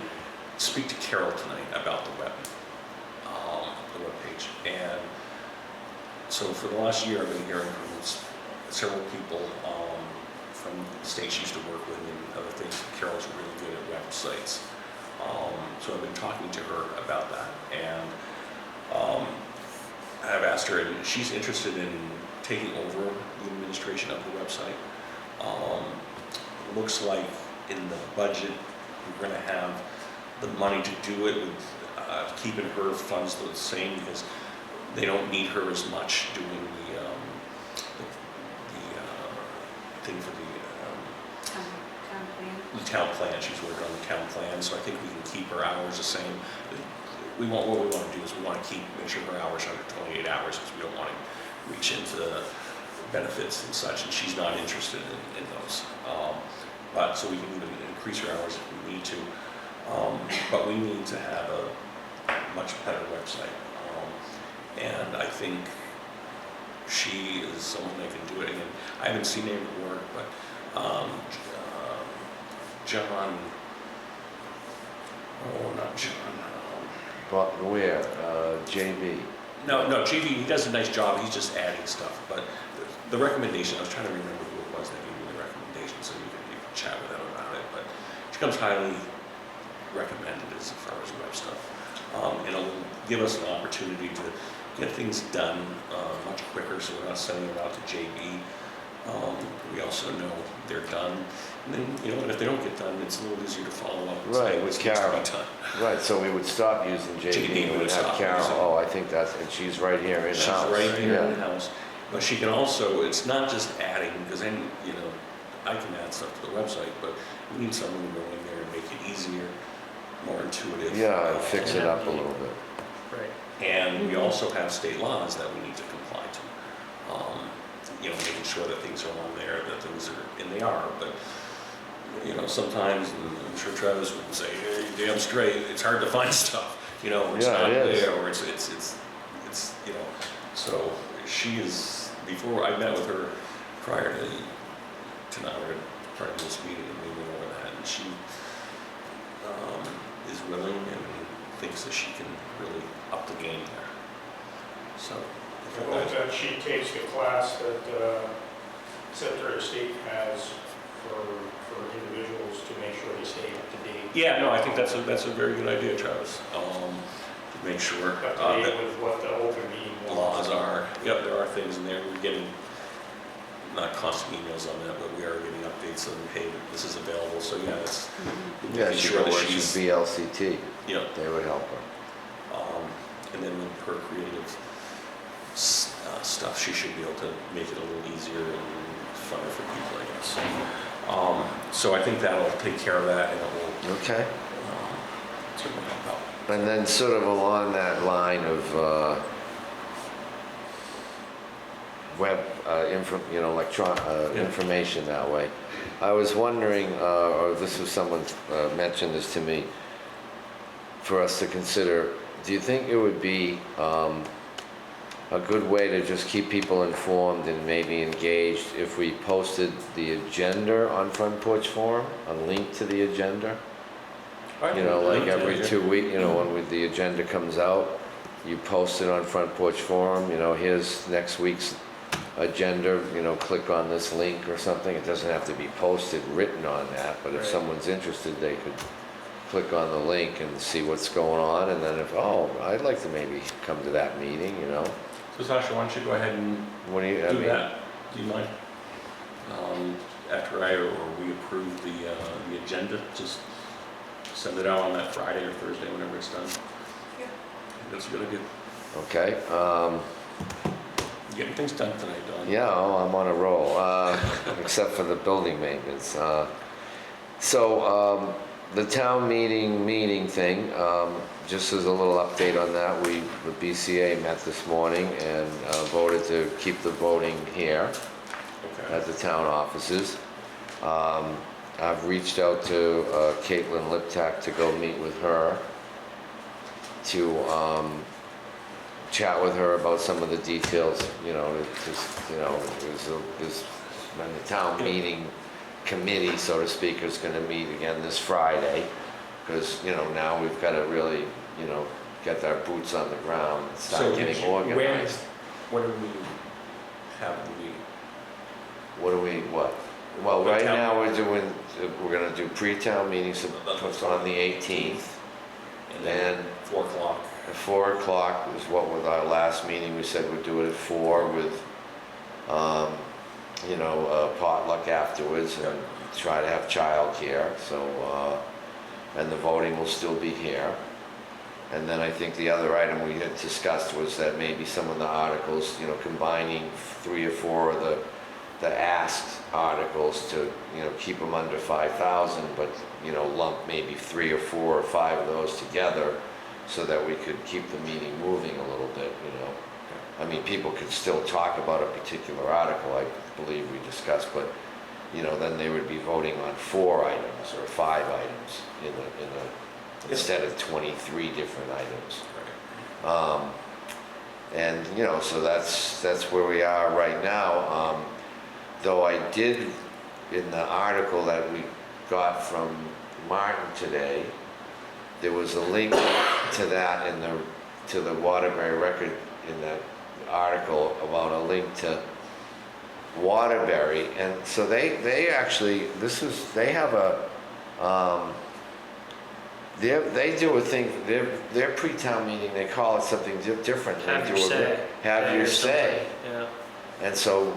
[SPEAKER 4] speak to Carol tonight about the webpage, and so for the last year, I've been hearing from several people from the state she used to work with and other things. Carol's really good at websites, so I've been talking to her about that, and I've asked her, and she's interested in taking over the administration of the website. Looks like in the budget, we're gonna have the money to do it with keeping her funds the same, because they don't need her as much doing the thing for
[SPEAKER 9] Town plan.
[SPEAKER 4] the town plan. She's working on the town plan, so I think we can keep her hours the same. what we want to do is we want to make sure her hours are under 28 hours, because we don't want to reach into benefits and such, and she's not interested in those. But, so we can even increase her hours if we need to. But we need to have a much better website. And I think she is someone that can do it. And I haven't seen her work, but John, not John.
[SPEAKER 3] But where? JB?
[SPEAKER 4] No, JV, he does a nice job, he's just adding stuff, but the recommendation, I was trying to remember who it was that gave me the recommendation, so you can chat with them about it, but she comes highly recommended as far as web stuff. And it'll give us an opportunity to get things done much quicker, so we're not sending it out to JB. We also know they're done, and then, and if they don't get done, it's a little easier to follow up and say
[SPEAKER 3] Right,
[SPEAKER 4] what's
[SPEAKER 3] with
[SPEAKER 4] needs to
[SPEAKER 3] Carol.
[SPEAKER 4] be done.
[SPEAKER 3] Right, so we would stop using JB and we'd have Carol. Oh, I think that's, and she's right here in-house.
[SPEAKER 4] She's right here
[SPEAKER 3] Yeah.
[SPEAKER 4] in the house, but she can also, it's not just adding, because then, I can add stuff to the website, but we need someone to go in there and make it easier, more intuitive.
[SPEAKER 3] Yeah, and fix it up a little bit.
[SPEAKER 6] Right.
[SPEAKER 4] And we also have state laws that we need to comply to. Making sure that things are on there, that things are, and they are, but, sometimes, and I'm sure Travis would say, hey, damn straight, it's hard to find stuff, or it's
[SPEAKER 3] Yeah,
[SPEAKER 4] not
[SPEAKER 3] it is.
[SPEAKER 4] there, or it's, so she is, before I met with her prior to tonight, or prior to this meeting, and we went over that, and she is willing and thinks that she can really up the game there. So.
[SPEAKER 8] I hope that she takes the class that Secretary of State has for individuals to make sure they stay up to date.
[SPEAKER 4] Yeah, no, I think that's a very good idea, Travis. To make sure
[SPEAKER 8] Up to
[SPEAKER 4] that
[SPEAKER 8] date with what the open meeting
[SPEAKER 4] laws are. Yep, there are things in there. We're getting not constant emails on that, but we are getting updates on, hey, this is available. So yeah, it's
[SPEAKER 3] Yeah,
[SPEAKER 4] making
[SPEAKER 3] she
[SPEAKER 4] sure that
[SPEAKER 3] works
[SPEAKER 4] she's,
[SPEAKER 3] with VLCT.
[SPEAKER 4] Yep.
[SPEAKER 3] They would help her.
[SPEAKER 4] And then with her creative stuff, she should be able to make it a little easier and funner for people, I guess. So I think that'll take care of that, and it will
[SPEAKER 3] Okay.
[SPEAKER 4] certainly help out.
[SPEAKER 3] And then sort of along that line of web, information that way, I was wondering, or this was someone mentioned this to me, for us to consider, do you think it would be a good way to just keep people informed and maybe engaged if we posted the agenda on Front Porch Forum, a link to the agenda? Like every 2 weeks, when the agenda comes out, you post it on Front Porch Forum, here's next week's agenda, click on this link or something. It doesn't have to be posted, written on that, but if
[SPEAKER 6] Right.
[SPEAKER 3] someone's interested, they could click on the link and see what's going on, and then I'd like to maybe come to that meeting,
[SPEAKER 4] So Sasha, why don't you go ahead and
[SPEAKER 3] What do you,
[SPEAKER 4] do that? Do you mind? After we approve the agenda, just send it out on that Friday or Thursday, whenever it's done.
[SPEAKER 9] Yeah.
[SPEAKER 4] That's a good idea.
[SPEAKER 3] Okay,
[SPEAKER 4] Getting things done tonight, Don.
[SPEAKER 3] yeah, I'm on a roll, except for the building maintenance. The town meeting thing, just as a little update on that, the BCA met this morning and voted to keep the voting here
[SPEAKER 4] Okay.
[SPEAKER 3] at the town offices. I've reached out to Caitlin Liptak to go meet with her to chat with her about some of the details, when the town meeting committee, so to speak, is gonna meet again this Friday, because, now we've gotta really, get our boots on the ground and start getting organized.
[SPEAKER 4] When do we have the meeting?
[SPEAKER 3] What? Well, right
[SPEAKER 4] Pre-town
[SPEAKER 3] now we're gonna do pre-town meetings on the 18th.
[SPEAKER 4] And then
[SPEAKER 3] And
[SPEAKER 4] 4 o'clock.
[SPEAKER 3] at 4 o'clock is what with our last meeting, we said we'd do it at 4 with, potluck afterwards and try to have childcare, so, and the voting will still be here. And then I think the other item we had discussed was that maybe some of the articles, combining 3 or 4 of the asked articles to, keep them under 5,000, but, lump maybe 3 or 4 or 5 of those together so that we could keep the meeting moving a little bit, you know. I mean, people could still talk about a particular article, I believe we discussed, but, you know, then they would be voting on 4 items or 5 items instead of 23 different items. And, you know, so that's where we are right now. Though I did, in the article that we got from Martin today, there was a link to that to the Waterbury Record in that article about a link to Waterbury. And so they actually, they have a, they do a thing, their pre-town meeting, they call it something different.
[SPEAKER 6] Have your say.
[SPEAKER 3] Have your say.
[SPEAKER 6] Yeah.
[SPEAKER 3] And so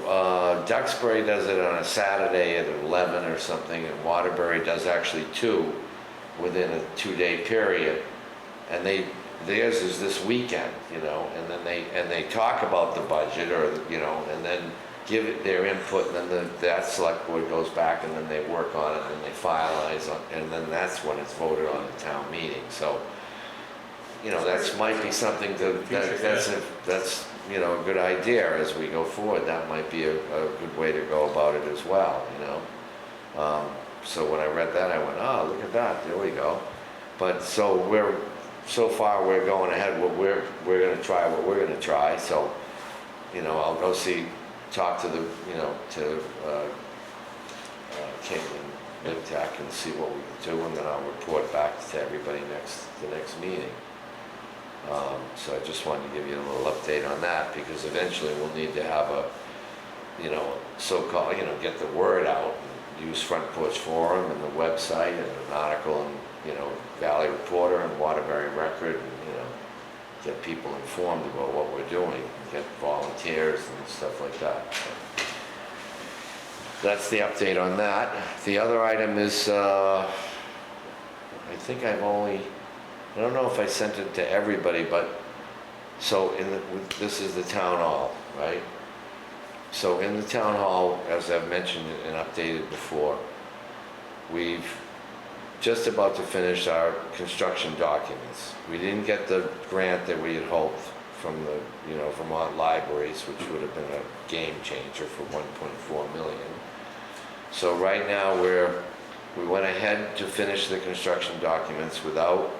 [SPEAKER 3] Duxbury does it on a Saturday at 11 or something, and Waterbury does actually 2 within a 2-day period. And theirs is this weekend, you know, and then they talk about the budget, or, you know, and then give it their input, and then that select board goes back, and then they work on it, and they finalize on, and then that's when it's voted on at town meeting. So, you know, that's might be something that's you know, a good idea as we go forward. That might be a good way to go about it as well, you know. So when I read that, I went, oh, look at that, there we go. But so far we're going ahead. We're going to try what we're going to try. So, you know, I'll go talk to the, you know, to Caitlin Midtech and see what we can do, and then I'll report back to everybody the next meeting. So I just wanted to give you a little update on that, because eventually we'll need to have a, you know, so-called, you know, get the word out, and use Front Porch Forum and the website and an article and, you know, Valley Reporter and Waterbury Record, and, you know, get people informed about what we're doing, get volunteers and stuff like that. So that's the update on that. The other item is, I think I don't know if I sent it to everybody, but so this is the town hall, right? So in the town hall, as I've mentioned and updated before, we've just about to finish our construction documents. We didn't get the grant that we had hoped from the, you know, Vermont Libraries, which would have been a game changer for 1.4 million. So right now we went ahead to finish the construction documents without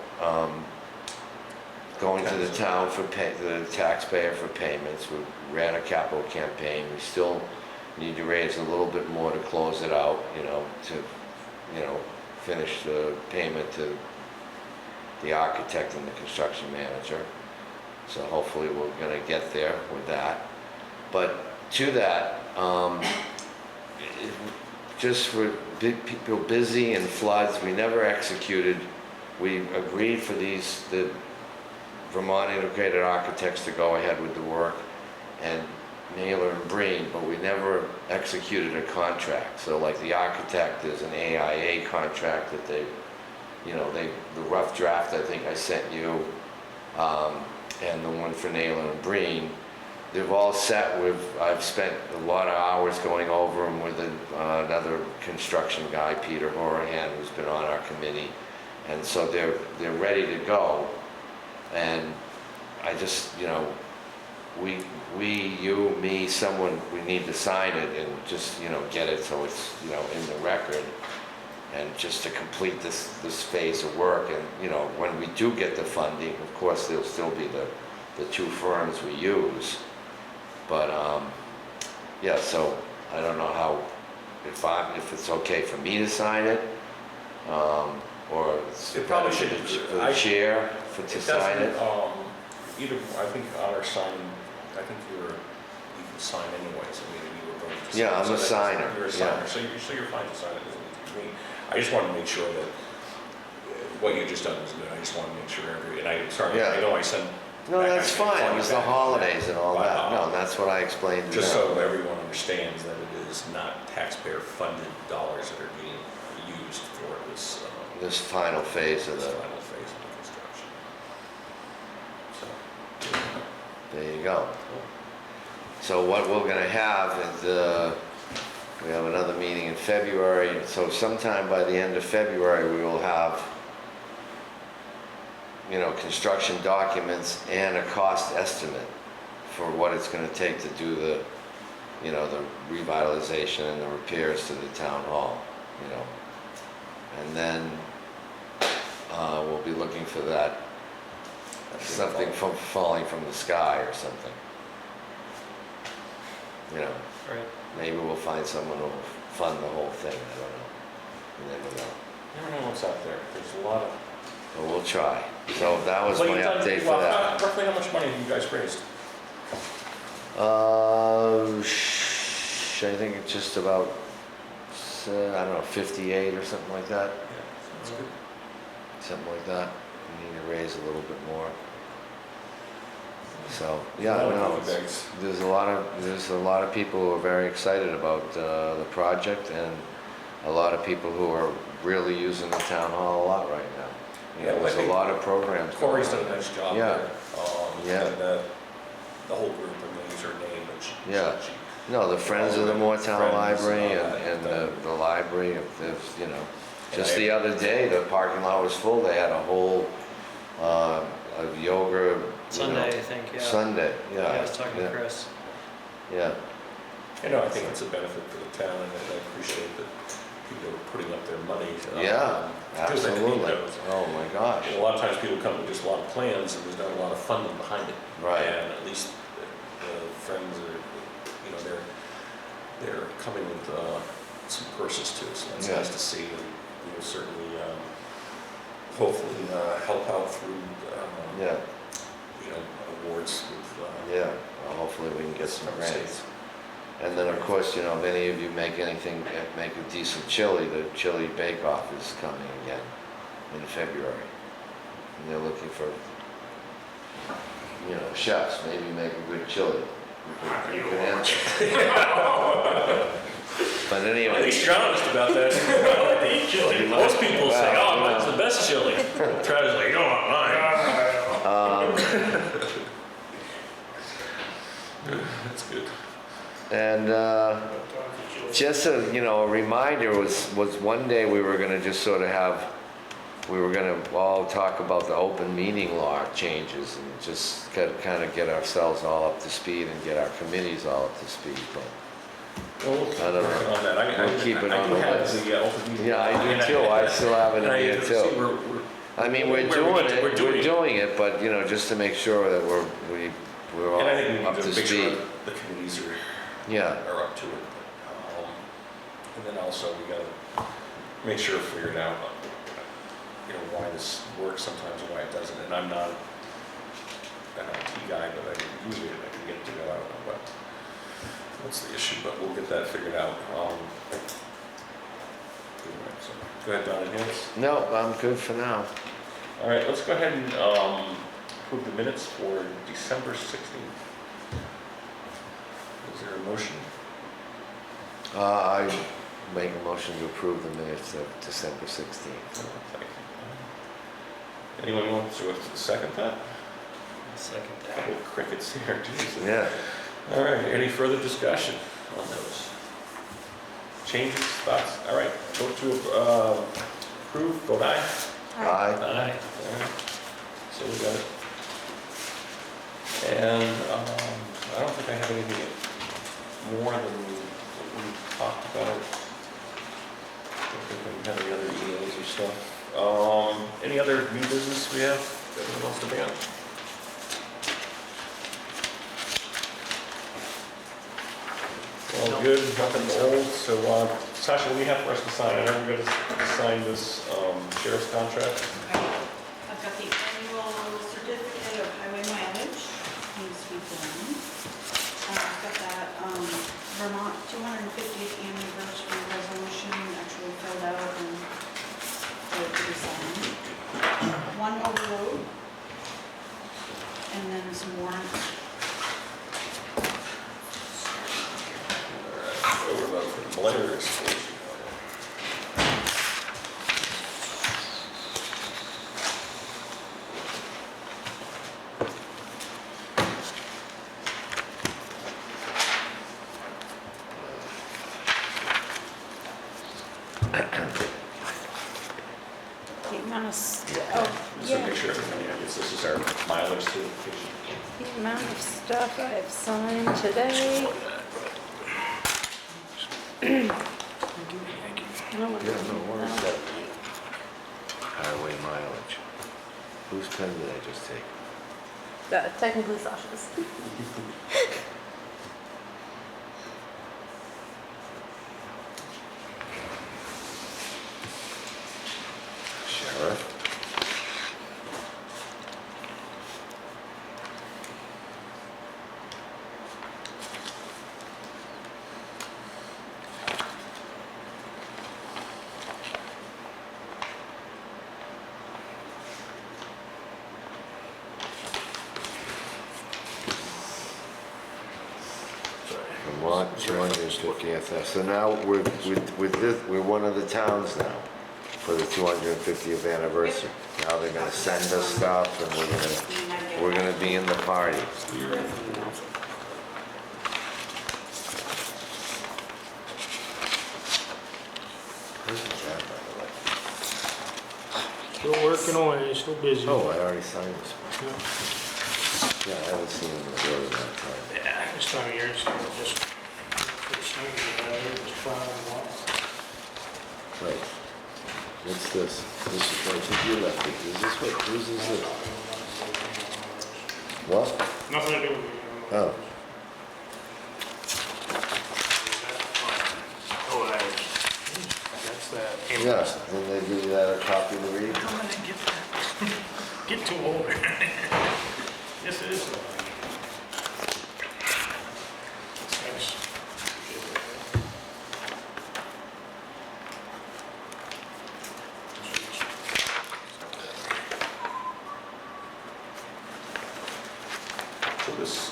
[SPEAKER 3] going to the town for the taxpayer for payments. We ran a capital campaign. We still need to raise a little bit more to close it out, you know, to, you know, finish the payment to the architect and the construction manager. So hopefully we're gonna get there with that. But to that, just for people busy and floods, we never executed. We agreed for the Vermont Integrated Architects to go ahead with the work, and Naylor and Breen, but we never executed a contract. So like the architect, there's an AIA contract that they, you know, the rough draft I think I sent you, and the one for Naylor and Breen, they've all set with, I've spent a lot of hours going over them with another construction guy, Peter Horahan, who's been on our committee. And so they're ready to go. And I just, you know, you, me, someone, we need to sign it and just, you know, get it so it's, you know, in the record. And just to complete this phase of work. And, you know, when we do get the funding, of course, there'll still be the 2 firms we use. But, yeah, so I don't know how, if it's okay for me to sign it, or
[SPEAKER 4] It probably should,
[SPEAKER 3] for the chair to sign it.
[SPEAKER 4] Either, I think on our signing, I think you can sign anyways. I mean, you were going to sign.
[SPEAKER 3] Yeah, I'm a signer.
[SPEAKER 4] You're a signer, so you're fine to sign it. I just want to make sure that what you just done is good. I just want to make sure and I know I sent.
[SPEAKER 3] No, that's fine. It was the holidays and all that. No, that's what I explained to
[SPEAKER 4] Just
[SPEAKER 3] them.
[SPEAKER 4] so everyone understands that it is not taxpayer-funded dollars that are being used for this.
[SPEAKER 3] This final phase of
[SPEAKER 4] This
[SPEAKER 3] the,
[SPEAKER 4] final phase of the construction. So,
[SPEAKER 3] there you go. So what we're gonna have is, we have another meeting in February, so sometime by the end of February, we will have construction documents and a cost estimate for what it's gonna take to do the revitalization and the repairs to the town hall, And then, we'll be looking for that, something from falling from the sky or something.
[SPEAKER 6] Right.
[SPEAKER 3] Maybe we'll find someone who'll fund the whole thing, I don't know. You never know.
[SPEAKER 4] Never know what's out there. There's a lot of.
[SPEAKER 3] But we'll try. So that was
[SPEAKER 4] Well,
[SPEAKER 3] my
[SPEAKER 4] you've done-
[SPEAKER 3] update
[SPEAKER 4] well,
[SPEAKER 3] for that.
[SPEAKER 4] Roughly how much money have you guys raised?
[SPEAKER 3] I think it's just about, I don't know, 58 or something like that.
[SPEAKER 4] Yeah, that's good.
[SPEAKER 3] Something like that. We need to raise a little bit more. So, yeah,
[SPEAKER 4] A lot of
[SPEAKER 3] no,
[SPEAKER 4] good things.
[SPEAKER 3] there's a lot of people who are very excited about the project, and a lot of people who are really using the town hall a lot right now.
[SPEAKER 4] Yeah, well, I
[SPEAKER 3] There's a
[SPEAKER 4] think
[SPEAKER 3] lot of programs.
[SPEAKER 4] Corey's
[SPEAKER 3] going
[SPEAKER 4] done a
[SPEAKER 3] on.
[SPEAKER 4] nice job
[SPEAKER 3] Yeah.
[SPEAKER 4] there.
[SPEAKER 3] Yeah.
[SPEAKER 4] And the whole group, I'm gonna use her name, but
[SPEAKER 3] Yeah. No, the Friends of the Moretown
[SPEAKER 4] Friends,
[SPEAKER 3] Library
[SPEAKER 4] all that,
[SPEAKER 3] and
[SPEAKER 4] and,
[SPEAKER 3] the library, just
[SPEAKER 4] I-
[SPEAKER 3] the other day, the parking lot was full, they had a whole, a yoga.
[SPEAKER 6] Sunday, I think, yeah.
[SPEAKER 3] Sunday, yeah.
[SPEAKER 6] I was talking to
[SPEAKER 3] yeah,
[SPEAKER 6] Chris.
[SPEAKER 3] Yeah,
[SPEAKER 4] I think it's a benefit for the town, and I appreciate that people are putting up their money.
[SPEAKER 3] yeah,
[SPEAKER 4] because I think
[SPEAKER 3] absolutely.
[SPEAKER 4] those-
[SPEAKER 3] Oh, my gosh.
[SPEAKER 4] A lot of times people come with just a lot of plans, and there's not a lot of funding behind it.
[SPEAKER 3] Right.
[SPEAKER 4] And at least the Friends are, they're coming with some purses too, so that's
[SPEAKER 3] Yeah.
[SPEAKER 4] nice to see, and we will certainly, hopefully, help out through,
[SPEAKER 3] Yeah,
[SPEAKER 4] awards with,
[SPEAKER 3] yeah, well, hopefully we can get some
[SPEAKER 4] From
[SPEAKER 3] grants.
[SPEAKER 4] states.
[SPEAKER 3] And then, of course, if any of you make a decent chili, the chili bake-off is coming again in February. And they're looking for, chefs, maybe make a good chili. You can answer. But
[SPEAKER 4] At
[SPEAKER 3] anyway,
[SPEAKER 4] least you're honest about that. Most people say, oh, mine's the best chili. Travis is like, you don't want mine. That's good.
[SPEAKER 3] and just a reminder was one day we were gonna just sort of we were gonna all talk about the open meeting law changes and just kind of get ourselves all up to speed and get our committees all up to speed, but.
[SPEAKER 4] Well, we'll
[SPEAKER 3] I don't know.
[SPEAKER 4] work on that.
[SPEAKER 3] We'll keep it
[SPEAKER 4] I
[SPEAKER 3] on
[SPEAKER 4] do
[SPEAKER 3] the
[SPEAKER 4] have
[SPEAKER 3] list.
[SPEAKER 4] the open meeting
[SPEAKER 3] Yeah, I
[SPEAKER 4] law,
[SPEAKER 3] do
[SPEAKER 4] and
[SPEAKER 3] too. I still have it in
[SPEAKER 4] and I
[SPEAKER 3] here
[SPEAKER 4] see
[SPEAKER 3] too.
[SPEAKER 4] we're-
[SPEAKER 3] I mean, we're
[SPEAKER 4] where we
[SPEAKER 3] doing
[SPEAKER 4] need to-
[SPEAKER 3] it,
[SPEAKER 4] we're doing
[SPEAKER 3] we're
[SPEAKER 4] it.
[SPEAKER 3] doing it, but, just to make sure that we're all
[SPEAKER 4] And I think we
[SPEAKER 3] up
[SPEAKER 4] need
[SPEAKER 3] to
[SPEAKER 4] to make sure
[SPEAKER 3] speed.
[SPEAKER 4] the committees
[SPEAKER 3] Yeah,
[SPEAKER 4] are up to it. And then also we gotta make sure figuring out, why this works sometimes and why it doesn't. And I'm not an IT guy, but I usually I can get it to go. I don't know what's the issue, but we'll get that figured out. So, go ahead, Don, anything else?
[SPEAKER 3] no, I'm good for now.
[SPEAKER 4] All right, let's go ahead and approve the minutes for December 16th. Is there a motion?
[SPEAKER 3] I make a motion to approve the minutes of December 16th.
[SPEAKER 4] Thank you. Anyone want to second that?
[SPEAKER 6] Second
[SPEAKER 4] Couple of crickets here, geez.
[SPEAKER 3] Yeah,
[SPEAKER 4] All right, any further discussion on those? Changes, thoughts? All right, vote to approve, vote aye.
[SPEAKER 3] aye.
[SPEAKER 4] Aye. All right, so we got it. And I don't think I have anything more than what we talked about. I don't think we have any other emails or stuff. Any other new business we have that anyone wants to bring up? All good, nothing old, so Sasha, what do you have for us to sign? I know we're gonna sign this sheriff's contract.
[SPEAKER 9] Okay. I've got the annual certificate of highway mileage, needs to be done. I've got that Vermont 250th anniversary resolution actually filled out and ready to be signed. One overload, and then some warrants.
[SPEAKER 4] Overload for the Blair's.
[SPEAKER 5] The amount amount of,
[SPEAKER 3] Yeah.
[SPEAKER 5] oh,
[SPEAKER 4] So
[SPEAKER 5] yeah,
[SPEAKER 4] make sure everybody, I guess this is our mileage certification.
[SPEAKER 5] the amount of stuff I've signed today. I don't want to-
[SPEAKER 3] Yeah, no, what is that? Highway mileage. Whose pen did I just take?
[SPEAKER 5] Technically Sasha's.
[SPEAKER 3] Sheriff? Vermont 250th. So now we're with this, we're one of the towns now for the 250th anniversary. Now they're gonna send us stuff and we're gonna be in the party. Where's the cat, by the way?
[SPEAKER 8] Still working away, still busy.
[SPEAKER 3] Oh, I already signed this one. Yeah, I haven't seen him in the building that time.
[SPEAKER 8] Yeah, this time of year, it's just, it's just plowing along.
[SPEAKER 3] Right. What's this? This is, I think you left it. Is this what, whose is it? What?
[SPEAKER 8] Nothing to do with you.
[SPEAKER 3] Oh,
[SPEAKER 8] Oh, that's that.
[SPEAKER 3] yeah, then they give you that a copy to read?
[SPEAKER 8] I'm gonna get that. Get too old. Yes, it is. Thanks.
[SPEAKER 4] So this,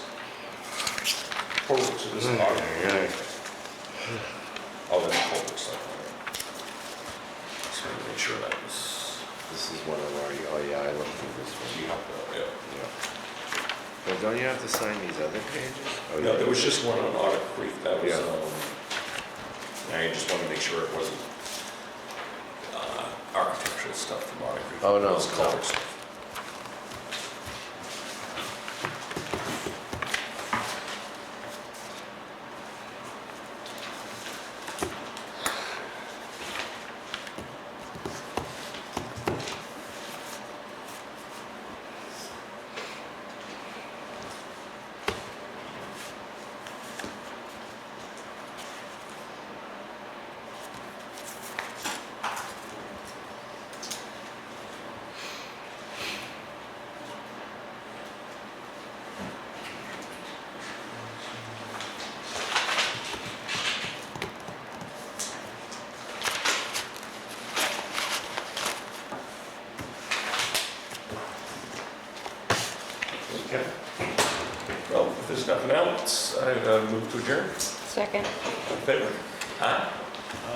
[SPEAKER 4] forward to this audit. Oh, that's forward stuff. Just want to make sure that was,
[SPEAKER 3] This is one of our, oh yeah, I looked through this
[SPEAKER 4] you
[SPEAKER 3] one.
[SPEAKER 4] have the, yeah.
[SPEAKER 3] Yeah. But don't you have to sign these other pages? Oh,
[SPEAKER 4] No,
[SPEAKER 3] yeah.
[SPEAKER 4] there was just one on Audit Creek, that was,
[SPEAKER 3] Yeah.
[SPEAKER 4] I just wanted to make sure it wasn't architectural stuff from Audit Creek.
[SPEAKER 3] Oh, no,
[SPEAKER 4] It was culvert
[SPEAKER 3] no.
[SPEAKER 4] stuff. Okay. Well, if there's nothing else, I move to adjourn.
[SPEAKER 5] Second.
[SPEAKER 4] All in favor? Aye.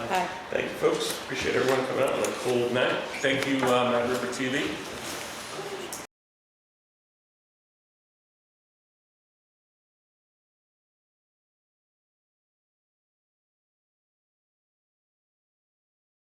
[SPEAKER 5] Hi.
[SPEAKER 4] Thank you, folks. Appreciate everyone coming out on a cold night. Thank you, Mad River TV.